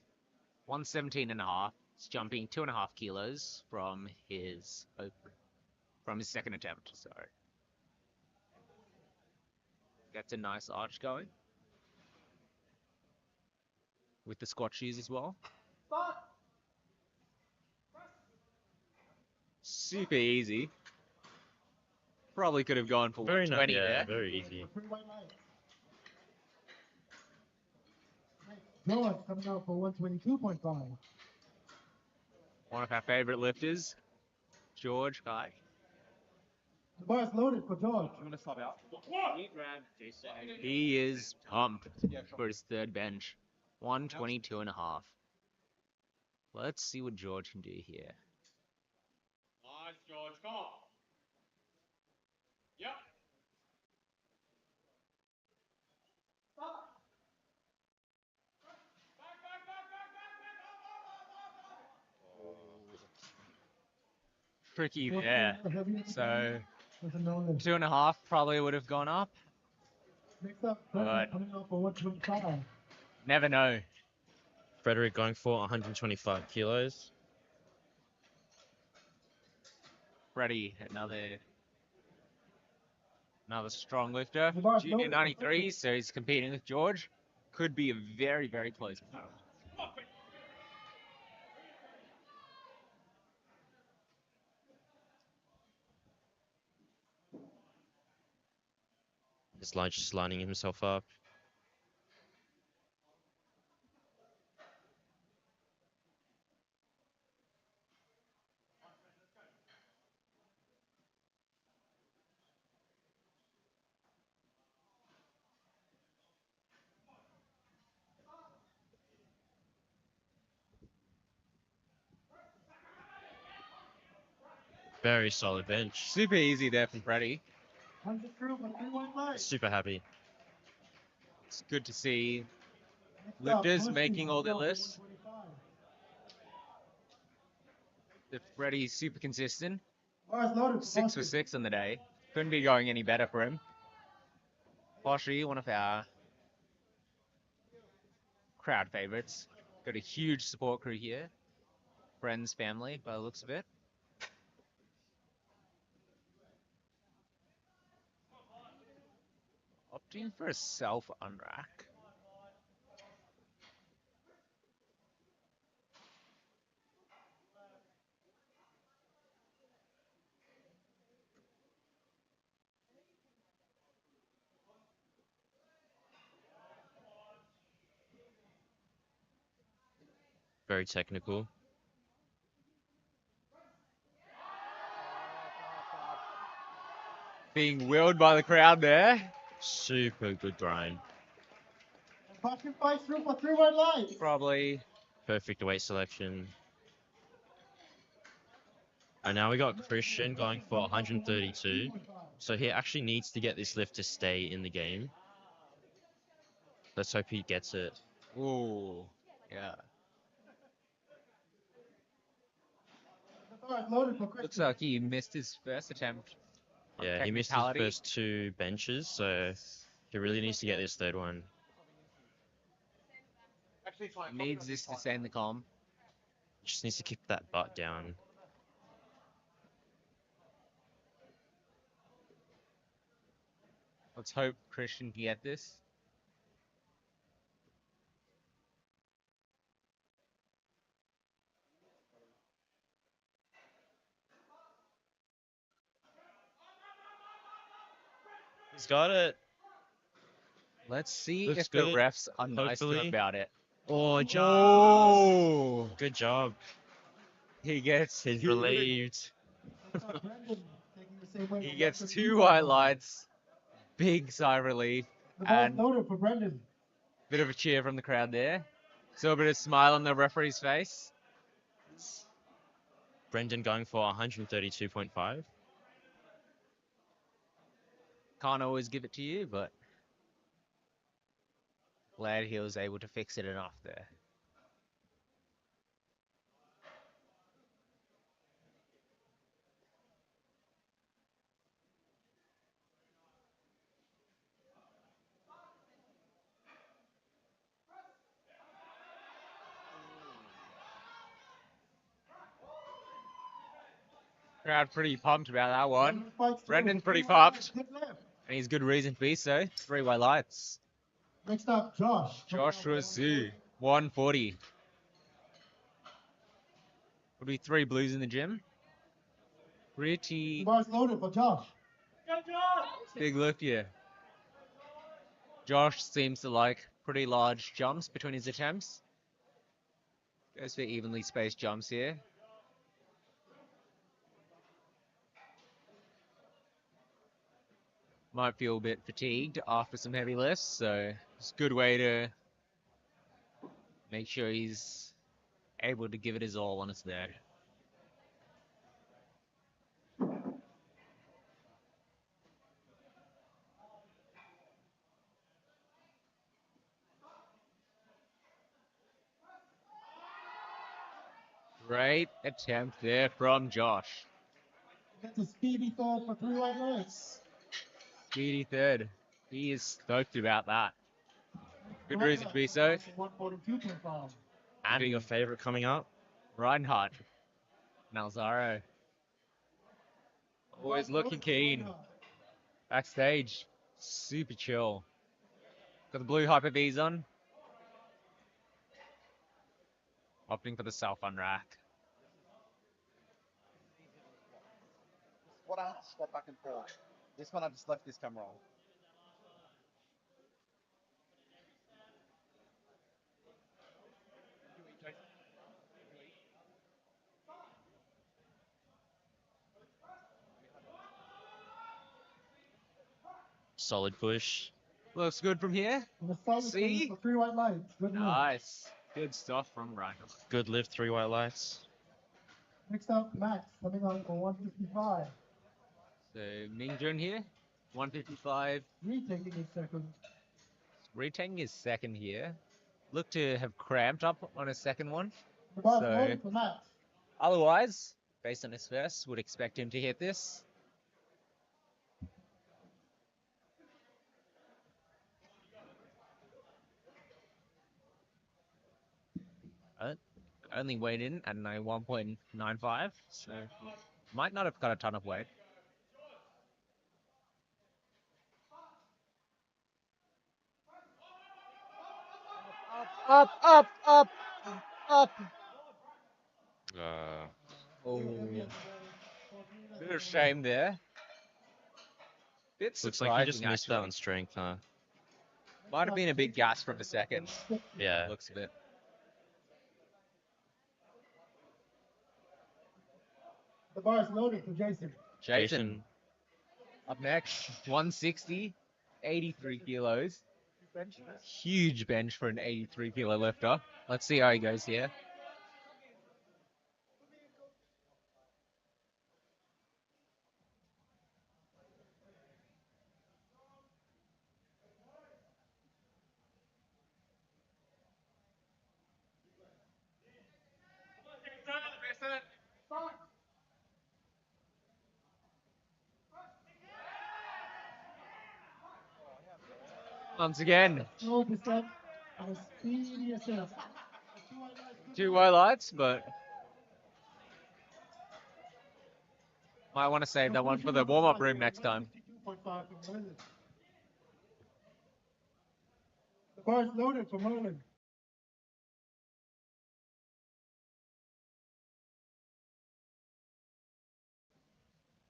117.5. He's jumping 2.5 kilos from his second attempt. Sorry. Gets a nice arch going. With the squat shoes as well. Super easy. Probably could have gone for Very 120 nice. Yeah, there. very easy. 3 white lights. George coming out for 122.5. One of our favorite lifters, George Guy. The bar is loaded for George. I'm gonna sub out. He is pumped for his third bench. 122.5. Let's see what George can do here. Nice, George. Come on. Yep. Tricky there. So With a no limit. 2.5 probably would have gone up. Next up, But- coming off for 125. Never know. Frederick going for 125 kilos. Freddie, another strong lifter. The bar's Junior loaded. 93, so he's competing with George. Could be a very, very close battle. Just lining himself up. Very solid bench. Super easy there from Freddie. 100 through, but 3 white lights. Super happy. It's good to see Next up, lifters pushing making all their for lists. 125. The Freddie's super consistent. Bars loaded. 6 for 6 on the day. Couldn't be going any better for him. Poshy, one of our crowd favorites. Got a huge support crew here. Friends, family, by the looks of it. Opting for a self unrack. Very technical. Being willed by the crowd there. Super good grind. Pushing 5 through for 3 white lights. Probably. Perfect weight selection. And now we got Christian going for 132. So he actually needs to get this lift to stay in the game. Let's hope he gets it. Ooh. Yeah. The bar's loaded for Christian. Looks like he missed his first attempt. on Yeah, he missed his technicality. first 2 benches, so he really needs to get this third one. Actually, fine. Needs this to stay in the column. Just needs to keep that butt down. Let's hope Christian can get this. He's got it. Let's see Looks if good. the refs are nicer Hopefully. about it. Oh, jump. Oh! Good job. He gets He's two- relieved. Brendan taking the same weight He for gets 150. 2 highlights. Big sigh of relief. The bar's And loaded for Brendan. bit of a cheer from the crowd there. Saw a bit of smile on the referee's face. Brendan going for 132.5. Can't always give it to you, but glad he was able to fix it enough there. Crowd pretty pumped about that one. Brendan's pretty pumped. Good left. And he's good reason to be so. 3 white lights. Next up, Josh. Joshua Zoo. 140. Would be 3 blues in the gym. The Pretty bar's loaded for Josh. big lift here. Josh seems to like pretty large jumps between his attempts. Goes for evenly spaced jumps here. Might feel a bit fatigued after some heavy lifts, so it's a good way to make sure he's able to give it his all on his third. Great attempt there from Josh. That's a speedy third for 3 white lights. Speedy third. He is stoked about that. Good reason to be so. 142.5. And And your favorite coming up? Reinhardt. Nalzaro. Always looking keen. Backstage. Super chill. Got the blue Hyper V's on. Opting for the self unrack. Squat out, squat back and forth. This one I just left this camera on. Solid push. Looks good from here. And the solid See? for 3 white lights. Good move. Nice. Good stuff from Reinhardt. Good lift, 3 white lights. Next up, Max coming on for 155. So Mingjun here. 155. Retaking his second. Retaking his second here. Look to have cramped up on his second one. The bar's So- loaded for Max. Otherwise, based on his first, would expect him to hit this. Only weighed in at a 1.95, so might not have got a ton of weight. Up. Oh, bit of shame there. Bit Looks like you just surprising, missed that actually. on strength, huh? Might have been a big gas from the second. Yeah. Looks a bit. The bar's loaded for Jason. Jason. Up next, 160, 83 kilos. Huge bench for an 83 kilo lifter. Let's see how he goes here. Once again, 12% and a speedy assist. 2 highlights, but might want to save that one for the warm-up room next time. 52.5 for Merlin. The bar's loaded for Merlin.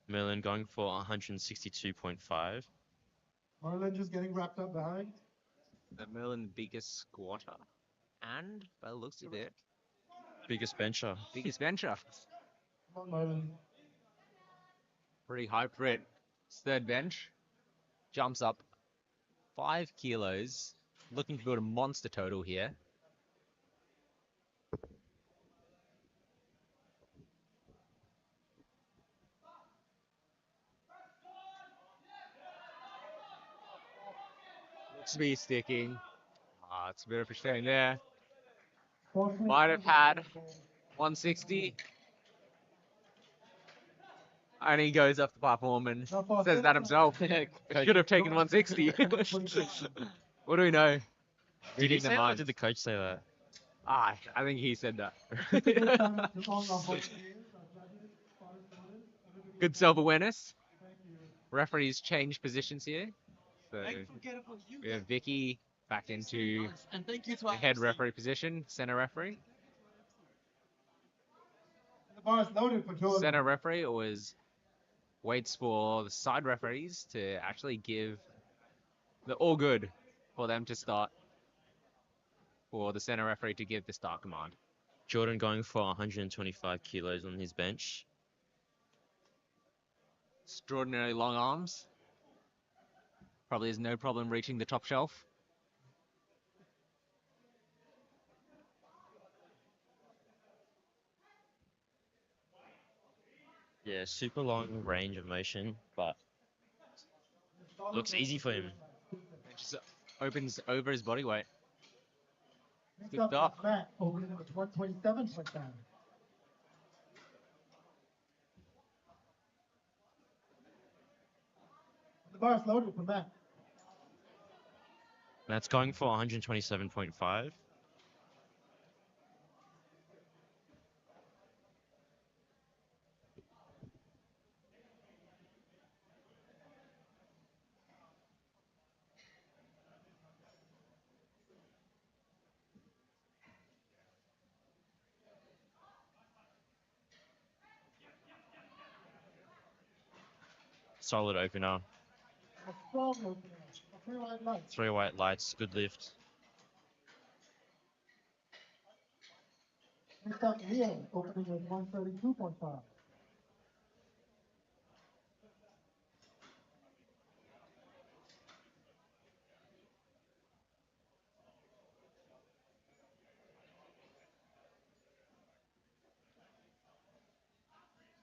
Merlin going for 162.5. Merlin just getting wrapped up behind. The Merlin biggest squatter. And, by the looks of it, Biggest bencher. biggest bencher. Come on, Merlin. Pretty hyped for it. His third bench. Jumps up 5 kilos. Looking to build a monster total here. Looks to be sticking. It's a bit of a shame there. Might have had 160. And he goes off the platform and says that himself. Should have taken 160. What do we know? Did he Reading say the that? Or mind. did the coach say that? I think he said that. Good self-awareness. Referees change positions here. So we have Vicky back into the head referee position, center referee. The bar's loaded for Jordan. Center referee always waits for the side referees to actually give the all good for them to start, for the center referee to give the start command. Jordan going for 125 kilos on his bench. Extraordinarily long arms. Probably has no problem reaching the top shelf. Yeah, super long range of motion, but looks easy for him. It just opens over his body weight. Next Good up stuff. is Matt, opening with 127.5. The bar is loaded for Matt. That's going for 127.5. Solid opener. A strong opener. A 3 white lights. 3 white lights, good lift. Next up, Leo, opening with 132.5.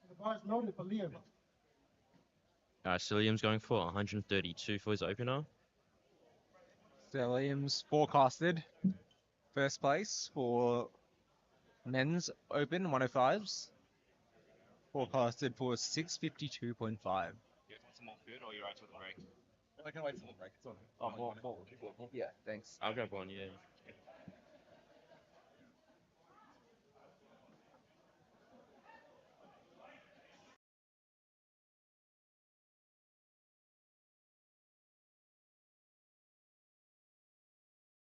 The bar is loaded for Liam. Cilliam's going for 132 for his opener. Williams forecasted first place for men's open 105s. Forecasted for 652.5. You guys want some more food, or you're right with the break? I can wait till the break. It's on. Oh, more. Yeah, thanks. I'll grab one, yeah.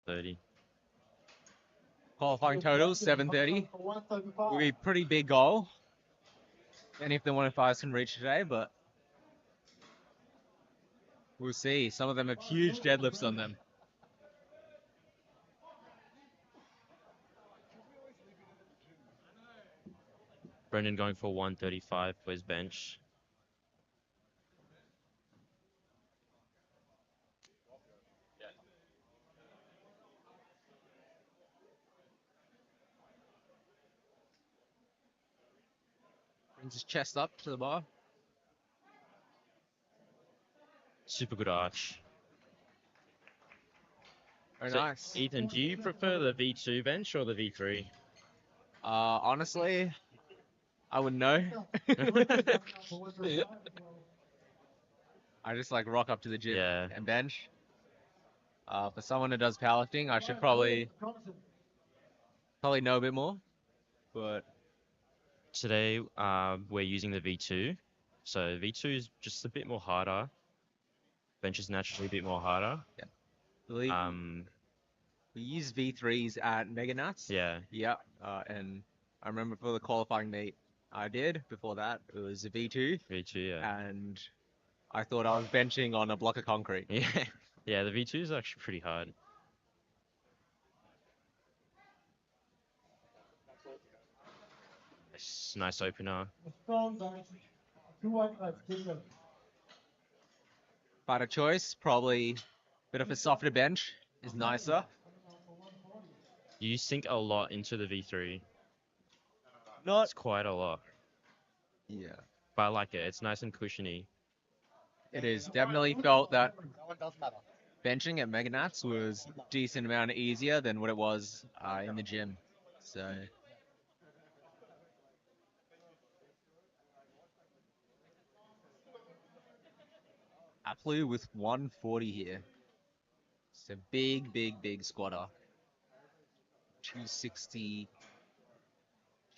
$30. Qualifying total 730. For 135. Will be a pretty big goal. And if the 105s can reach today, but we'll see. Some of them have huge deadlifts on them. Brendan going for 135 for his bench. Brings his chest up to the bar. Super good arch. Very So, nice. Ethan, do you prefer the V2 bench or the V3? Honestly, I wouldn't know. I just like rock up to the gym Yeah. and bench. For someone who does powerlifting, I should probably know a bit more. But Today, we're using the V2. So V2 is just a bit more harder. Bench is naturally a bit more harder. we Um, use V3s at Mega Nuts. yeah. Yeah. And I remember for the qualifying meet I did before that, it was a V2. V2, yeah. And I thought I was benching on a block of concrete. Yeah. Yeah, the V2 is actually pretty hard. Nice opener. Strong bench. 2 white lights. Gideon. By the choice, probably a bit of a softer bench is nicer. You sink a lot into the V3. Not. It's quite a lot. Yeah. But I like it. It's nice and cushiony. It is. Definitely felt that That one does matter. benching at Mega Nuts was a decent amount easier than what it was in the gym. So. Aplu with 140 here. It's a big squatter. 260,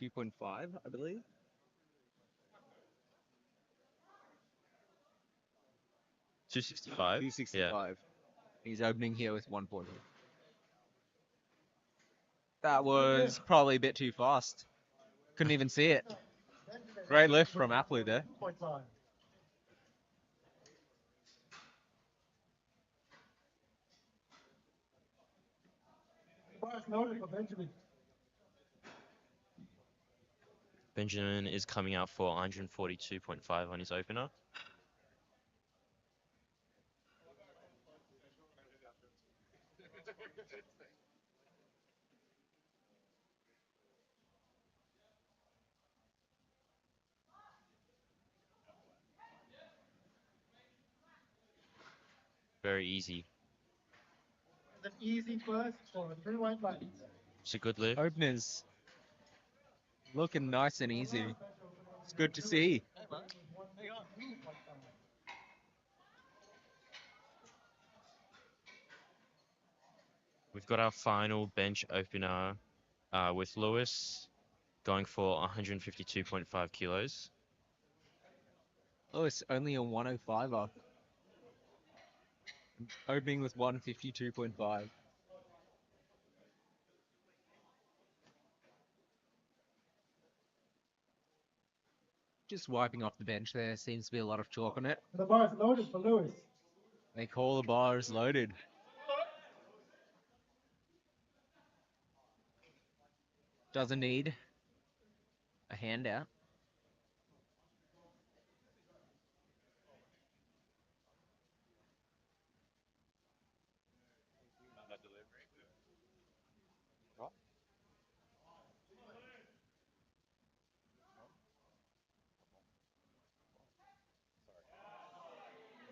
2.5, I believe. 265? 265. He's opening here with 140. That was probably a bit too fast. Couldn't even see it. Great lift from Aplu there. 2.5. The bar is loaded for Benjamin. Benjamin is coming out for 142.5 on his opener. very easy. The easy first for 3 white lights. It's a good lift. Openers looking nice and easy. It's good to see. We've got our final bench opener with Lewis going for 152.5 kilos. Oh, it's only a 105er. Opening with 152.5. Just wiping off the bench there. Seems to be a lot of chalk on it. The bar is loaded for Lewis. They call the bars loaded. Doesn't need a handout.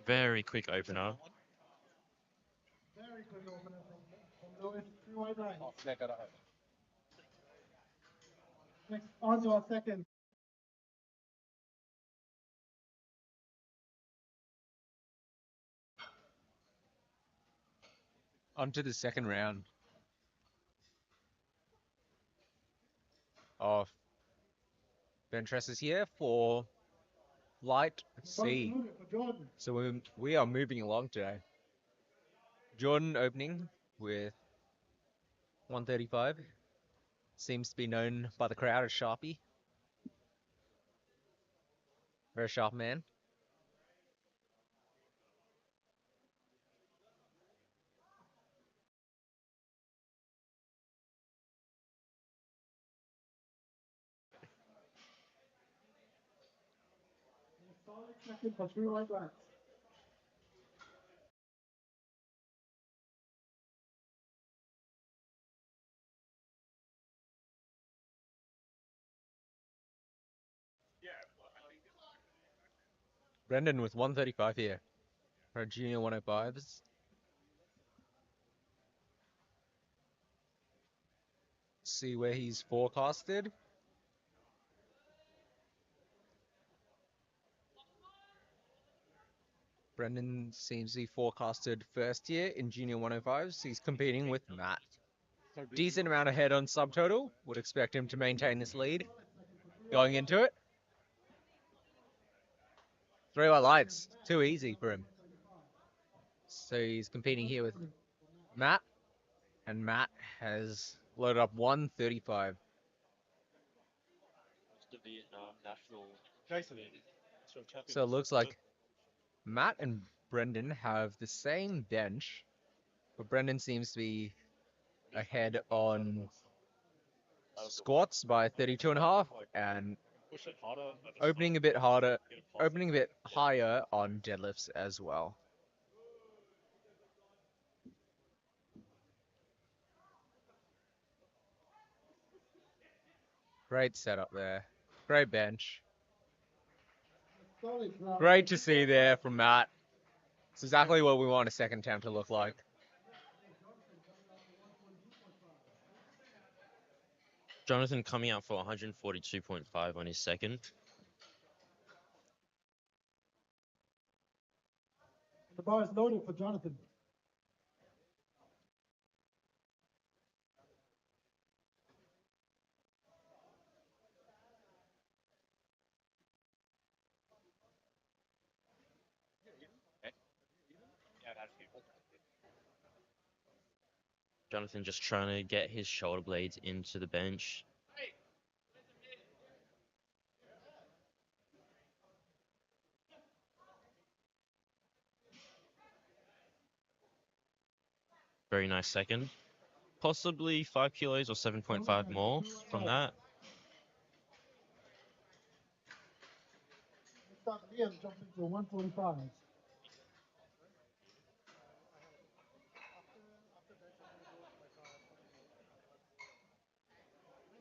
Very quick opener. Very quick opener from Lewis. 3 white lights. Next, on to our second. On to the second round of bench presses here for light C. So we are moving along today. Jordan opening with 135. Seems to be known by the crowd as Sharpie. Very sharp man. Second for 3 white lights. Brendan with 135 here for junior 105s. See where he's forecasted. Brendan seems to be forecasted first year in junior 105s. He's competing with Matt. Decent amount ahead on subtotal. Would expect him to maintain this lead going into it. 3 white lights. Too easy for him. So he's competing here with Matt. And Matt has loaded up 135. So it looks like Matt and Brendan have the same bench, but Brendan seems to be ahead on squats by 32.5 and opening a bit harder, opening a bit higher on deadlifts as well. Great setup there. Great bench. Great to see there from Matt. It's exactly what we want a second attempt to look like. Jonathan coming out for 142.5 on his second. The bar is loaded for Jonathan. Jonathan just trying to get his shoulder blades into the bench. Very nice second. Possibly 5 kilos or 7.5 more from that. Liam jumping to 145.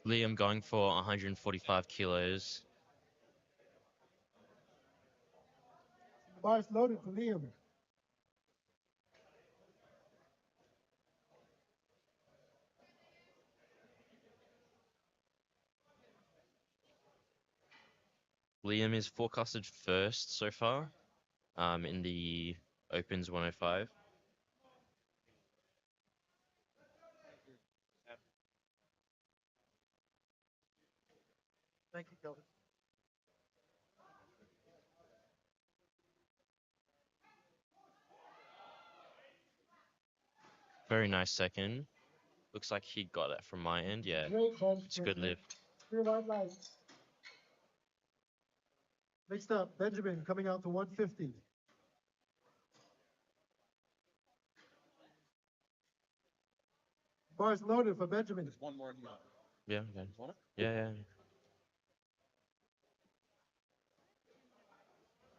Liam going for 145 kilos. The bar is loaded for Liam. Liam is forecasted first so far in the Opens 105. Thank you, Kelvin. Very nice second. Looks like he got that from my end. Yeah, Great bench it's a good press. lift. 3 white lights. Next up, Benjamin coming out to 150. Bars loaded for Benjamin. There's one more here. Yeah, okay. Want it? Yeah.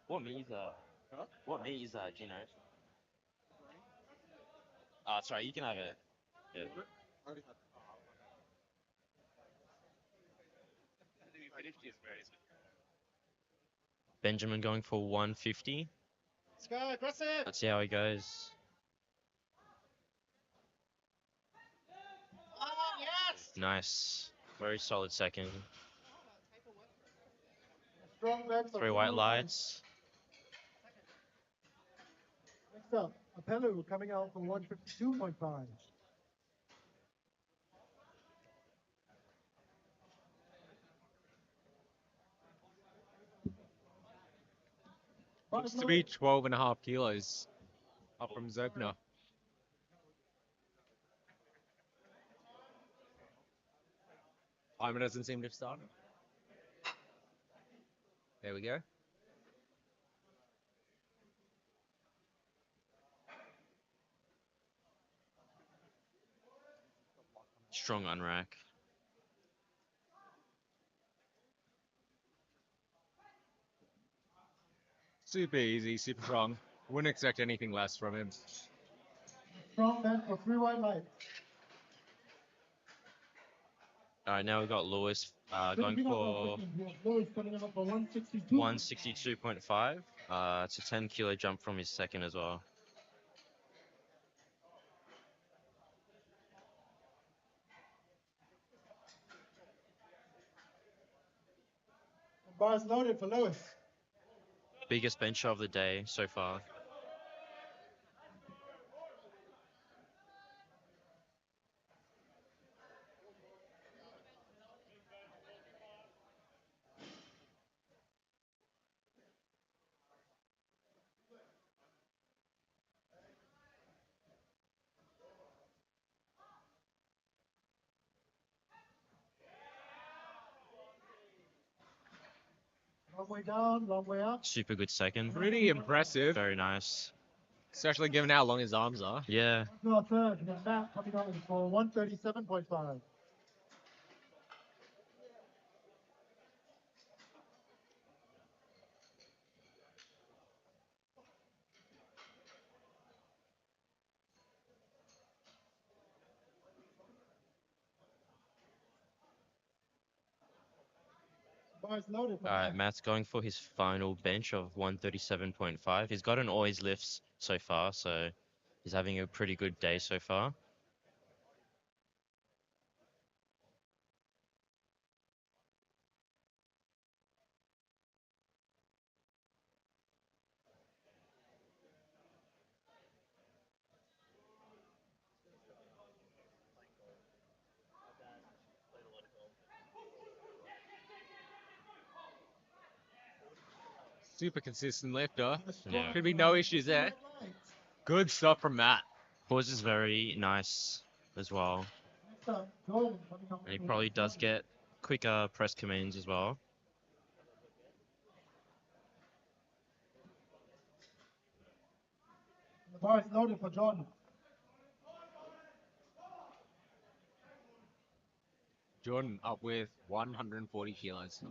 What meat is that? Huh? What meat is that, Gino? Sorry, you can have it. Yeah. Already had. Benjamin going for 150. Let's go, aggressive. Let's see how he goes. Oh, yes. Nice. Very solid second. Strong bench for 3 white lights. Next up, Apelu coming out for 152.5. Looks to be 12.5 kilos up from his opener. Timer doesn't seem to have started. There we go. Strong unrack. Super easy, super strong. Wouldn't expect anything less from him. Strong bench for 3 white lights. All right, now we've got Lewis going for Lewis coming out for 162. 162.5. It's a 10 kilo jump from his second as well. Bars loaded for Lewis. Biggest bench of the day so far. Long way down, long way up. Super good second. Pretty impressive, Very nice. especially given how long his arms are. Yeah. No, third, and then Matt coming out for 137.5. Bars loaded for All right, Matt. Matt's going for his final bench of 137.5. He's gotten all his lifts so far, so he's having a pretty good day so far. Super consistent lifter. Yeah. Should be no issues there. Good stuff from Matt. Pause is very nice as well. Next up, Jordan coming out And he for probably does 140. get quicker press commands as well. The bar is loaded for Jordan. Jordan up with 140 kilos.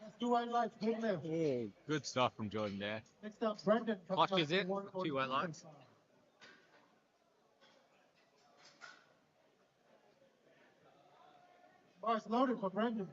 That's 2 white lights, big lift. Good stuff from Jordan there. Next up, Brendan coming out Clutches for it, 2 white 142.5. lights. Bars loaded for Brendan.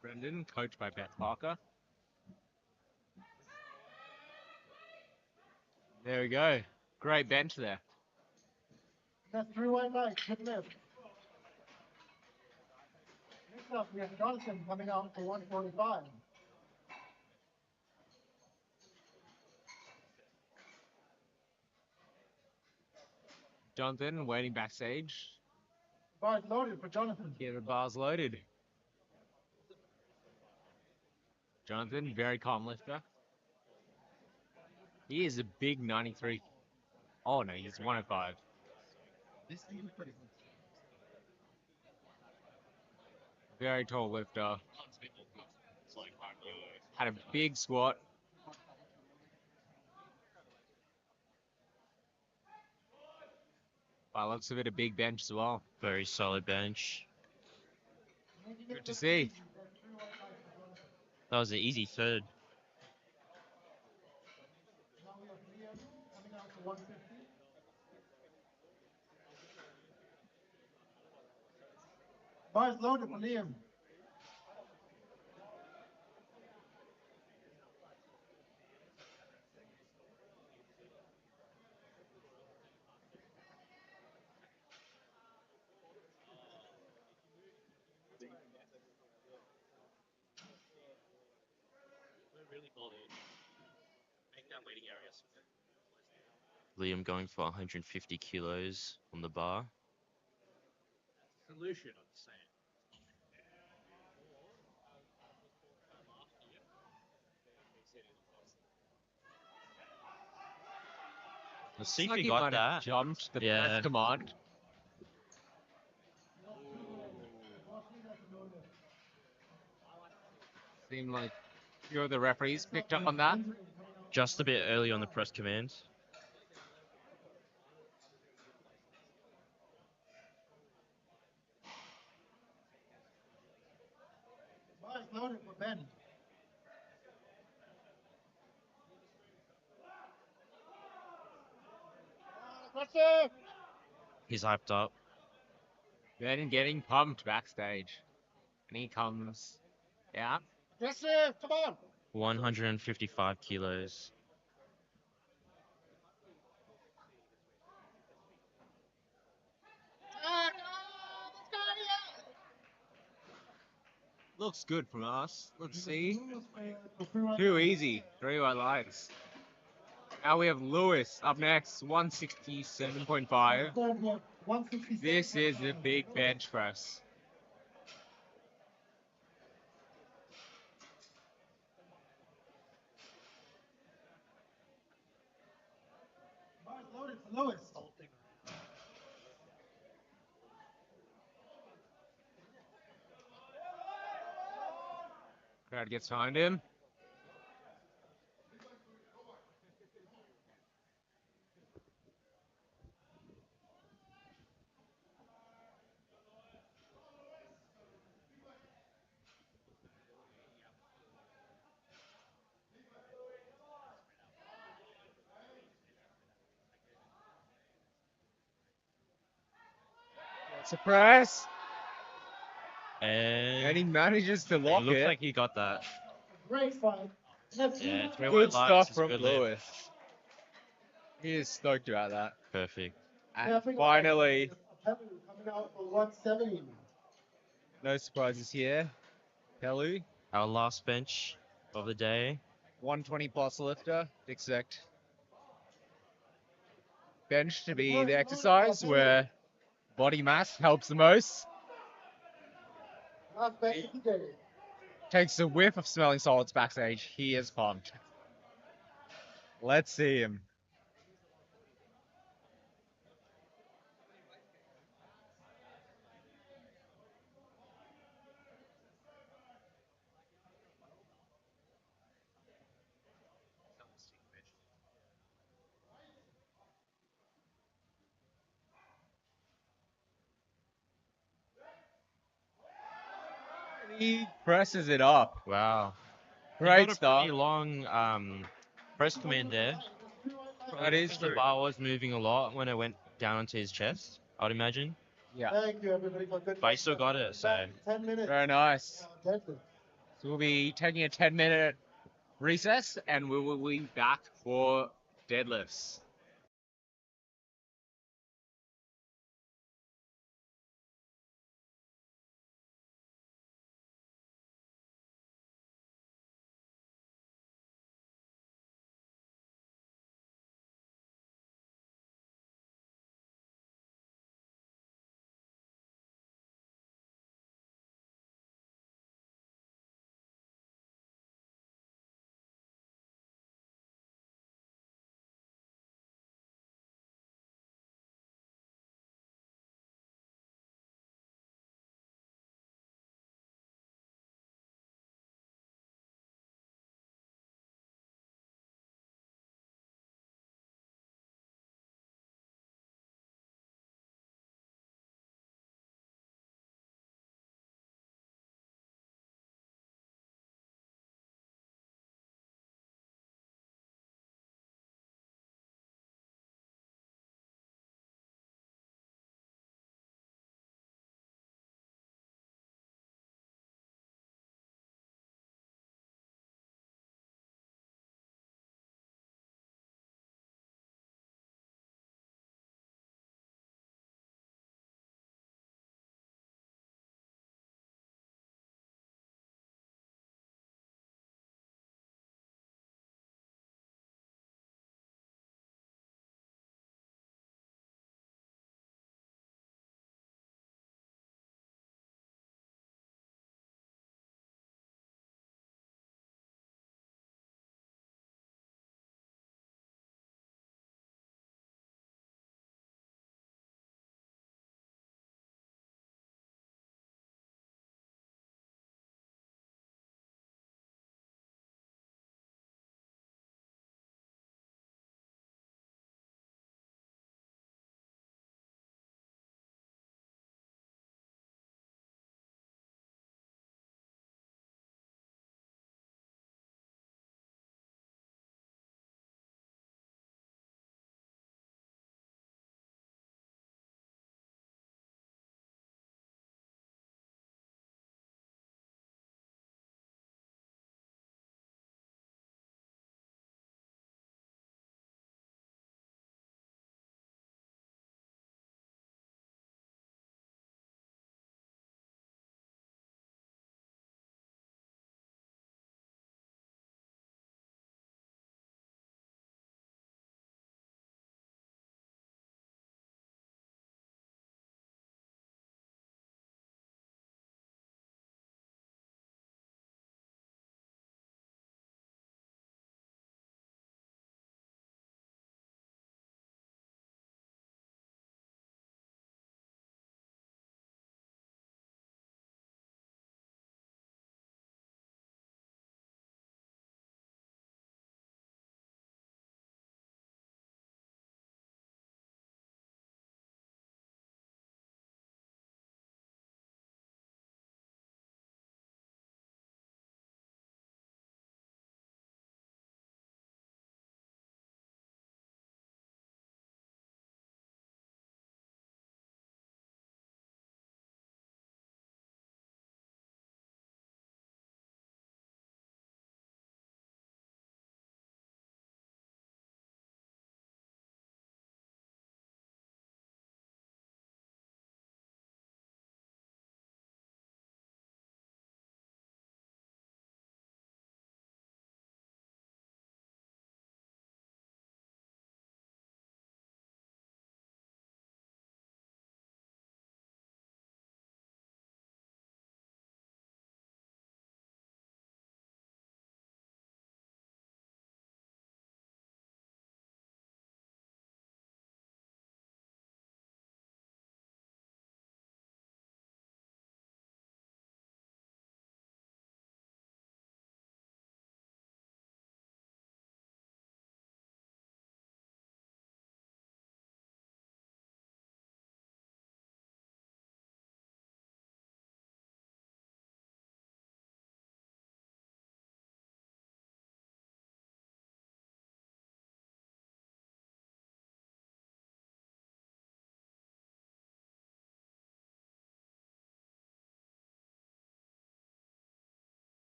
Brendan, coached by Beth Parker. There we go. Great bench there. That's 3 white lights. Good lift. Next up, we have Johnson coming out for 145. Jonathan waiting backstage. Bars loaded for Jonathan. Here the bar's loaded. Jonathan, very calm lifter. He is a big 93. Oh no, he's 105. Very tall lifter. Had a big squat. By the looks of it, a big bench as well. Very solid bench. Good to see. That was an easy third. Now we have Liam coming out for 150. Bars loaded for Liam. Liam going for 150 kilos on the bar. Solution, I'm saying. Let's see if Like he he got might have that. jumped the Yeah. press command. Seemed like a few of the referees picked up on that. Just a bit early on the press command. Bars loaded for Ben. He's hyped up. Then getting pumped backstage. And he comes out. Aggressive, come on. 155 kilos. Looks good from us. Let's see. Too easy. 3 white lights. Now we have Lewis up next, 167.5. This is a big bench press. Bars loaded for Lewis. Crowd gets behind him. It's a press. And he manages to It lock looks it. like he got that. Great fight. Yeah, 3 Good white lights stuff is from good lift. Lewis. He is stoked about that. Perfect. And finally, Coming out for 170. no surprises here. Pelu, Our last bench of the day. 120 plus lifter, expect bench to be the exercise where body mass helps the most. Last bench of the day. Takes a whiff of smelling solids backstage. He is pumped. Let's see him. He presses it up. Wow. He Great got a stuff. pretty long press command there. That is Because the true. bar was moving a lot when it went down onto his chest, I would imagine. Yeah. Thank you, everybody, for good. But he still got it, so 10 minutes. Very nice. Deadlift. So we'll be taking a 10-minute recess, and we will be back for deadlifts.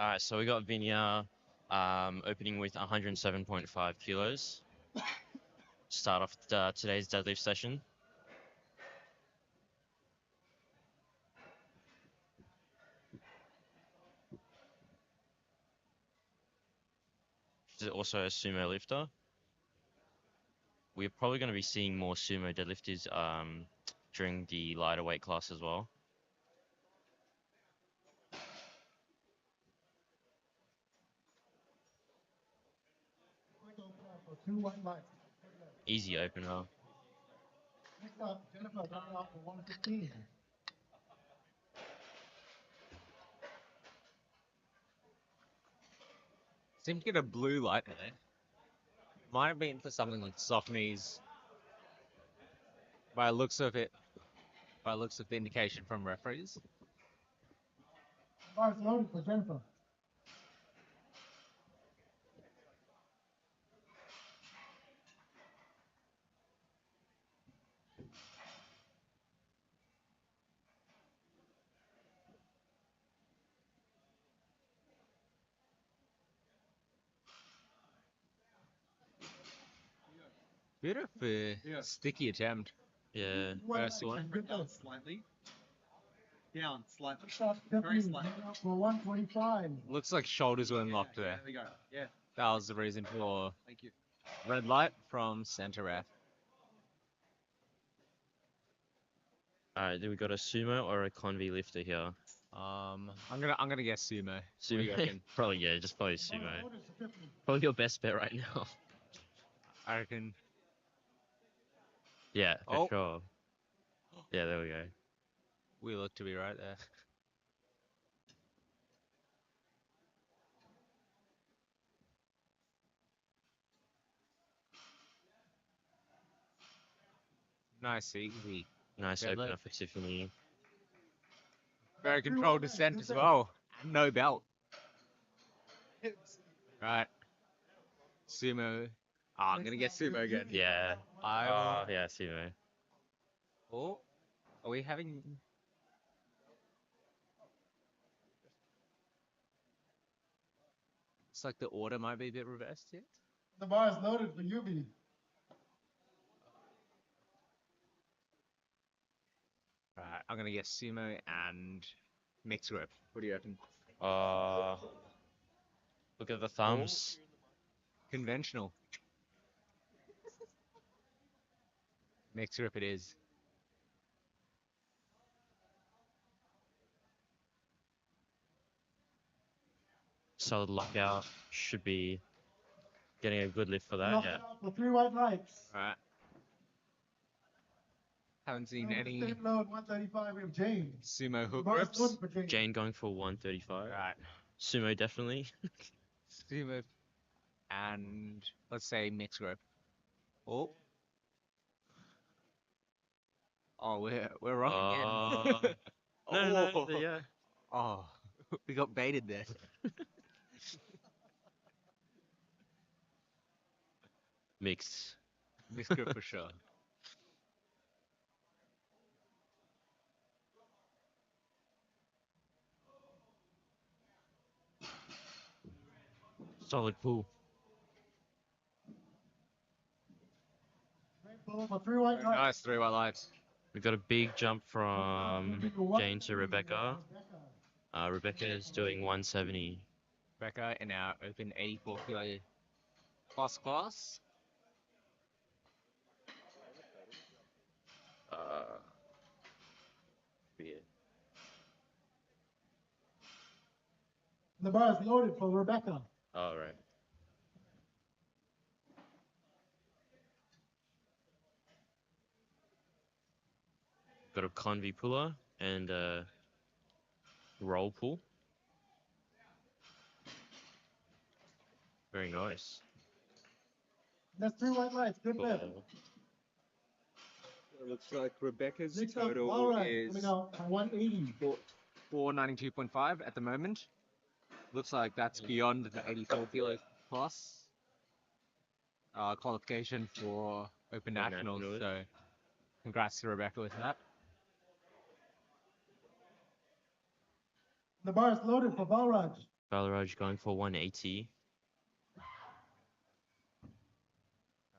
All right, so we got Vinya opening with 107.5 kilos. Start off today's deadlift session. She's also a sumo lifter. We're probably going to be seeing more sumo deadlifters during the lighter weight class as well. Two white lights. Easy opener. Next up, Jennifer coming out for 115. Seemed to get a blue light there. Might have been for something like soft knees. By looks of it, by looks of the indication from referees. Bars loaded for Jennifer. Bit of a sticky attempt. Yeah. First one. Down slightly. Down slightly. Shot Very Tiffany slightly. coming out for 125. Looks like shoulders were unlocked there. There we go. Yeah, That was the reason for thank you. red light from center ref. All right, then we got a sumo or a convi lifter here. I'm gonna guess sumo. What do you Sumo, reckon? probably just probably sumo. Bars loaded for Tiffany. Probably your best bet right now. I reckon. Yeah, for Oh. sure. Yeah, there we go. We look to be right there. Nice, easy. Nice Deadlift. opener for Tiffany. Very controlled descent as well. And no belt. Right. Sumo. Ah, I'm gonna get sumo again. Yeah. Yeah, sumo. Oh, are we having? It's like the order might be a bit reversed here. The bar is loaded for Yubi. Right, I'm gonna guess sumo and mixed grip. What do you reckon? Look at the thumbs. Conventional. Mixed grip it is. Solid lockout. Should be getting a good lift for that. Knocked Yeah. out for 3 white lights. Right. Haven't seen any Same load, 135. We have James. sumo The hook bar is grips. loaded for James. Jane going for 135. Right. Sumo definitely. Sumo and let's say mixed grip. Oh. Oh, we're wrong again. No, yeah. Oh, we got baited there. Mixed. Mixed grip for sure. Solid pull. Great pull for 3 white lights. Nice 3 white lights. We got a big jump from Jane to Rebecca. Rebecca is doing 170. Becca in our open 84 kilo plus class. Yeah. The bar is loaded for Rebecca. All right. Got a convi puller and a roll pull. Very nice. That's 3 white lights. Good Cool. lift. It looks like Rebecca's Next up, total Laura is coming out for 180. 492.5 at the moment. Looks like that's beyond the 84 kilo plus qualification for Open Nationals. Nationals. So congrats to Rebecca with that. The bar is loaded for Balraj. Balaraj going for 180.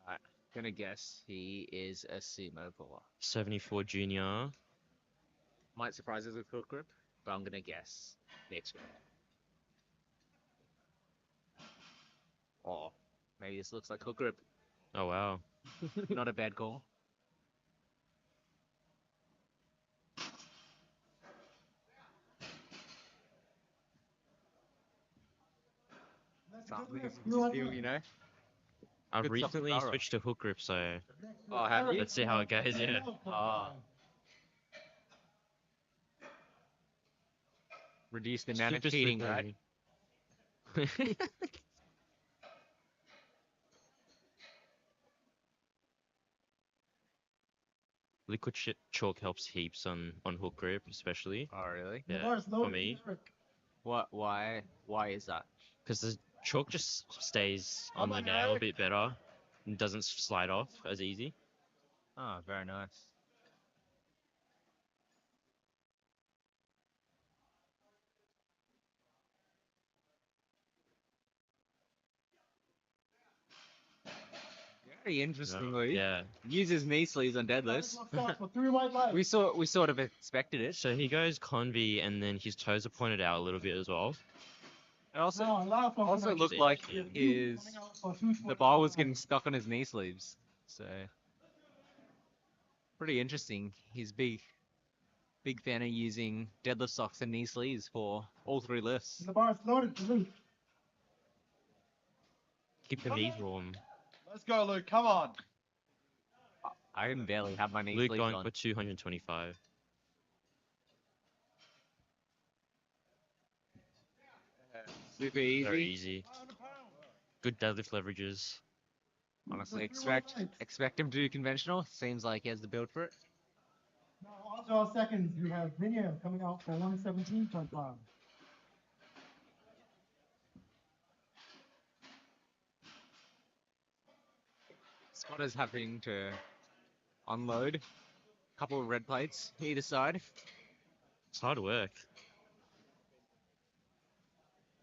Right. Gonna guess he is a sumo puller. 74 junior. Might surprise us with hook grip, but I'm gonna guess next grip. Or maybe this looks like hook grip. Oh wow. Not a bad call. Something you feel, you know. I've Good stuff, recently Barra. switched to hook grip, so Oh, have you? let's see how it goes. Yeah. Ah. Reduce the amount of Super cheating, right? slippery. Liquid chalk helps heaps on hook grip, especially. Oh, really? Yeah, for me, What? Why is that? because the chalk just stays on the nail a bit better and doesn't slide off as easy. Oh, very nice. Very interestingly, Yeah. uses knee sleeves on deadlifts. For 3 white lights. We sort of expected it. So he goes convy, and then his toes are pointed out a little bit as well. It also No, allow for also connection. looked like Interesting. the bar was getting stuck on his knee sleeves. So pretty interesting. He's big fan of using deadlift socks and knee sleeves for all 3 lifts. The bar is loaded to Luke. Keep the knees warm. Let's go, Luke. Come on. I can barely have my knee Luke sleeves going on. for 225. Super easy. Very easy. Good deadlift leverages. Honestly, expect him to do conventional. Seems like he has the build for it. Now, also our seconds, we have Vinia coming out for 117.5. Scott is having to unload a couple of red plates either side. It's hard work.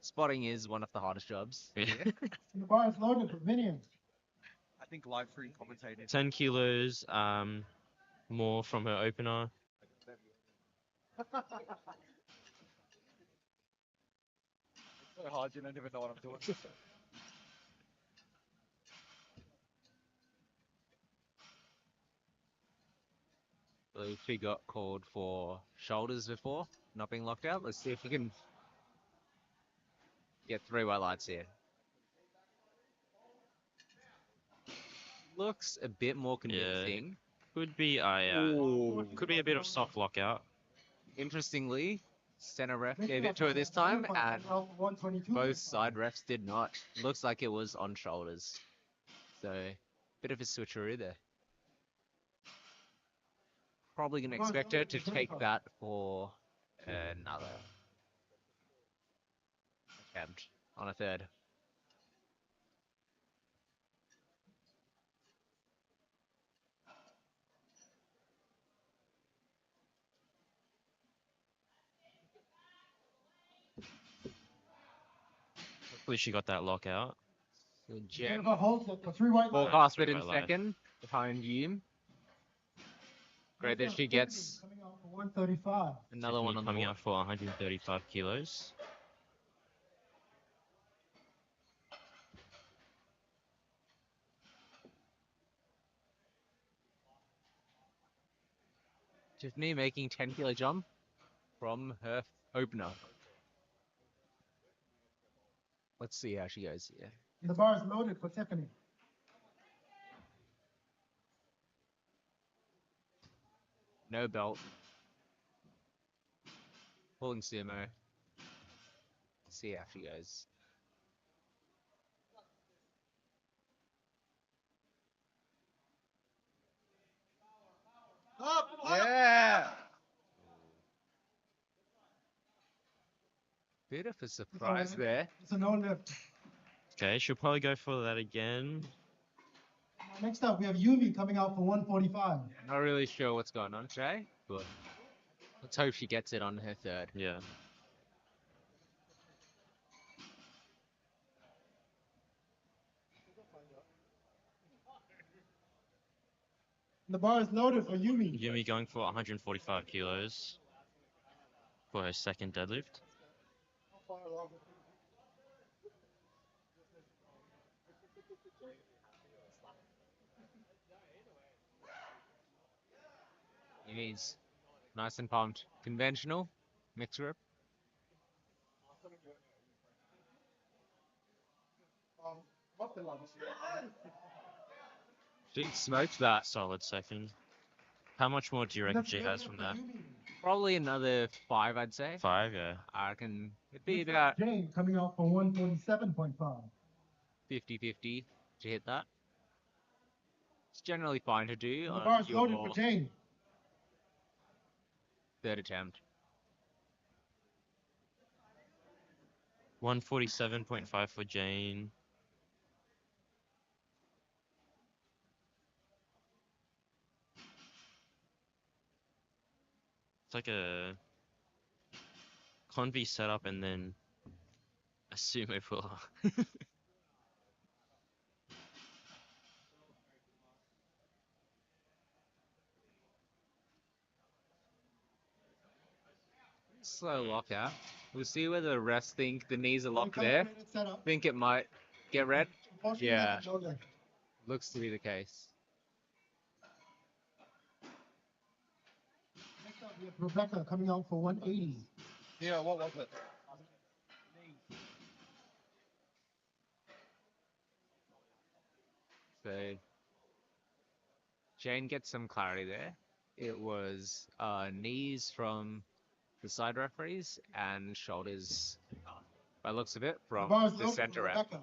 Spotting is one of the hardest jobs. Yeah. And the bar is loaded for Vinia. I think live stream commentating. 10 kilos more from her opener. It's so hard, you don't even know what I'm doing. She got called for shoulders before, not being locked out. Let's see if we can get 3 white lights here. Looks a bit more convincing. Could be could be a bit of soft lockout. Interestingly, center ref gave it to her this time, and both side refs did not. Looks like it was on shoulders. So, bit of a switcheroo there. Probably going to expect her to take that for another attempt on a third. Hopefully she got that lockout. So Jennifer Jen holds it for 3 white lights. forecasted in White light. second behind Hume. Great that she gets Coming out for 135. another one on the coming board. out for 135 kilos. Tiffany making 10 kilo jump from her opener. Let's see how she goes here. The bar is loaded for Tiffany. No belt. Pulling sumo. See how she goes. Up! Yeah! Bit of a surprise there. It's a no lift. Okay, she'll probably go for that again. Next up, we have Yumi coming out for 145. Not really sure what's going on today, but let's hope she gets it on her third. Yeah. The bar is loaded for Yumi. Yumi going for 145 kilos for her second deadlift. He's nice and pumped. Conventional, mixed grip. She smoked that. Solid second. How much more do you reckon she has from that? Probably another 5, I'd say. 5, yeah. I reckon it'd be about Jane coming out for 147.5. 50-50 to hit that. It's generally fine to do The on bar is your loaded for Jane. third attempt. 147.5 for Jane. It's like a convi setup and then a sumo puller. Slow lockout. We'll see whether the refs think the knees are locked there. Think it might get red. Yeah. Looks to be the case. Next up, we have Rebecca coming out for 180. Yeah, what was it? So Jane gets some clarity there. It was knees from the side referees and shoulders, by looks of it, from the center rep.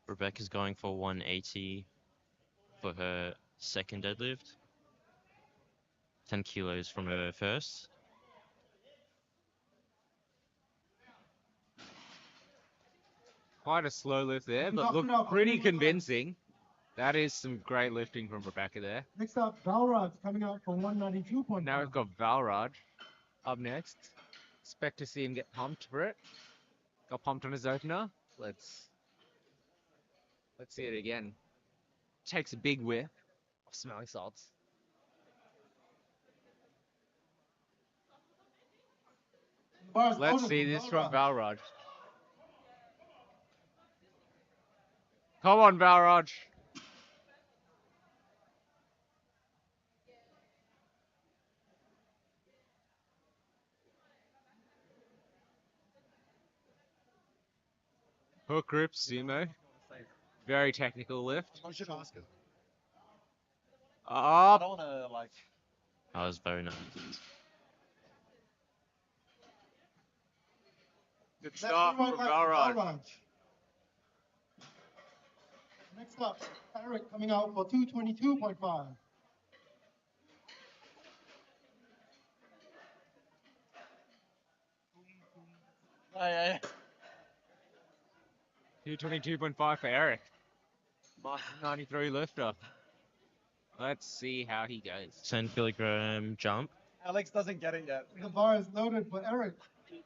Rebecca's going for 180 for her second deadlift. 10 kilos from her first. Quite a slow lift there, but looked pretty convincing. That is some great lifting from Rebecca there. Next up, Balraj coming out for 192.5. Now we've got Valraj up next. Expect to see him get pumped for it. Got pumped on his opener. Let's see it again. Takes a big whiff of smelling salts. Let's see this from Valraj. Come on, Valraj. Hook grip, sumo. Very technical lift. I should ask it. Up. I don't want to like. That was very nice. Good start from Valraj. Next up, Eric coming out for 222.5. Yeah. 222.5 for Eric. 93 lifter. Let's see how he goes. 10 kilogram jump. Alex doesn't get it yet. The bar is loaded for Eric. He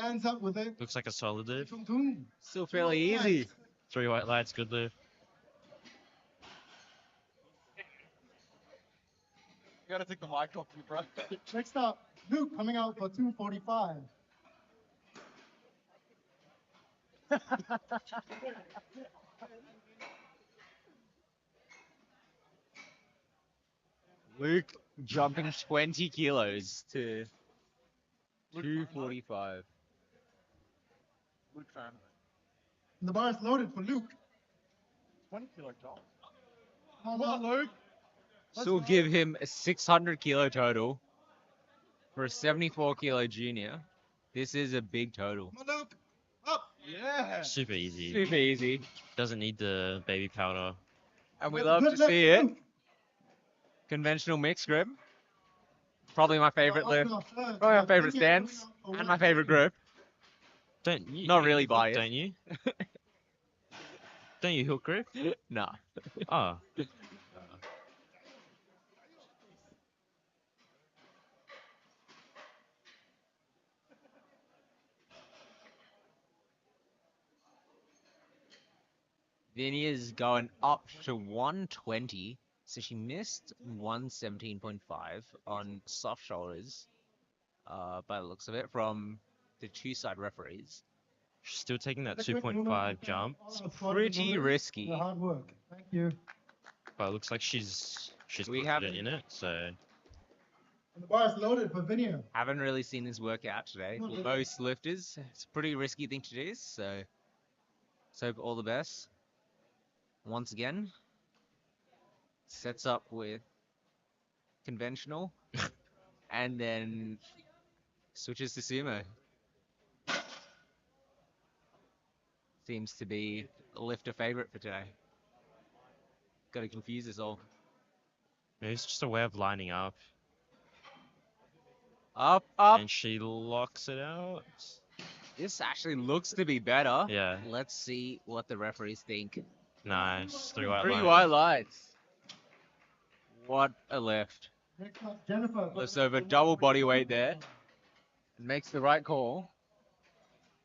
stands up with it. Looks like a solid lift. Still fairly easy. 3 white lights, good lift. You gotta take the mic off you, bro. Next up, Luke coming out for 245. Luke jumping 20 kilos to 245. Luke fan. The bar is loaded for Luke. 20 kilo top. Come on, Luke. So we'll give him a 600 kilo total for a 74 kilo junior. This is a big total. Come on, Luke. Up. Yeah. Super easy. Super easy. Doesn't need the baby powder. And we Good love to lift, see it. Luke. Conventional mixed grip. Probably my favorite lift. Up now, third. Probably my Now, favorite Vinny coming stance. up for And my favorite grip. Don't you? Not you really hook, biased. Don't you? Don't you hook grip? Nah. Oh. Vinny is going up to 120. So she missed 117.5 on soft shoulders. By the looks of it, from the two side referees. She's still taking that The quick 2.5 movement, jump, all our squad Pretty movements, risky. the hard work. Thank you. but it looks like she's We confident in it. So And the bar is loaded for Vinny. Haven't really seen this workout today. Not For really. most lifters, it's a pretty risky thing to do. So, let's hope all the best. Once again, sets up with conventional, and then switches to sumo. Seems to be a lifter favorite for today. Got to confuse us all. maybe it's just a way of lining up. Up, up. And she locks it out. This actually looks to be better. Yeah. Let's see what the referees think. Nice. 3 white Three lines. white lights. What a lift. Next up, Jennifer. Lifts over double body weight there. Makes the right call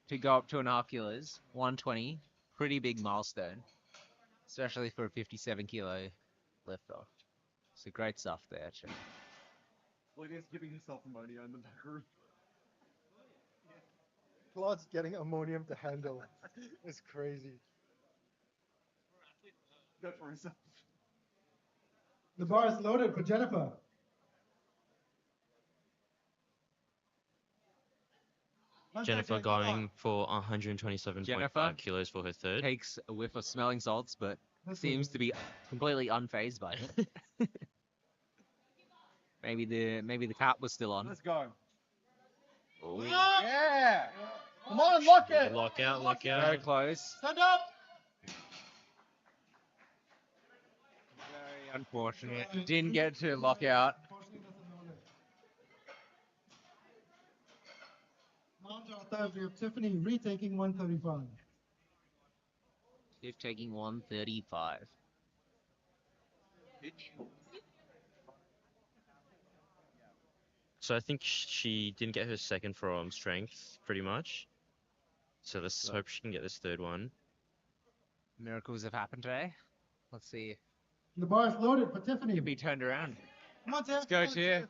to go up 2.5 kilos. 120. Pretty big milestone. Especially for a 57 kilo lift off. So great stuff there, actually. Lydia's giving herself ammonia in the back room. Claude's getting ammonium to handle. It's crazy. Good for herself. The bar is loaded for Jennifer. Jennifer going for 127.5 Jennifer kilos for her third. Takes a whiff of smelling salts, but seems to be completely unfazed by it. maybe the cap was still on. Let's go. Ooh. Yeah. Come on, lock it. Lock out, lock Very out. close. Stand up. Very unfortunate. Didn't get to lock out. Now to our third, we have Tiffany retaking 135. Tiff taking 135. So I think she didn't get her second from strength, pretty much. So let's hope she can get this third one. Miracles have happened today. Let's see. The bar is loaded for Tiffany. Could be turned around. Come on, Tiff. Let's go, Tiff. Yeah.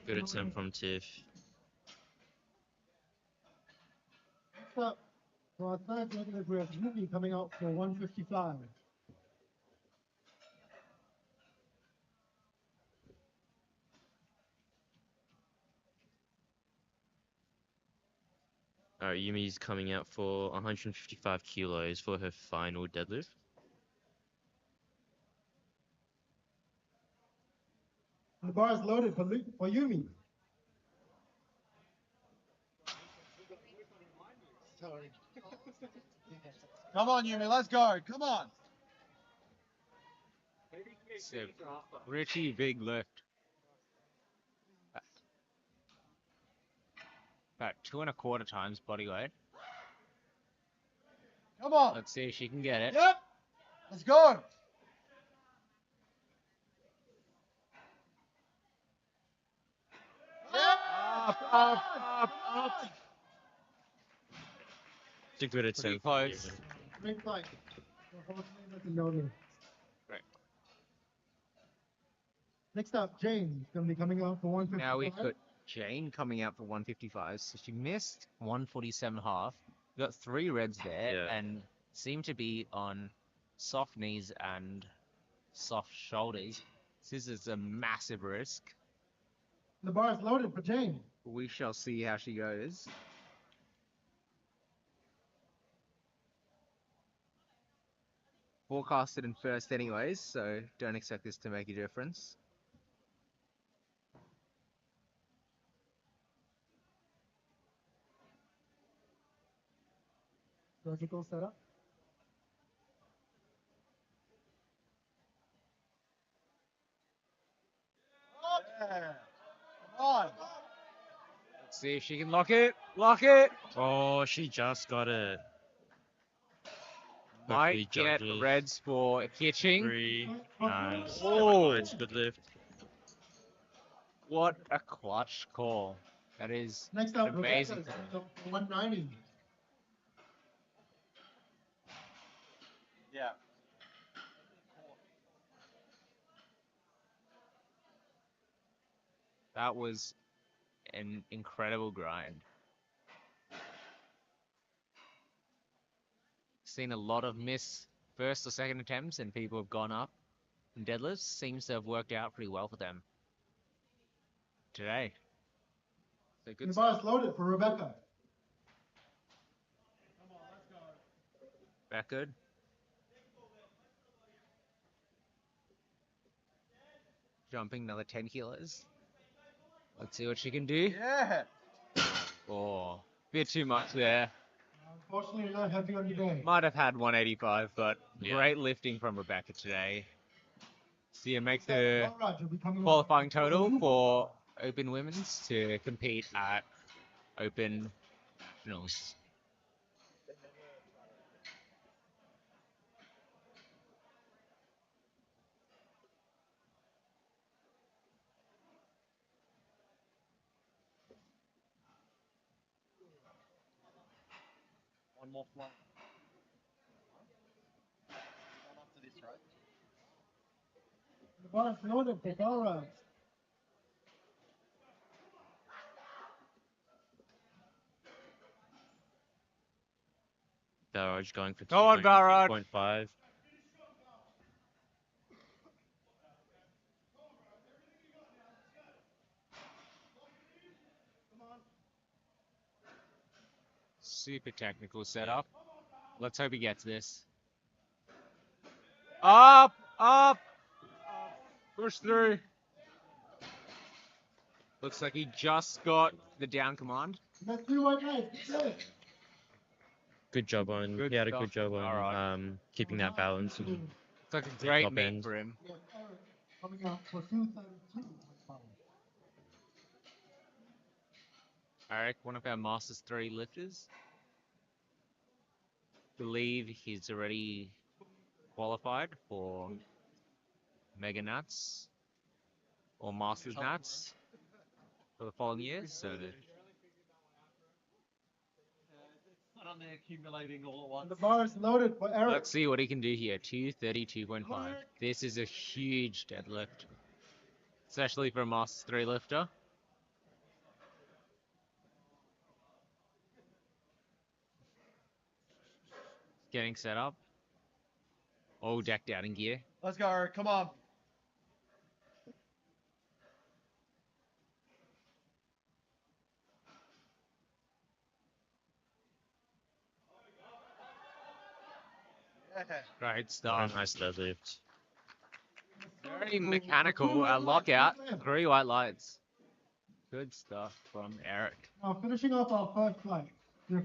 Good attempt from Tiff. Next up, for our third deadlift, we have Ruby coming out for 155. Alright, Yumi's coming out for 155 kilos for her final deadlift. The bar is loaded for Yumi. Sorry. Come on, Yumi. Let's go. Come on. So, pretty big lift. About 2.25 times body weight. Come on. Let's see if she can get it. Yep. Let's go. Up, up, up, up. It's a good Pretty attempt. close. Great fight. Unfortunately, nothing noted. Right. Next up, Jane is going to be coming out for 155. Now we've got Jane coming out for 155. So she missed 147.5. We got 3 reds there Yeah. and seem to be on soft knees and soft shoulders. This is a massive risk. The bar is loaded for Jane. We shall see how she goes. Forecasted in first anyways, so don't expect this to make a difference. Surgical setup. Yeah. Come on. Let's see if she can lock it. Lock it! Oh, she just got it. Hopefully Might get judges. reds for hitching. 3. Nice. Oh. Nice. Good lift. What a clutch call. That is Next up, amazing. Rebecca's 190. Yeah. That was an incredible grind. Seen a lot of miss first or second attempts, and people have gone up in deadlifts. Seems to have worked out pretty well for them today. So good The stuff. bar is loaded for Rebecca. Back good. Jumping another 10 kilos. Let's see what she can do. Yeah. Oh, bit too much there. Unfortunately, you're not heavy on your day. Might have had 185, but Yeah. great lifting from Rebecca today. See, it makes the All right, you'll be coming qualifying total for Open Women's to compete at Open Nationals. One more flight. One after this, right? The bar is loaded for Dara. Barrage going for Go on, Barrage. 2.5. Super technical setup. Let's hope he gets this. Up, up, push through. Looks like he just got the down command. That's 3 white knights. That's it. Good job on. Good He had a stuff. good job on Alright. keeping that balance. And It's like a great Top meet end. for him. Yes, Eric coming out for 232. Eric, one of our Masters 3 lifters. Believe he's already qualified for Mega Nats or Masters Nats for the following year. So Not on there accumulating all at once. The bar is loaded for Eric. let's see what he can do here. 232.5. This is a huge deadlift, especially for a Masters 3 lifter. Getting set up. All decked out in gear. Let's go, Eric. Come on. Yeah. Great what a stuff. nice deadlift. Very mechanical at lockout. 3 white lights. Good stuff from Eric. Now finishing off our first flight. They're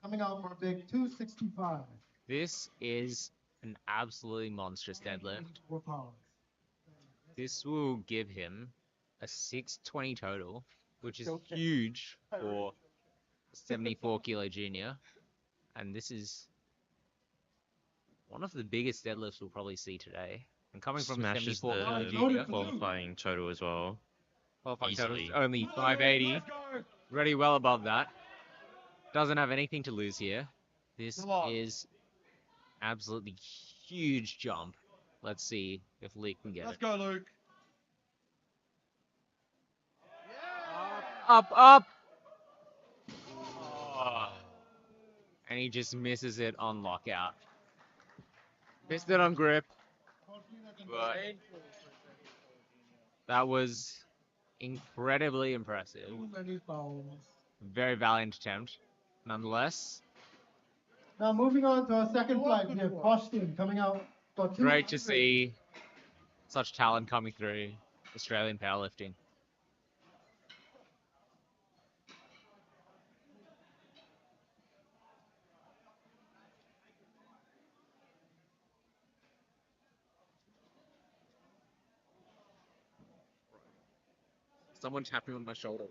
coming out for a big 265. This is an absolutely monstrous deadlift. 4 pounds. This will give him a 620 total, which is huge for a 74 kilo junior. And this is one of the biggest deadlifts we'll probably see today. And coming from a Smashes 74 kilo the junior, qualifying total as well. qualifying total is easily. only 580. Already well above that. Doesn't have anything to lose here. This Come on. is absolutely huge jump. Let's see if Lee can get Let's it. go, Luke. Up, up! Oh. And he just misses it on lockout. Missed it on grip. But That was incredibly impressive. Too many fouls. Very valiant attempt, nonetheless. Now moving on to our second flight, we have Austin coming out for 200. Great to see such talent coming through Australian powerlifting. Someone tapped me on my shoulder.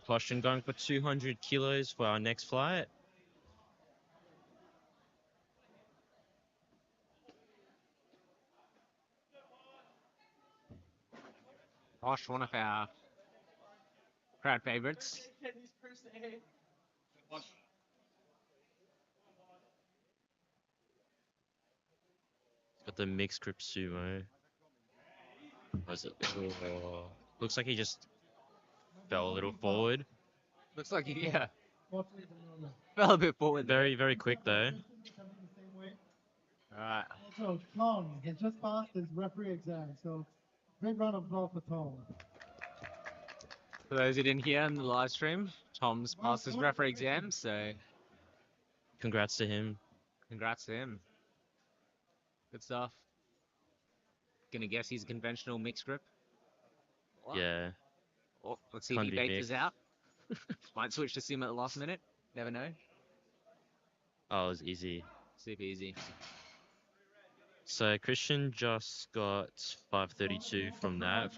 Poston going for 200 kilos for our next flight. Gosh, one of our crowd favorites. Got the mixed grip sumo. Was it? Oh, looks like he just fell a little forward. Looks like he, yeah, Fortunately, the moment. fell a bit forward there. Very, very quick though. Alright. Also, Tom has just passed his referee exam, so big round of applause for Tom. For those who didn't hear in the live stream, Tom's passed his referee exam, so Congrats to him. congrats to him. Good stuff. Gonna guess he's a conventional mixed grip. What? Yeah. Oh, let's see if he Convi baits mix. us out. Might switch to sim at the last minute. Never know. Oh, it was easy. Super easy. So Christian just got 532 from that.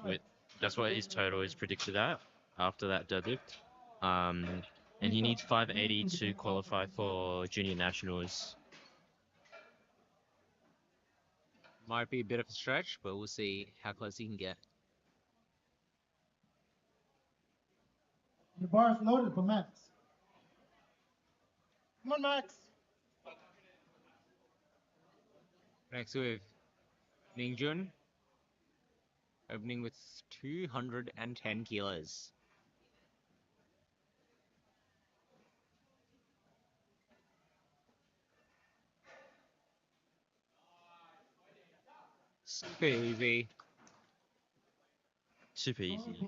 That's what his total is predicted at after that deadlift. And he needs 580 to qualify for junior nationals. Might be a bit of a stretch, but we'll see how close he can get. The bar is loaded for Max. Come on, Max. Next we have Ningjun, opening with 210 kilos. Super easy. Super easy.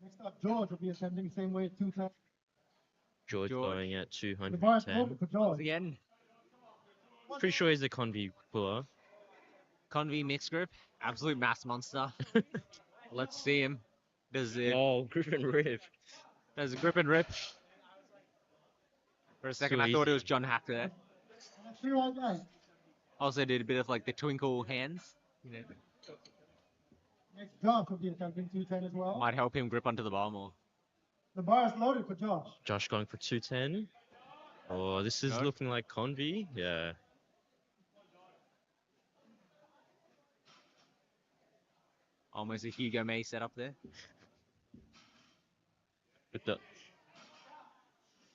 Next up, George will be attempting the same way at 210. George going at The bar is 210. loaded for George. Again, Pretty sure he's a convi puller. Convi mixed grip, absolute mass monster. Let's see him. Does it? Oh, grip and rip. Does it grip and rip? For a second, I thought it was easy. John Hack there. And a free right leg. Also did a bit of like the twinkle hands. You know, Next, Josh will be attempting 210 as well. might help him grip onto the bar more. The bar is loaded for Josh. Josh going for 210. Oh, this is Go. looking like convi. Yeah. Almost a Hugo May setup there. With the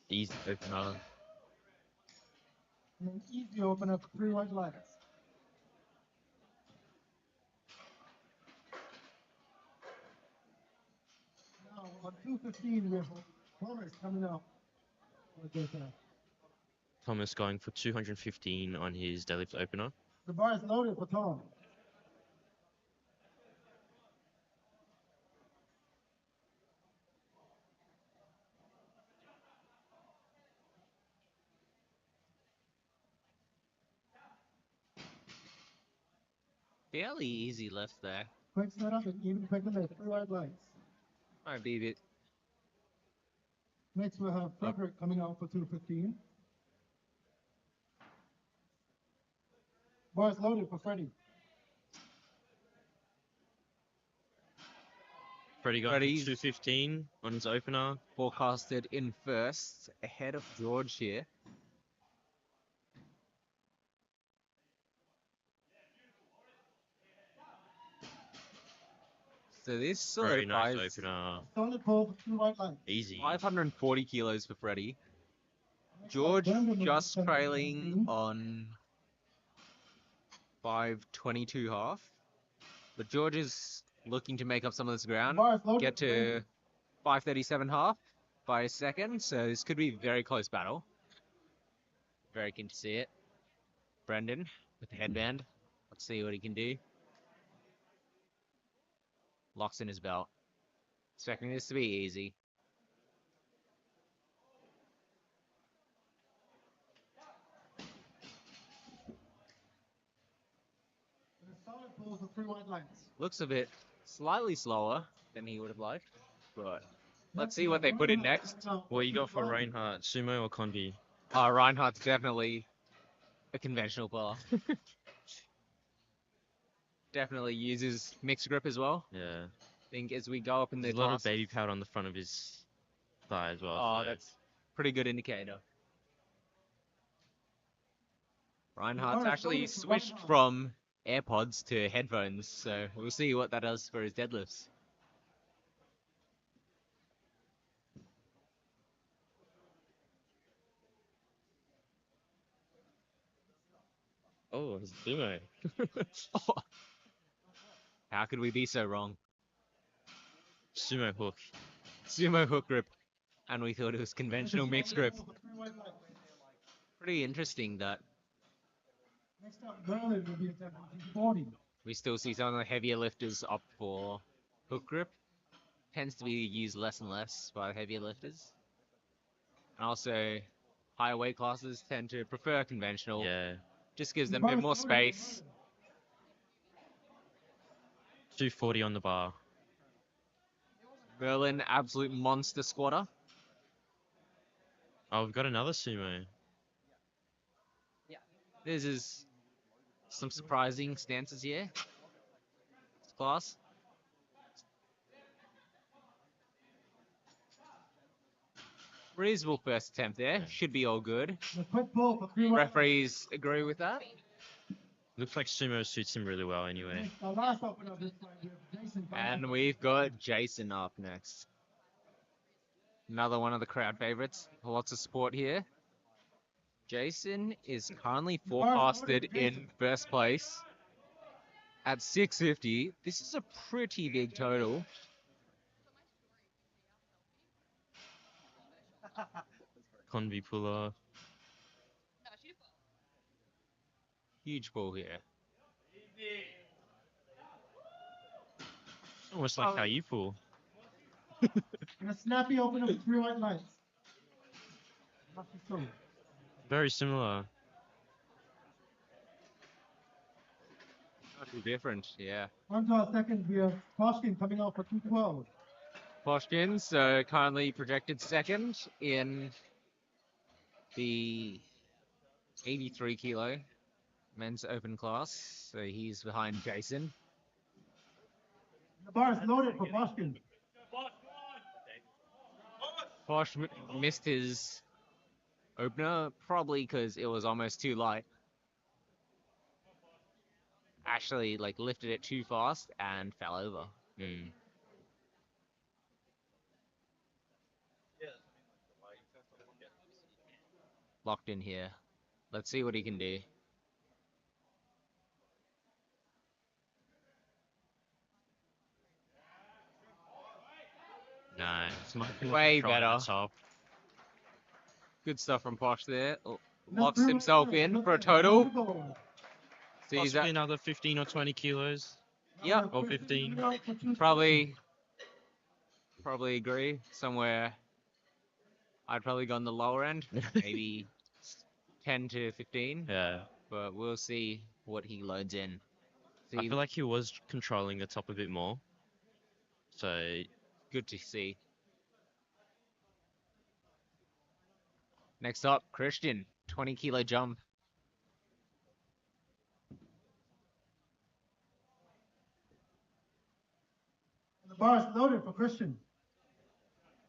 easy opener. And an easy opener for 3 right legs. Now, on 215, we have Thomas coming out. Thomas going for 215 on his deadlift opener. The bar is loaded for Tom. Fairly easy lift there. Quick setup and even quicker than 3 right legs. Might be a bit. Next, we'll have Frederick coming out for 215. Bar is loaded for Freddie. Freddie going Freddie's- for 215 on his opener. Forecasted in first, ahead of George here. So this Very nice solidifies opener. Solid pull for 2 right legs. Easy. 540 kilos for Freddie. Next up, George Brendan will just be attempting trailing 215. on 522 half. But George is looking to make up some of this ground. Bar is loaded Get for to 5:37.5 by a second, so this could be a very close battle. Very keen to see it. Brendan with the headband. Let's see what he can do. Locks in his belt. Expecting this to be easy. And a solid pull for 3 white lights. Looks a bit slightly slower than he would have liked, but let's see what they put in next. What you got for Reinhardt, sumo or convi? Reinhardt's definitely a conventional player. Definitely uses mixed grip as well. Yeah. I think as we go up in the There's a lot of class. baby powder on the front of his thigh as well. Oh, so- that's pretty good indicator. Reinhardt's actually switched from AirPods to headphones, so we'll see what that does for his deadlifts. Oh, it's sumo. How could we be so wrong? Sumo hook. Sumo hook grip, and we thought it was conventional mixed grip. Pretty interesting that Next up, Merlin will be attempting 40. we still see some of the heavier lifters opt for hook grip. Tends to be used less and less by heavier lifters. And also, higher weight classes tend to prefer conventional. Yeah. Just gives them a bit more space. 240 on the bar. Merlin, absolute monster squatter. Oh, we've got another sumo. This is some surprising stances here. This class. Reasonable first attempt there. Should be all good. A quick pull for 3 white lights. Referees agree with that. Looks like sumo suits him really well anyway. Our last opener of this fight, we have Jason. And we've got Jason up next. Another one of the crowd favorites. Lots of support here. Jason is currently forecasted in first place at 650. This is a pretty big total. Convi puller. Huge ball here. Almost like how you pull. And a snappy opener for 3 white lights. Lucky so. Very similar. Not too different, yeah. On to our second, we have Koshkin coming out for 212. Poshkin, so currently projected second in the 83 kilo men's open class. So he's behind Jason. The bar is loaded for Koshkin. Posh missed his opener, probably because it was almost too light. Actually, like, lifted it too fast and fell over. Locked in here. Let's see what he can do. Nice. Way Try better. the top. Good stuff from Posh there. Locks himself in for a total. Sees Possibly that. another 15 or 20 kilos. Yep. Or 15. Probably agree. Somewhere I'd probably go on the lower end. Maybe 10 to 15. Yeah. But we'll see what he loads in. I feel like he was controlling the top a bit more. So Good to see. Next up, Christian. 20 kilo jump. The bar is loaded for Christian.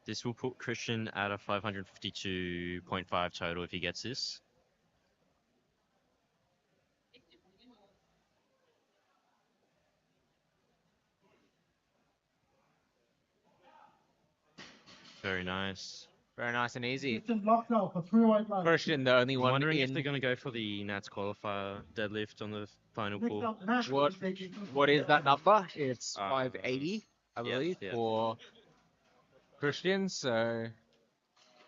this will put Christian at a 552.5 total if he gets this. Very nice. Very nice and easy. Christian locked out for 3 white lines. Christian, the only I'm one wondering if in. they're going to go for the Nats qualifier deadlift on the final Next pull. up, Matt What- is taking What is that number? It's 580, I yeah, believe, yeah. for Christian. So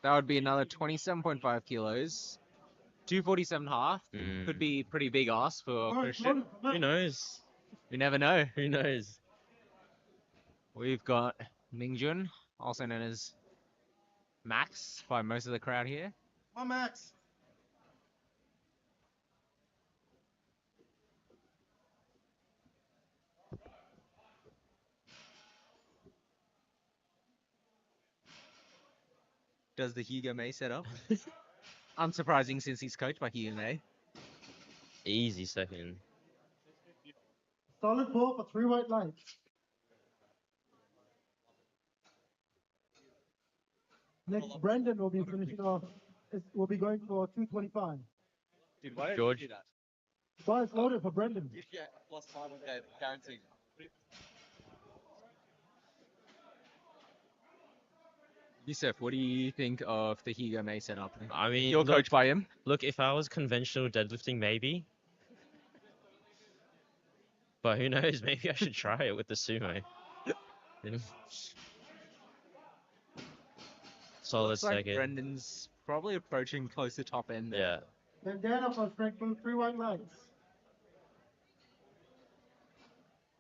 that would be another 27.5 kilos. 247.5. Mm. Could be pretty big ass for Alright, Christian. loaded for Who Matt. knows? You never know. Who knows? We've got Mingjun, also known as Max by most of the crowd here. Come on, Max. Does the Hugo May setup? Unsurprising since he's coached by Hugo May. Easy second. Solid pull for 3 white lines. Next, Brendan will be finishing off. Will be going for 225. Dude, why don't George. you do that? Bar is loaded for Brendan. Yeah, plus 5 guaranteed. Yusuf, what do you think of the Hugo May setup? I mean, You're look, coached by him. look, if I was conventional deadlifting, maybe. But who knows? Maybe I should try it with the sumo. Solid Looks like second. Brendan's probably approaching close to top end there. Yeah. Bandana for strength move, 3 white lines.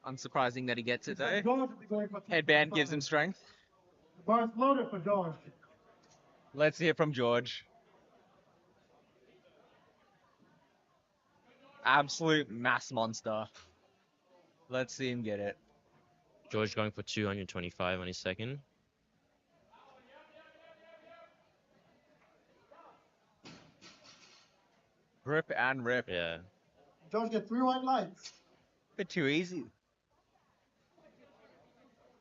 Unsurprising that he gets it though. George will be going for Headband gives him 225. strength. Bar is loaded for George. Let's hear from George. Absolute mass monster. Let's see him get it. George going for 225 on his second. Grip and rip. Yeah. George get 3 white lines. Bit too easy.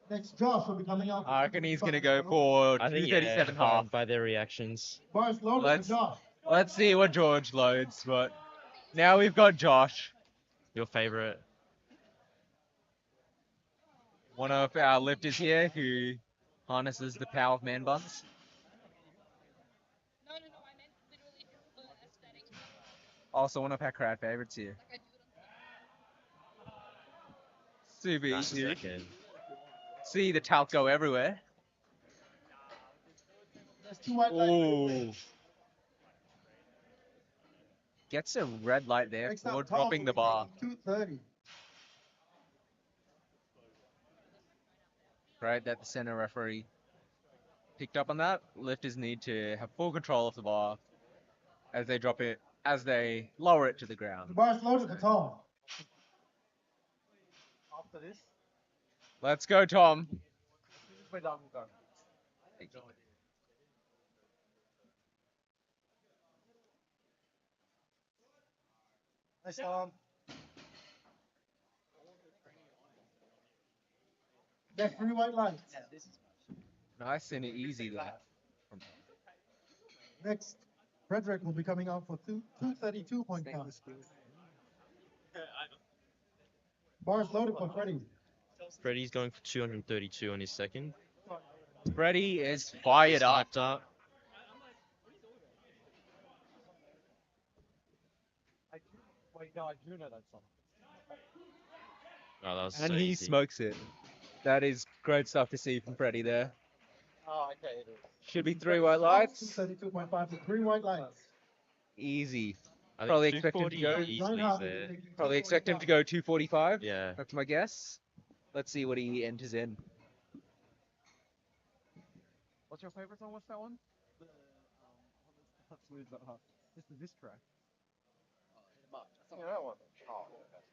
Next, Josh will be coming out. I reckon he's gonna go for I think 237 yeah, half. by their reactions. Bar is loaded Let's- for Josh. Let's see what George loads, but now we've got Josh, Your favorite? one of our lifters here who harnesses the power of man buns. No, I meant literally aesthetic. Also one of our crowd favorites here. Like I do it on Super Nice easy. second. See the talc go everywhere. There's 2 white lines. Ooh. Gets a red light there Next for up, Tom dropping will the be bar. taking 230. Right, that the center referee picked up on that. Lifters need to have full control of the bar as they drop it, as they lower it to the The ground. bar is loaded for Tom. After this, Let's go, Tom. we're done, we're done. Nice, Tom. Next, 3 white lines. Nice and easy there. Next, Frederick will be coming out for 232.5. Bar is loaded for Freddie. Freddie's going for 232 on his second. Freddie is fired up. Hyped up. Wait, no, I do know that song. Oh, that was And so he easy. smokes it. That is great stuff to see from Freddie there. Oh, okay, it is. Should be 3 white lights. 232.5 for 3 white lines. Easy. I think Probably expect him to 240 go. easily Reinhardt there. taking Probably expect him to go 245. Yeah. That's my guess. Let's see what he enters in. What's your favorite song? What's that one? The, that's smooth, but hard. It's the diss track. Yeah, that one. Oh, okay.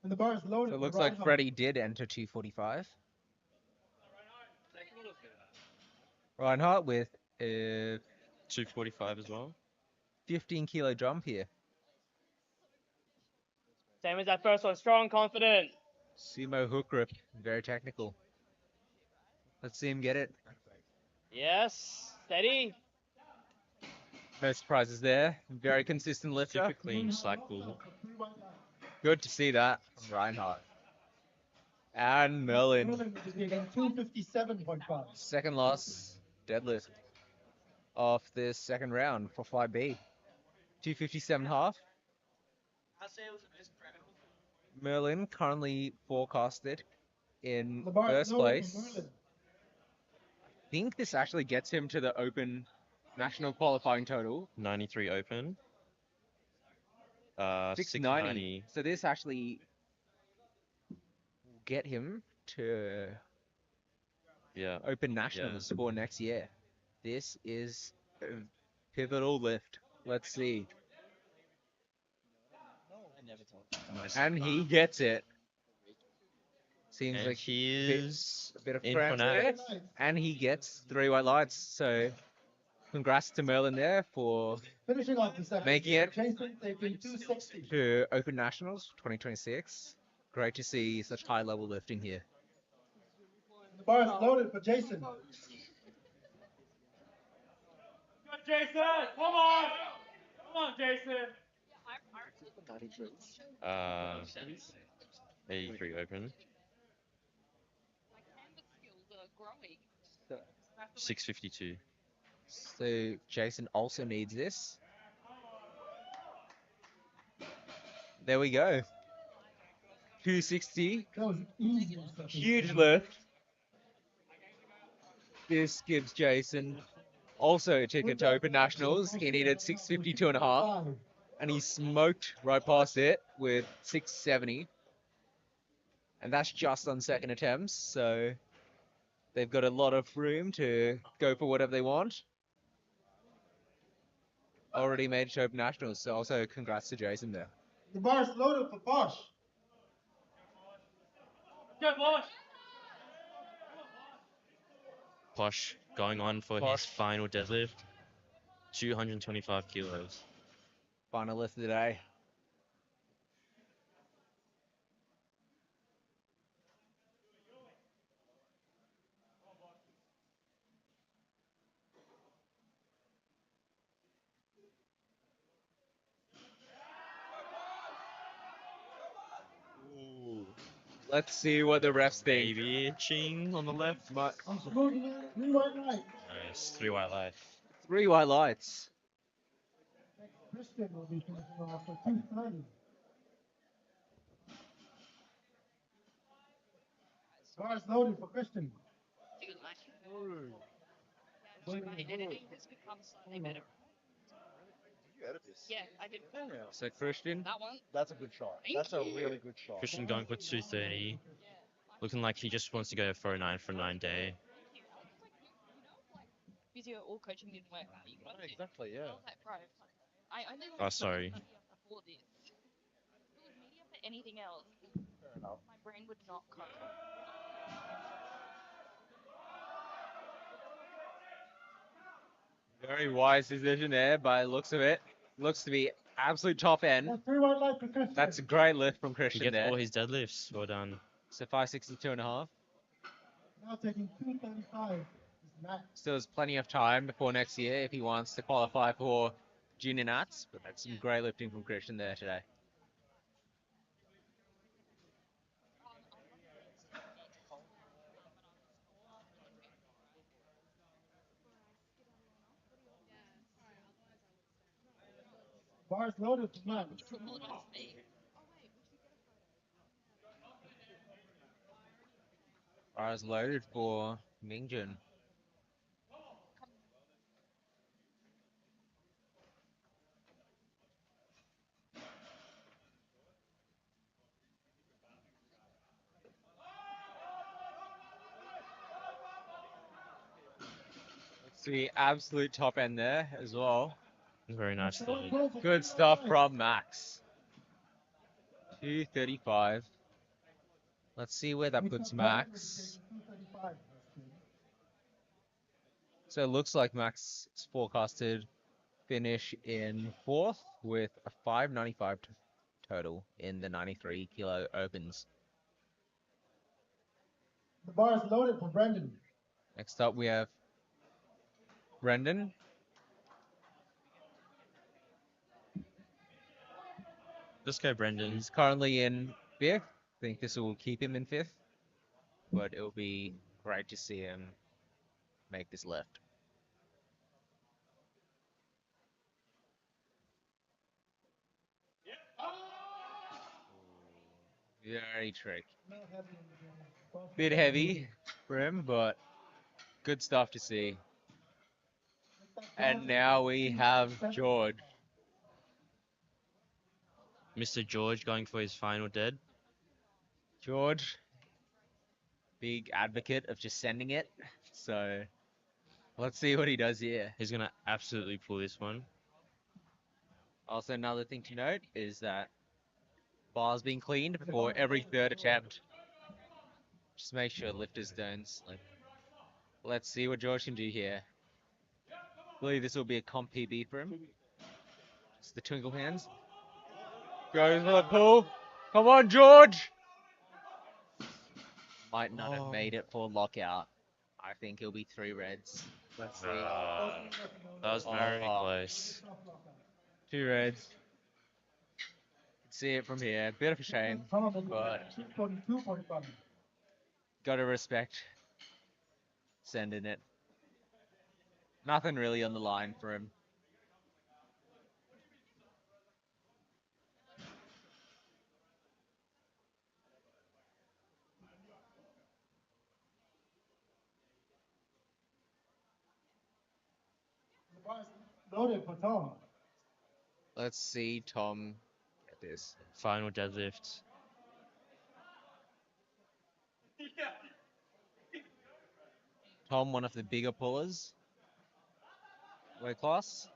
And the bar is loaded. So it for looks like Reinhardt. Freddie did enter 245. Reinhardt with a 245 as well. 15 kilo jump here. Same as that first one. Strong, confident. Sumo hook grip. Very technical. Let's see him get it. Yes. Steady. No surprises there. Very consistent lifter. Super clean slack pull. Good to see that from Reinhardt. And Merlin. Merlin is getting 257.5. Second loss deadlift of this second round for 5B. 257.5. Merlin currently forecasted in The bar is first loaded place. for Merlin. I think this actually gets him to the open national qualifying total. 93 open. 690. 690. So this actually will get him to Yeah. open nationals for next year. This is a pivotal lift. Let's see. And he gets it. Seems And like he is a bit of in cramps for there. now. And he gets 3 white lights. So congrats to Merlin there for Finishing off the second. making it Jason taking 260. to Open Nationals 2026. Great to see such high level lifting here. The bar is loaded for Jason. Go, Jason! Come on! Come on, Jason! Uh, 83 open. My canvas skills are growing. 652. So Jason also needs this. There we go. 260. That was easy. Huge lift. This gives Jason also a ticket to Open Nationals. He needed 652.5. And he smoked right past it with 670. And that's just on second attempts. So they've got a lot of room to go for whatever they want. Already made it to Open Nationals. So also congrats to Jason there. The bar is loaded for Bosch. Go, boys! Posh going on for Posh. his final deadlift. 225 kilos. Final lift of the day. Let's see what the refs think. Baby itching on the left. I'm supposed to 3 white lights. Nice. 3 white lights. 3 white lights. Christian will be finishing off for 230. Bar is loaded for Christian. Editing has become slightly better. You edit this? Yeah, I did. So Christian. That one. That's a good shot. Thank That's a you. really good shot. Christian going for 230. Looking like he just wants to go for a 9 for 9 day. Thank you. I was like, physio or coaching didn't work out. You got it. Exactly, yeah. I was like, bro, I only Oh, like sorry. media for this. If it was media for anything else, Fair enough. my brain would not cope. Very wise decision there by the looks of it. Looks to be absolute top end. That's 3 white lights for Christian. That's a great lift from He Christian gets there. all his deadlifts. Well done. So 562.5. Now taking 235. Is max. Still has plenty of time before next year if he wants to qualify for junior nats. But that's some great lifting from Christian there today. Bar is loaded for max. To apologize to me. Bars loaded for Mingjun. Let's see, absolute top end there as well. Very nice load. Good stuff from Max. 235. Let's see where that puts Max. 235. So it looks like Max is forecasted finish in 4th with a 595 total in the 93 kilo opens. The bar is loaded for Brendan. Next up we have Brendan. Let's go, Brendan. He's currently in 5th. I think this will keep him in 5th. But it'll be great to see him make this lift. Very tricky. Bit heavy for him, but good stuff to see. And now we have George. Mr. George going for his final dead. George, big advocate of just sending it. So let's see what he does here. He's gonna absolutely pull this one. Also, another thing to note is that bar's being cleaned before every 3rd attempt. Just make sure lifters don't slip. Let's see what George can do here. I believe this will be a comp PB for him. It's the twinkle hands. Goes for the pull. Come on, George! Might not have made it for lockout. I think he'll be 3 reds. Let's see. That was very close. 2 reds. Can see it from here. Bit of a shame, but gotta respect sending it. Nothing really on the line for him. Loaded for Tom. Let's see Tom get this. Final deadlift. Tom, one of the bigger pullers. Weight class.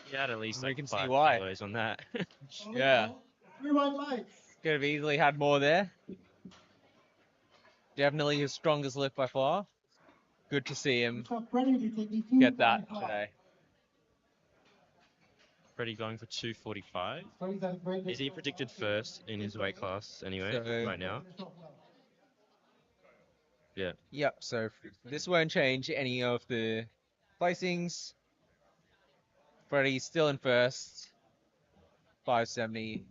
He had at least We like can see 5 why. kilos on that. Yeah. 3 white lights. Could have easily had more there. Definitely his strongest lift by far. Good to see him get that today. Freddie going for 245. Is he predicted first in his weight class anyway, So- right now? Yeah. Yep, so this won't change any of the placings. Freddie's still in first. 570.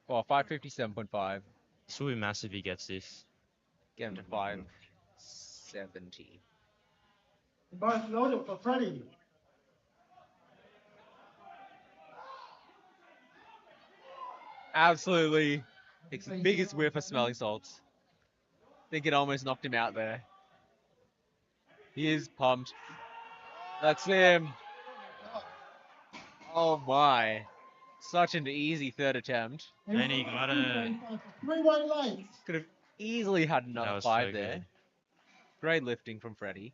Well, 557.5. This will be massive if he gets this. Get him to 570. Bar's loaded for Freddie. Absolutely. It's the biggest whiff of smelling salts. Think it almost knocked him out there. He is pumped. That's him. Oh my. Such an easy 3rd attempt. And he got it. 3 white lights. Could have easily had That another was 5 so there. good. Great lifting from Freddie.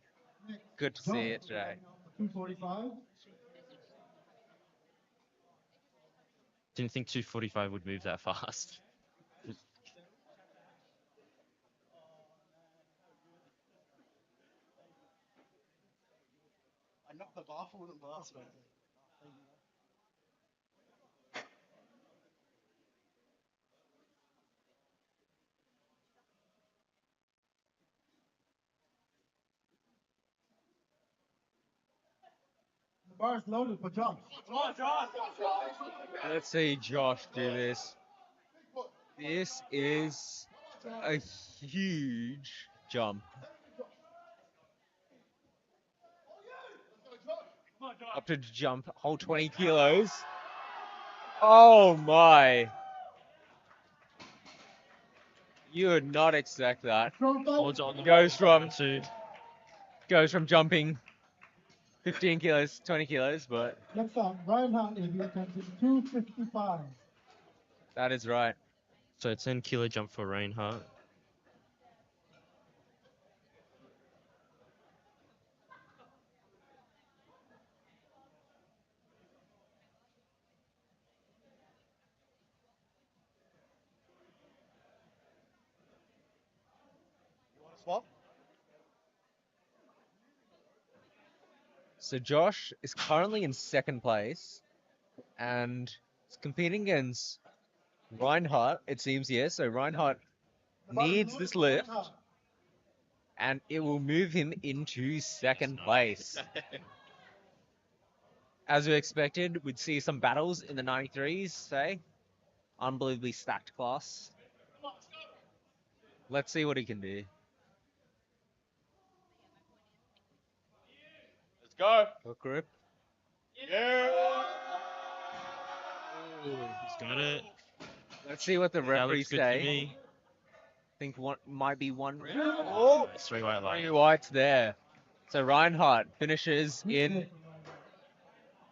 Good to see it today. 245. Didn't think 245 would move that fast. I knocked the bar forward at last, mate. The bar's loaded for Josh. Let's see Josh do this. This is a huge jump. Up to jump, whole 20 kilos. Oh my. You would not expect that. Holds on. Goes from to jumping 15 kilos, 20 kilos, but Next up, Ryan Hunt is attempting 255. that is right. So a 10 kilo jump for Reinhardt. Swap? So Josh is currently in 2nd place and is competing against Reinhardt, it seems, yes. So Reinhardt needs this lift and it will move him into 2nd place. As we expected, we'd see some battles in the 93s, say. Unbelievably stacked class. Let's see what he can do. Let's go. Hook grip. Yeah. He's got it. Let's see what the That referees looks good to say. me. Think one might be one. Oh, nice, 3 white light. Three whites there. So Reinhardt finishes in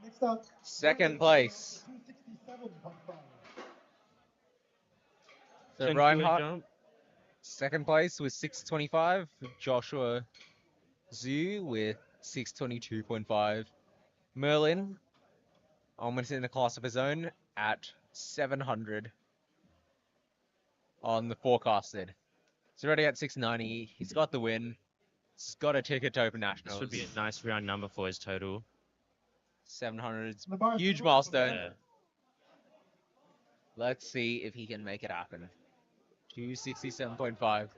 Next up, second place. 267.5. So 10 kilo Reinhardt, jump. second place with 625. Joshua Zhu with 622.5. Merlin, almost in a class of his own, at 700 on the forecasted. He's already at 690. He's got the win. He's got a ticket to Open This Nationals. would be a nice round number for his total. 700. The bar is Huge loaded. milestone. Yeah. Let's see if he can make it happen. 267.5.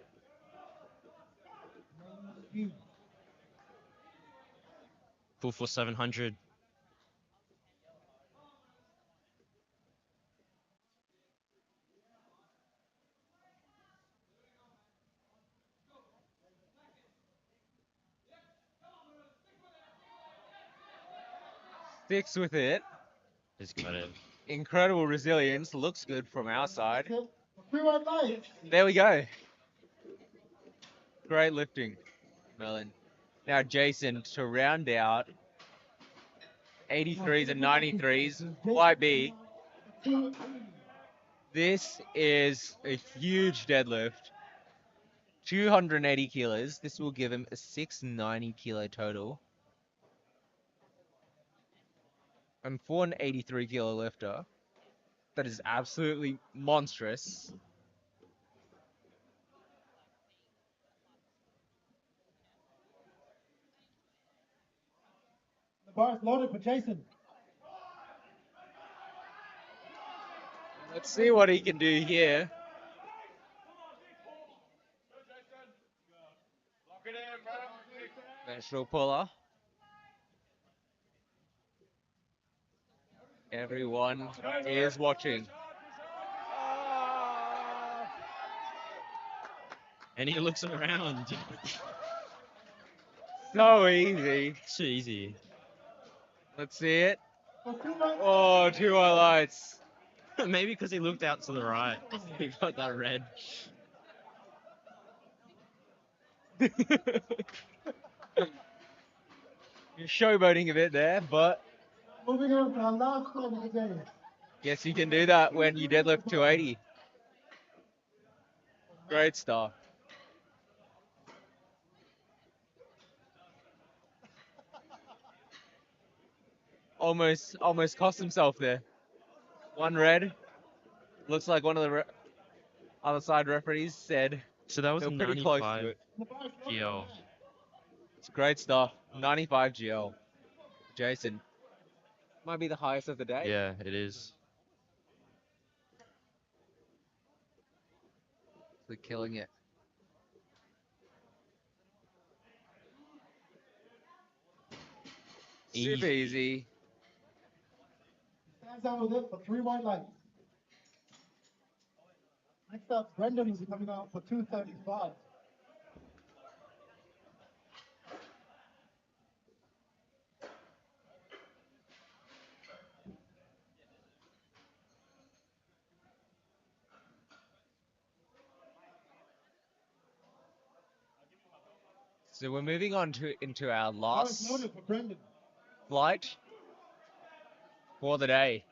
Full for 700. Sticks with it. He's got it. Incredible resilience. Looks good from our side. That's it. 3 white lights. There we go. Great lifting, Merlin. Now Jason to round out 83s and 93s. YB. This is a huge deadlift. 280 kilos. This will give him a 690 kilo total. And for an 83 kilo lifter, that is absolutely monstrous. The bar is loaded for Jason. Let's see what he can do here. National puller. Everyone is watching. And he looks around. So easy. Too easy. Let's see it. For 2 white Oh, two highlights. Maybe because he looked out to the right. He got that red. You're showboating a bit there, but Moving on to our last one of the day. guess you can do that when you deadlift 280. Great stuff. Almost cost himself there. One red. Looks like one of the other side referees said So that was they were pretty close to 95 it. The bar is loaded. GL. It's great stuff. 95 GL. Jason. Might be the highest of the day. Yeah, it is. They're killing it. Super easy. Stands out with it for 3 white lights. Next up, Brendan is coming out for 235. So we're moving on to into our Bar is last loaded for Brendan. flight for the day.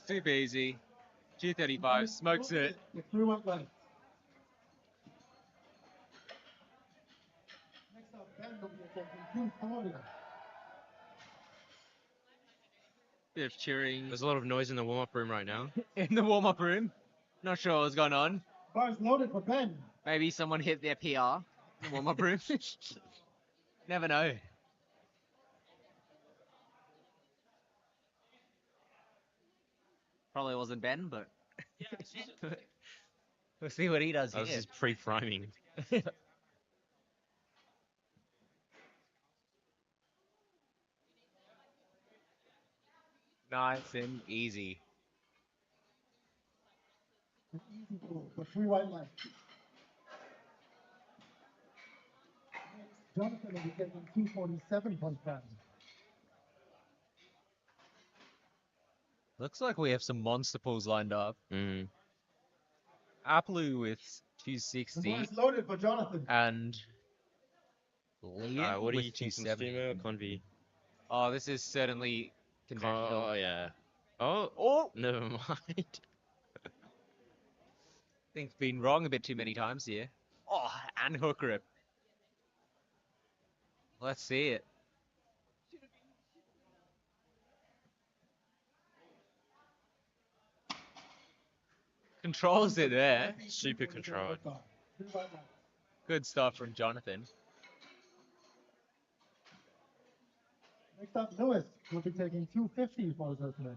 Super easy. 235, smokes it. With 3 white lights. Next up, Ben will be attempting 240. Bit of cheering There's a lot of noise in the warm-up room right now. in the warm-up room. Not sure what's going on. Bar is loaded for Ben. Maybe someone hit their PR in the warm-up room. Never know. Probably wasn't Ben, but we'll see what he does That was here. his pre-priming. Nice and easy. Easy pull for 3 white lights. Jonathan will be taking 247.5. Looks like we have some monster pulls lined up. Mm. Apple with The 260 bar is loaded for Jonathan. and Liam What are with you thinking, 270. Steamer or Convi? Oh, this is certainly conventional. Oh, yeah. Oh, Oh, never mind. think been wrong a bit too many times here. Oh, and hook rip. Let's see it. Controls it there. Super controlled. 3 white lights. Good stuff from Jonathan. Next up, Lewis will be taking 250 for his opener.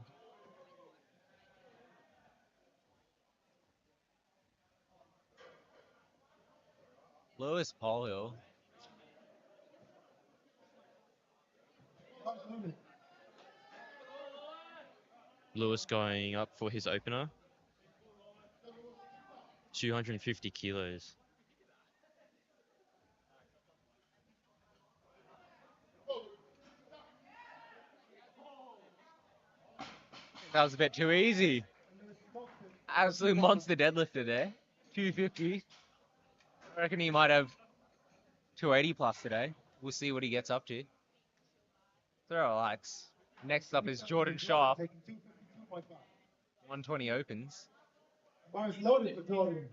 Lewis Polio. Bar is loaded. Lewis going up for his opener. 250 kilos. That was a bit too easy. Absolute monster deadlifter there. 250. I reckon he might have 280 plus today. We'll see what he gets up to. Throw lights. Next up is Jordan Sharp. Taking 252.5. 120 opens. Bar is loaded for Jordan.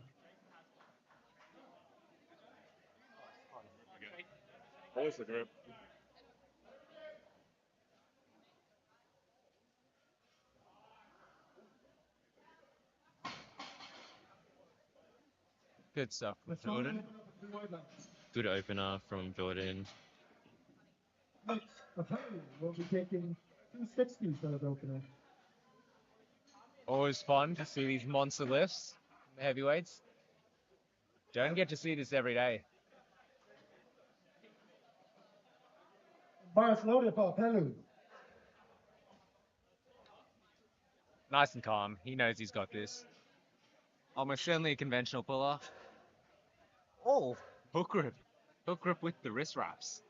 Always the grip. Good stuff from Let's start Jordan. opening up for 3 white lights. Good opener from Jordan. Next, Apollo will be taking 260 for his opener. Always fun to see these monster lifts, the heavyweights. Don't get to see this every day. Bar is loaded for Apollo. Nice and calm. He knows he's got this. Almost certainly a conventional puller. Oh, hook grip. Hook grip with the wrist wraps.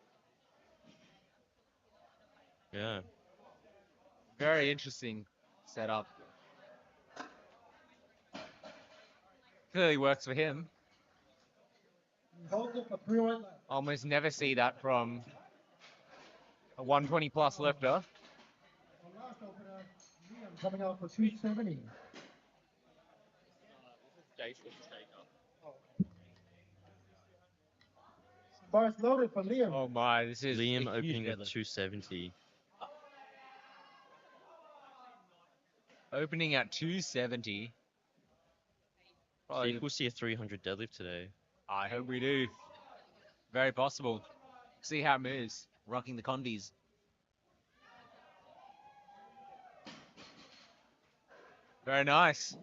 Yeah. Very interesting setup. Clearly works for him. He holds it for 3 white lights. Almost never see that from a 120 plus lifter. Our last opener, Liam, coming out for 270. Bar is loaded for Liam. Oh my, this is Liam a huge opening at deadlift. 270. Opening at 270. See Probably, if we'll see a 300 deadlift today. I hope we do. Very possible. See how it moves. Rocking the convies. Very nice.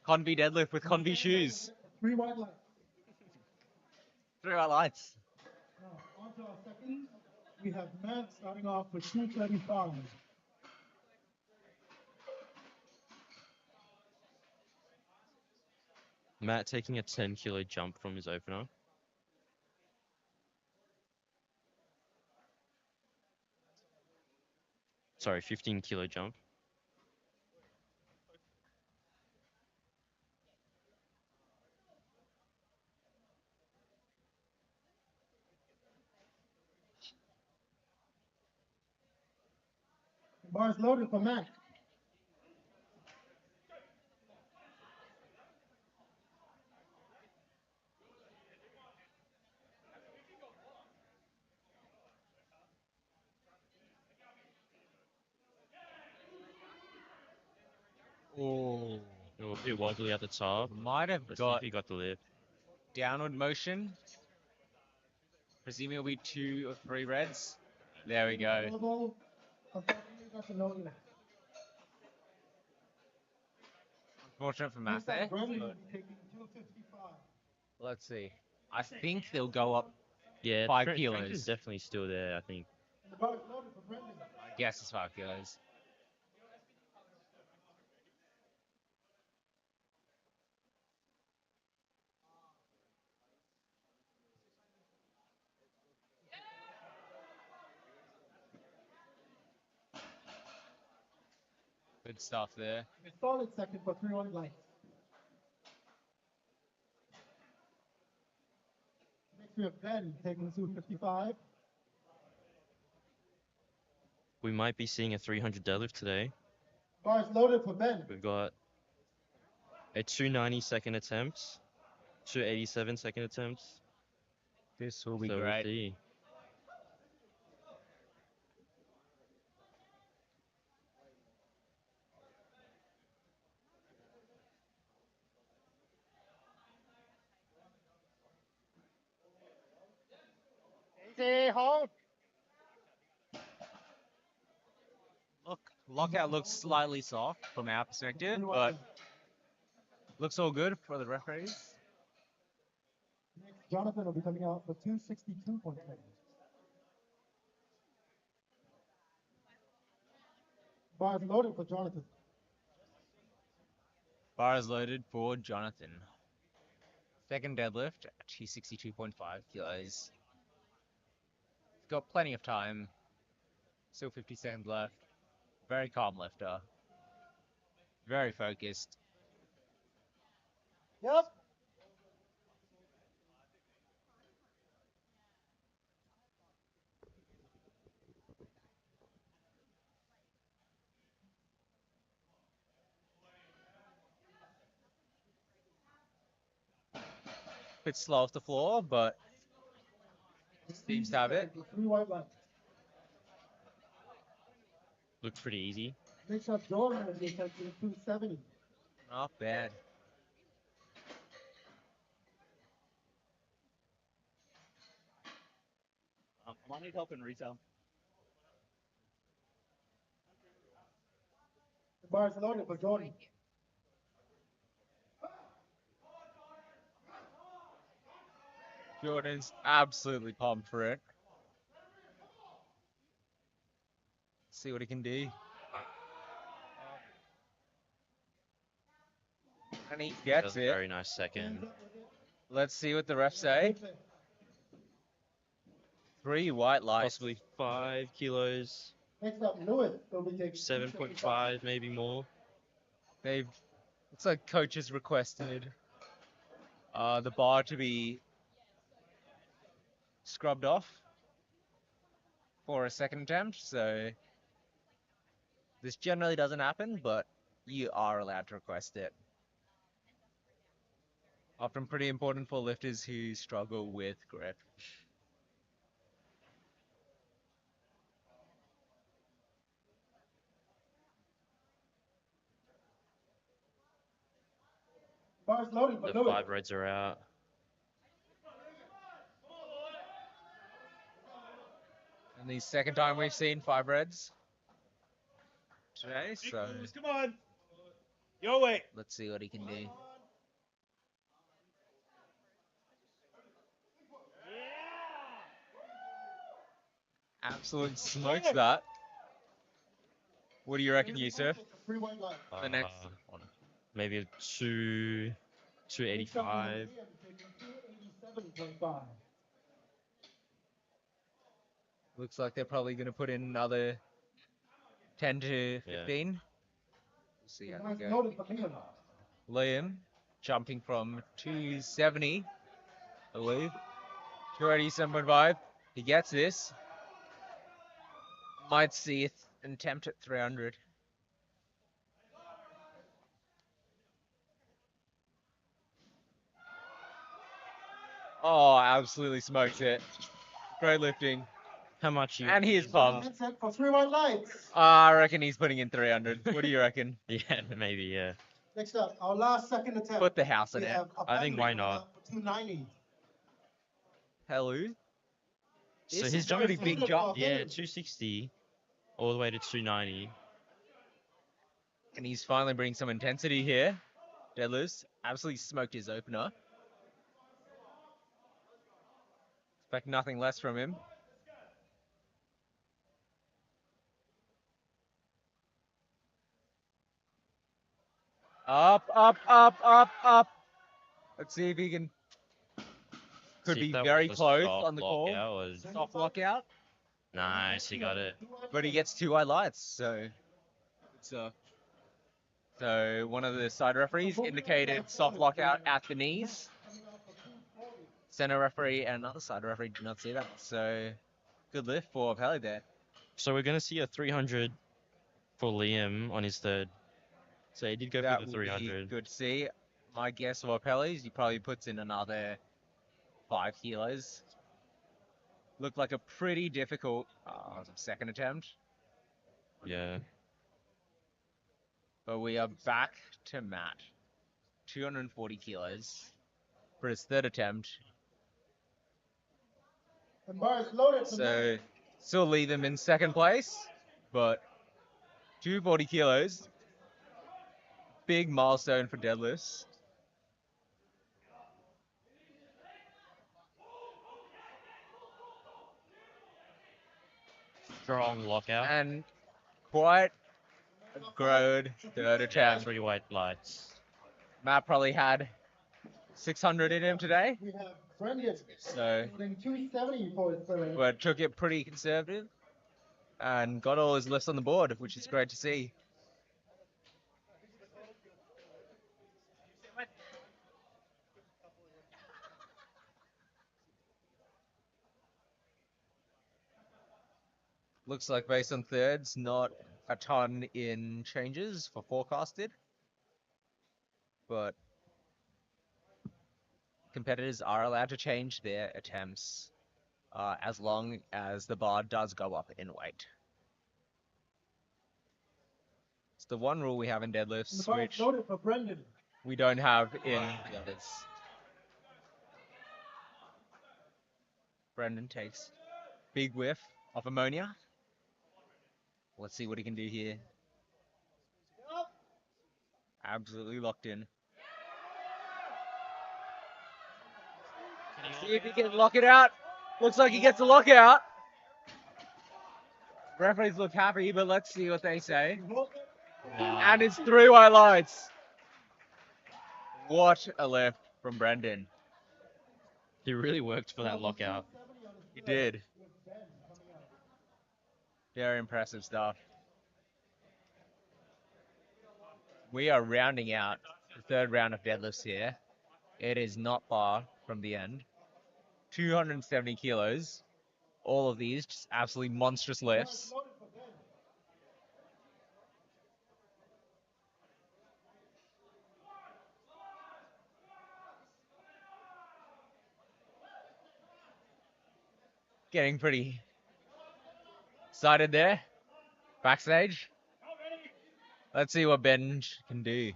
Convi deadlift with convi shoes. 3 white lights. 3 white lights. Now, on to our second. We have Matt starting off with 235. Matt taking a 10 kilo jump from his opener. Sorry, 15 kilo jump. Bar is loaded for Matt. Oh. A bit wobbly at the top. Might have Let's see if got he got the lift. downward motion. Presumably it'll be 2 or 3 reds. There we go. Available. Unfortunately, that's a no lift. Unfortunate for Next Mathe, up, Brendan will but be taking 255. let's see. I think they'll go up. Yeah, 5 strength kilos. is definitely still there, I think. The bar is loaded for Brendan. I guess it's 5 kilos. Good stuff there. A solid second for 3-1 lights. Next we have Ben taking 255. We might be seeing a 300 deadlift today. Bar is loaded for Ben. We've got a 290 second attempt, 287 second attempts. This will be So we'll great. see. Easy, hold. Look, lockout looks slightly soft from our perspective, but looks all good for the referees. Next, Jonathan will be coming out for 262.10. Bar is loaded for Jonathan. Bar is loaded for Jonathan. Second deadlift at 262.5 kilos. Got plenty of time. Still 50 seconds left. Very calm lifter. Very focused. Yep. Bit slow off the floor, but seems to have it. 3 white lights. Looks pretty easy. Next up, Jordan will be taking 270. Not bad. I might need help in retail. The bar is loaded for Jordan. Jordan's absolutely pumped for it. See what he can do. And he gets That's a it. very nice second. Let's see what the refs say. 3 white lights. Possibly 5 kilos, Next up, Lewis will be taking 7.5, maybe more. They've, it's like coaches requested the bar to be scrubbed off for a second attempt, so this generally doesn't happen, but you are allowed to request it. Often pretty important for lifters who struggle with grip. Bar is loaded for The Lewis. 5 reds are out. And the second time we've seen 5 reds today, so Come on. Your way. let's see what he can do. Absolutely smokes that. What do you reckon, Yusuf? 3 white lights. The next one. Maybe a 285. 287.5. Looks like they're probably going to put in another 10 to 15. We'll see how they go. Loaded for Liam. Liam jumping from 270, I believe, 287.5. He gets this. Might see an attempt at 300. Oh, absolutely smokes it. Great lifting. How much you? And he is pumped. That's it for 3 white lights. I reckon he's putting in 300. What do you reckon? Yeah, maybe, yeah. Next up, our last second attempt. Put the house in We it. have I think why Abandon not? for 290. Hello. So This he's is a pretty jumping big jump. Yeah, 260 all the way to 290. And he's finally bringing some intensity here. deadlifts. Absolutely smoked his opener. Expect nothing less from him. Up, up, up, up, up. Let's see if he can. Could See be if that very was close soft on the call. lockout or- Soft lockout. Nice, he got it. But he gets 2 white lights, so it's so one of the side referees indicated soft lockout at the knees. Center referee and another side referee did not see that. So good lift for Pelly there. So we're gonna see a 300 for Liam on his third. So he did go That for the would be 300. good to see. My guess for Pelly's, he probably puts in another 5 kilos. Looked like a pretty difficult second attempt. Yeah. But we are back to Matt. 240 kilos for his third attempt. And bars loaded for So still leave him in second place, but 240 kilos. Big milestone for deadlifts. Strong lockout. And quite a good third attempt. 3 white lights. Matt probably had 600 in him today, We have Brendan so shooting 270 for his third. but took it pretty conservative and got all his lifts on the board, which is great to see. Looks like based on thirds, not a ton in changes for forecasted, but competitors are allowed to change their attempts as long as the bar does go up in weight. It's the one rule we have in And the deadlifts, bar which loaded for Brendan. we don't have in the others. Brendan takes big whiff of ammonia. Let's see what he can do here. Absolutely locked in. See if he can lock it out. Looks like he gets a lockout. Referees look happy, but let's see what they say. And it's 3 white lights. What a lift from Brendan. He really worked for that lockout. He did. Very impressive stuff. We are rounding out the third round of deadlifts here. It is not far from the end. 270 kilos. All of these just absolutely monstrous lifts. Getting pretty excited there. Backstage. Let's see what Benj can do.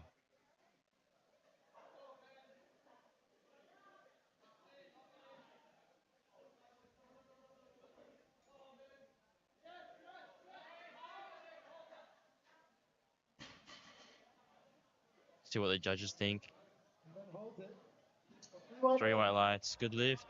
See what the judges think. 3 white lights. Good lift.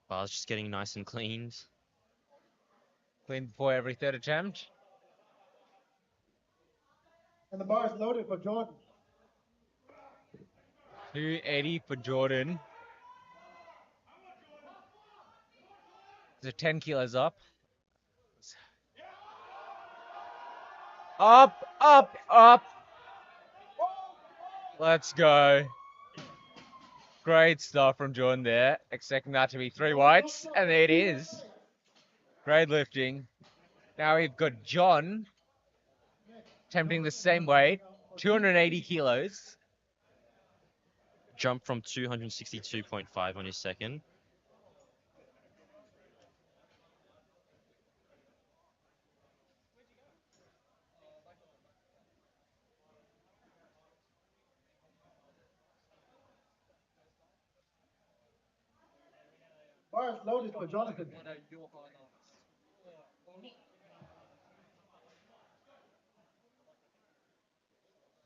Bar's just getting nice and cleaned. Clean before every third attempt. And the bar is loaded for Jordan. 280 for Jordan. So 10 kilos up. Up, up, up. Let's go. Great stuff from Jordan there. Expecting that to be 3 whites, and there it is. Great lifting. Now we've got John attempting the same weight, 280 kilos. Jumped from 262.5 on his second. Bar is loaded for Jonathan. What are your highlights?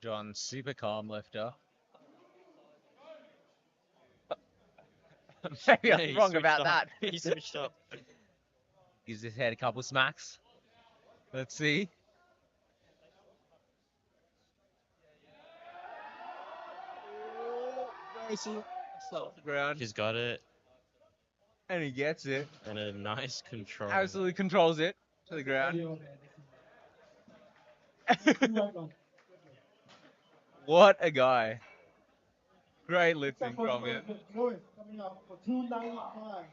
John, super calm lifter. Maybe I'm he wrong switched about up. that. He switched up. Gives his head a couple smacks. Let's see. Very slow off the ground. He's got it. And he gets it. And a nice control. Absolutely controls it to the ground. What a guy. Great lifting from him. Lewis coming up for 295.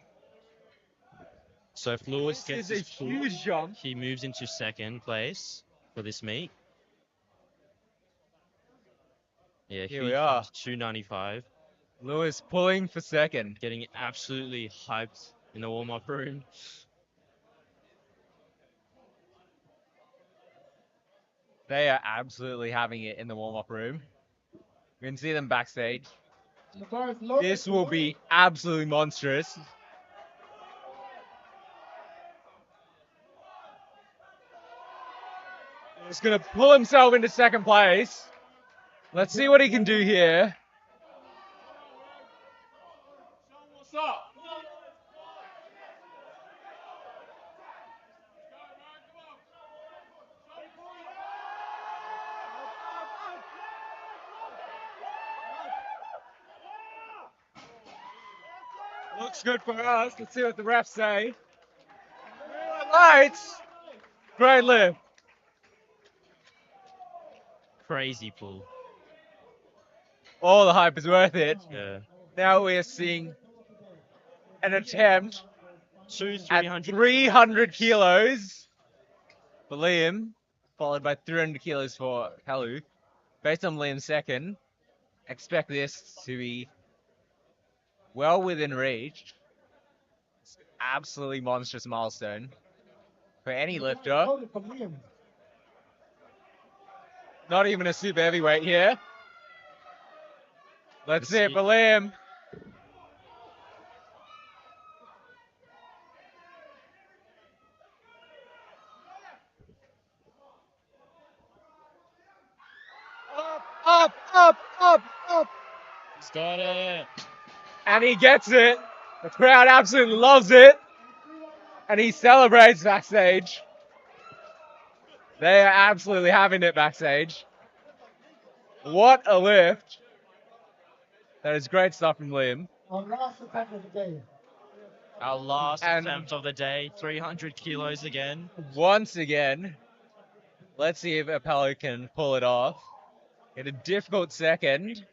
So if Lewis gets This is his a pull, huge jump. he moves into second place for this meet. Yeah, Here huge we are. jump to 295. Lewis pulling for second. Getting absolutely hyped in the warm-up room. They are absolutely having it in the warm-up room. You can see them backstage. The bar is loaded. This will be absolutely monstrous. He's going to pull himself into second place. Let's see what he can do here. Looks good for us. Let's see what the refs say. Lights. Great lift. Crazy pull. All the hype is worth it. Yeah. Now we are seeing an attempt Two at 300. 300 kilos for Liam, followed by 300 kilos for Kalu. Based on Liam's second, expect this to be well within reach. It's an absolutely monstrous milestone for any lifter. Loaded for Liam. Not even a super heavyweight here. Let's see it for Liam. Up. He's got it. And he gets it. The crowd absolutely loves it. And he celebrates backstage. They are absolutely having it backstage. What a lift. That is great stuff from Liam. Our last attempt of the day. Our last And- attempt of the day. 300 kilos again. Once again, let's see if Apello can pull it off. In a difficult second.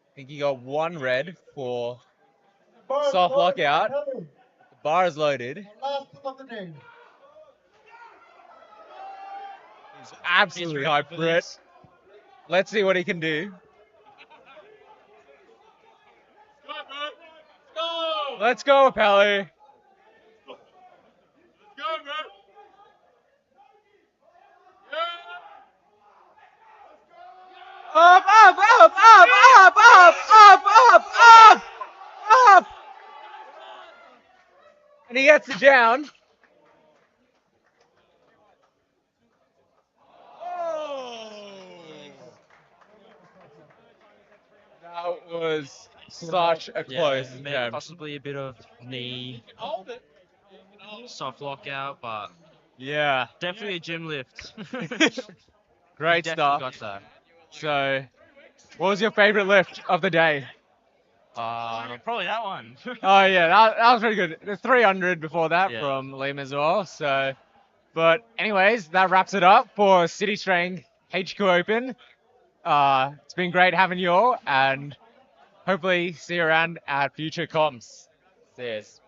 I think he got one red for Bar is soft loaded lockout. for Kelly. The bar is loaded. Our last pull of the day. He's absolutely He's hyped ready for it. this. Let's see what he can do. Let's go, Apello. Up. And he gets it down. That was such a close maybe attempt. possibly a bit of knee soft lockout, but Yeah, definitely a gym lift. great Definitely stuff. got that. So, what was your favorite lift of the day? Probably that one. Oh yeah, that was pretty good. The 300 before that Yeah. from Liam as well. So, but anyways, that wraps it up for City Strength HQ Open. It's been great having you all, and hopefully see you around at future comps. Cheers.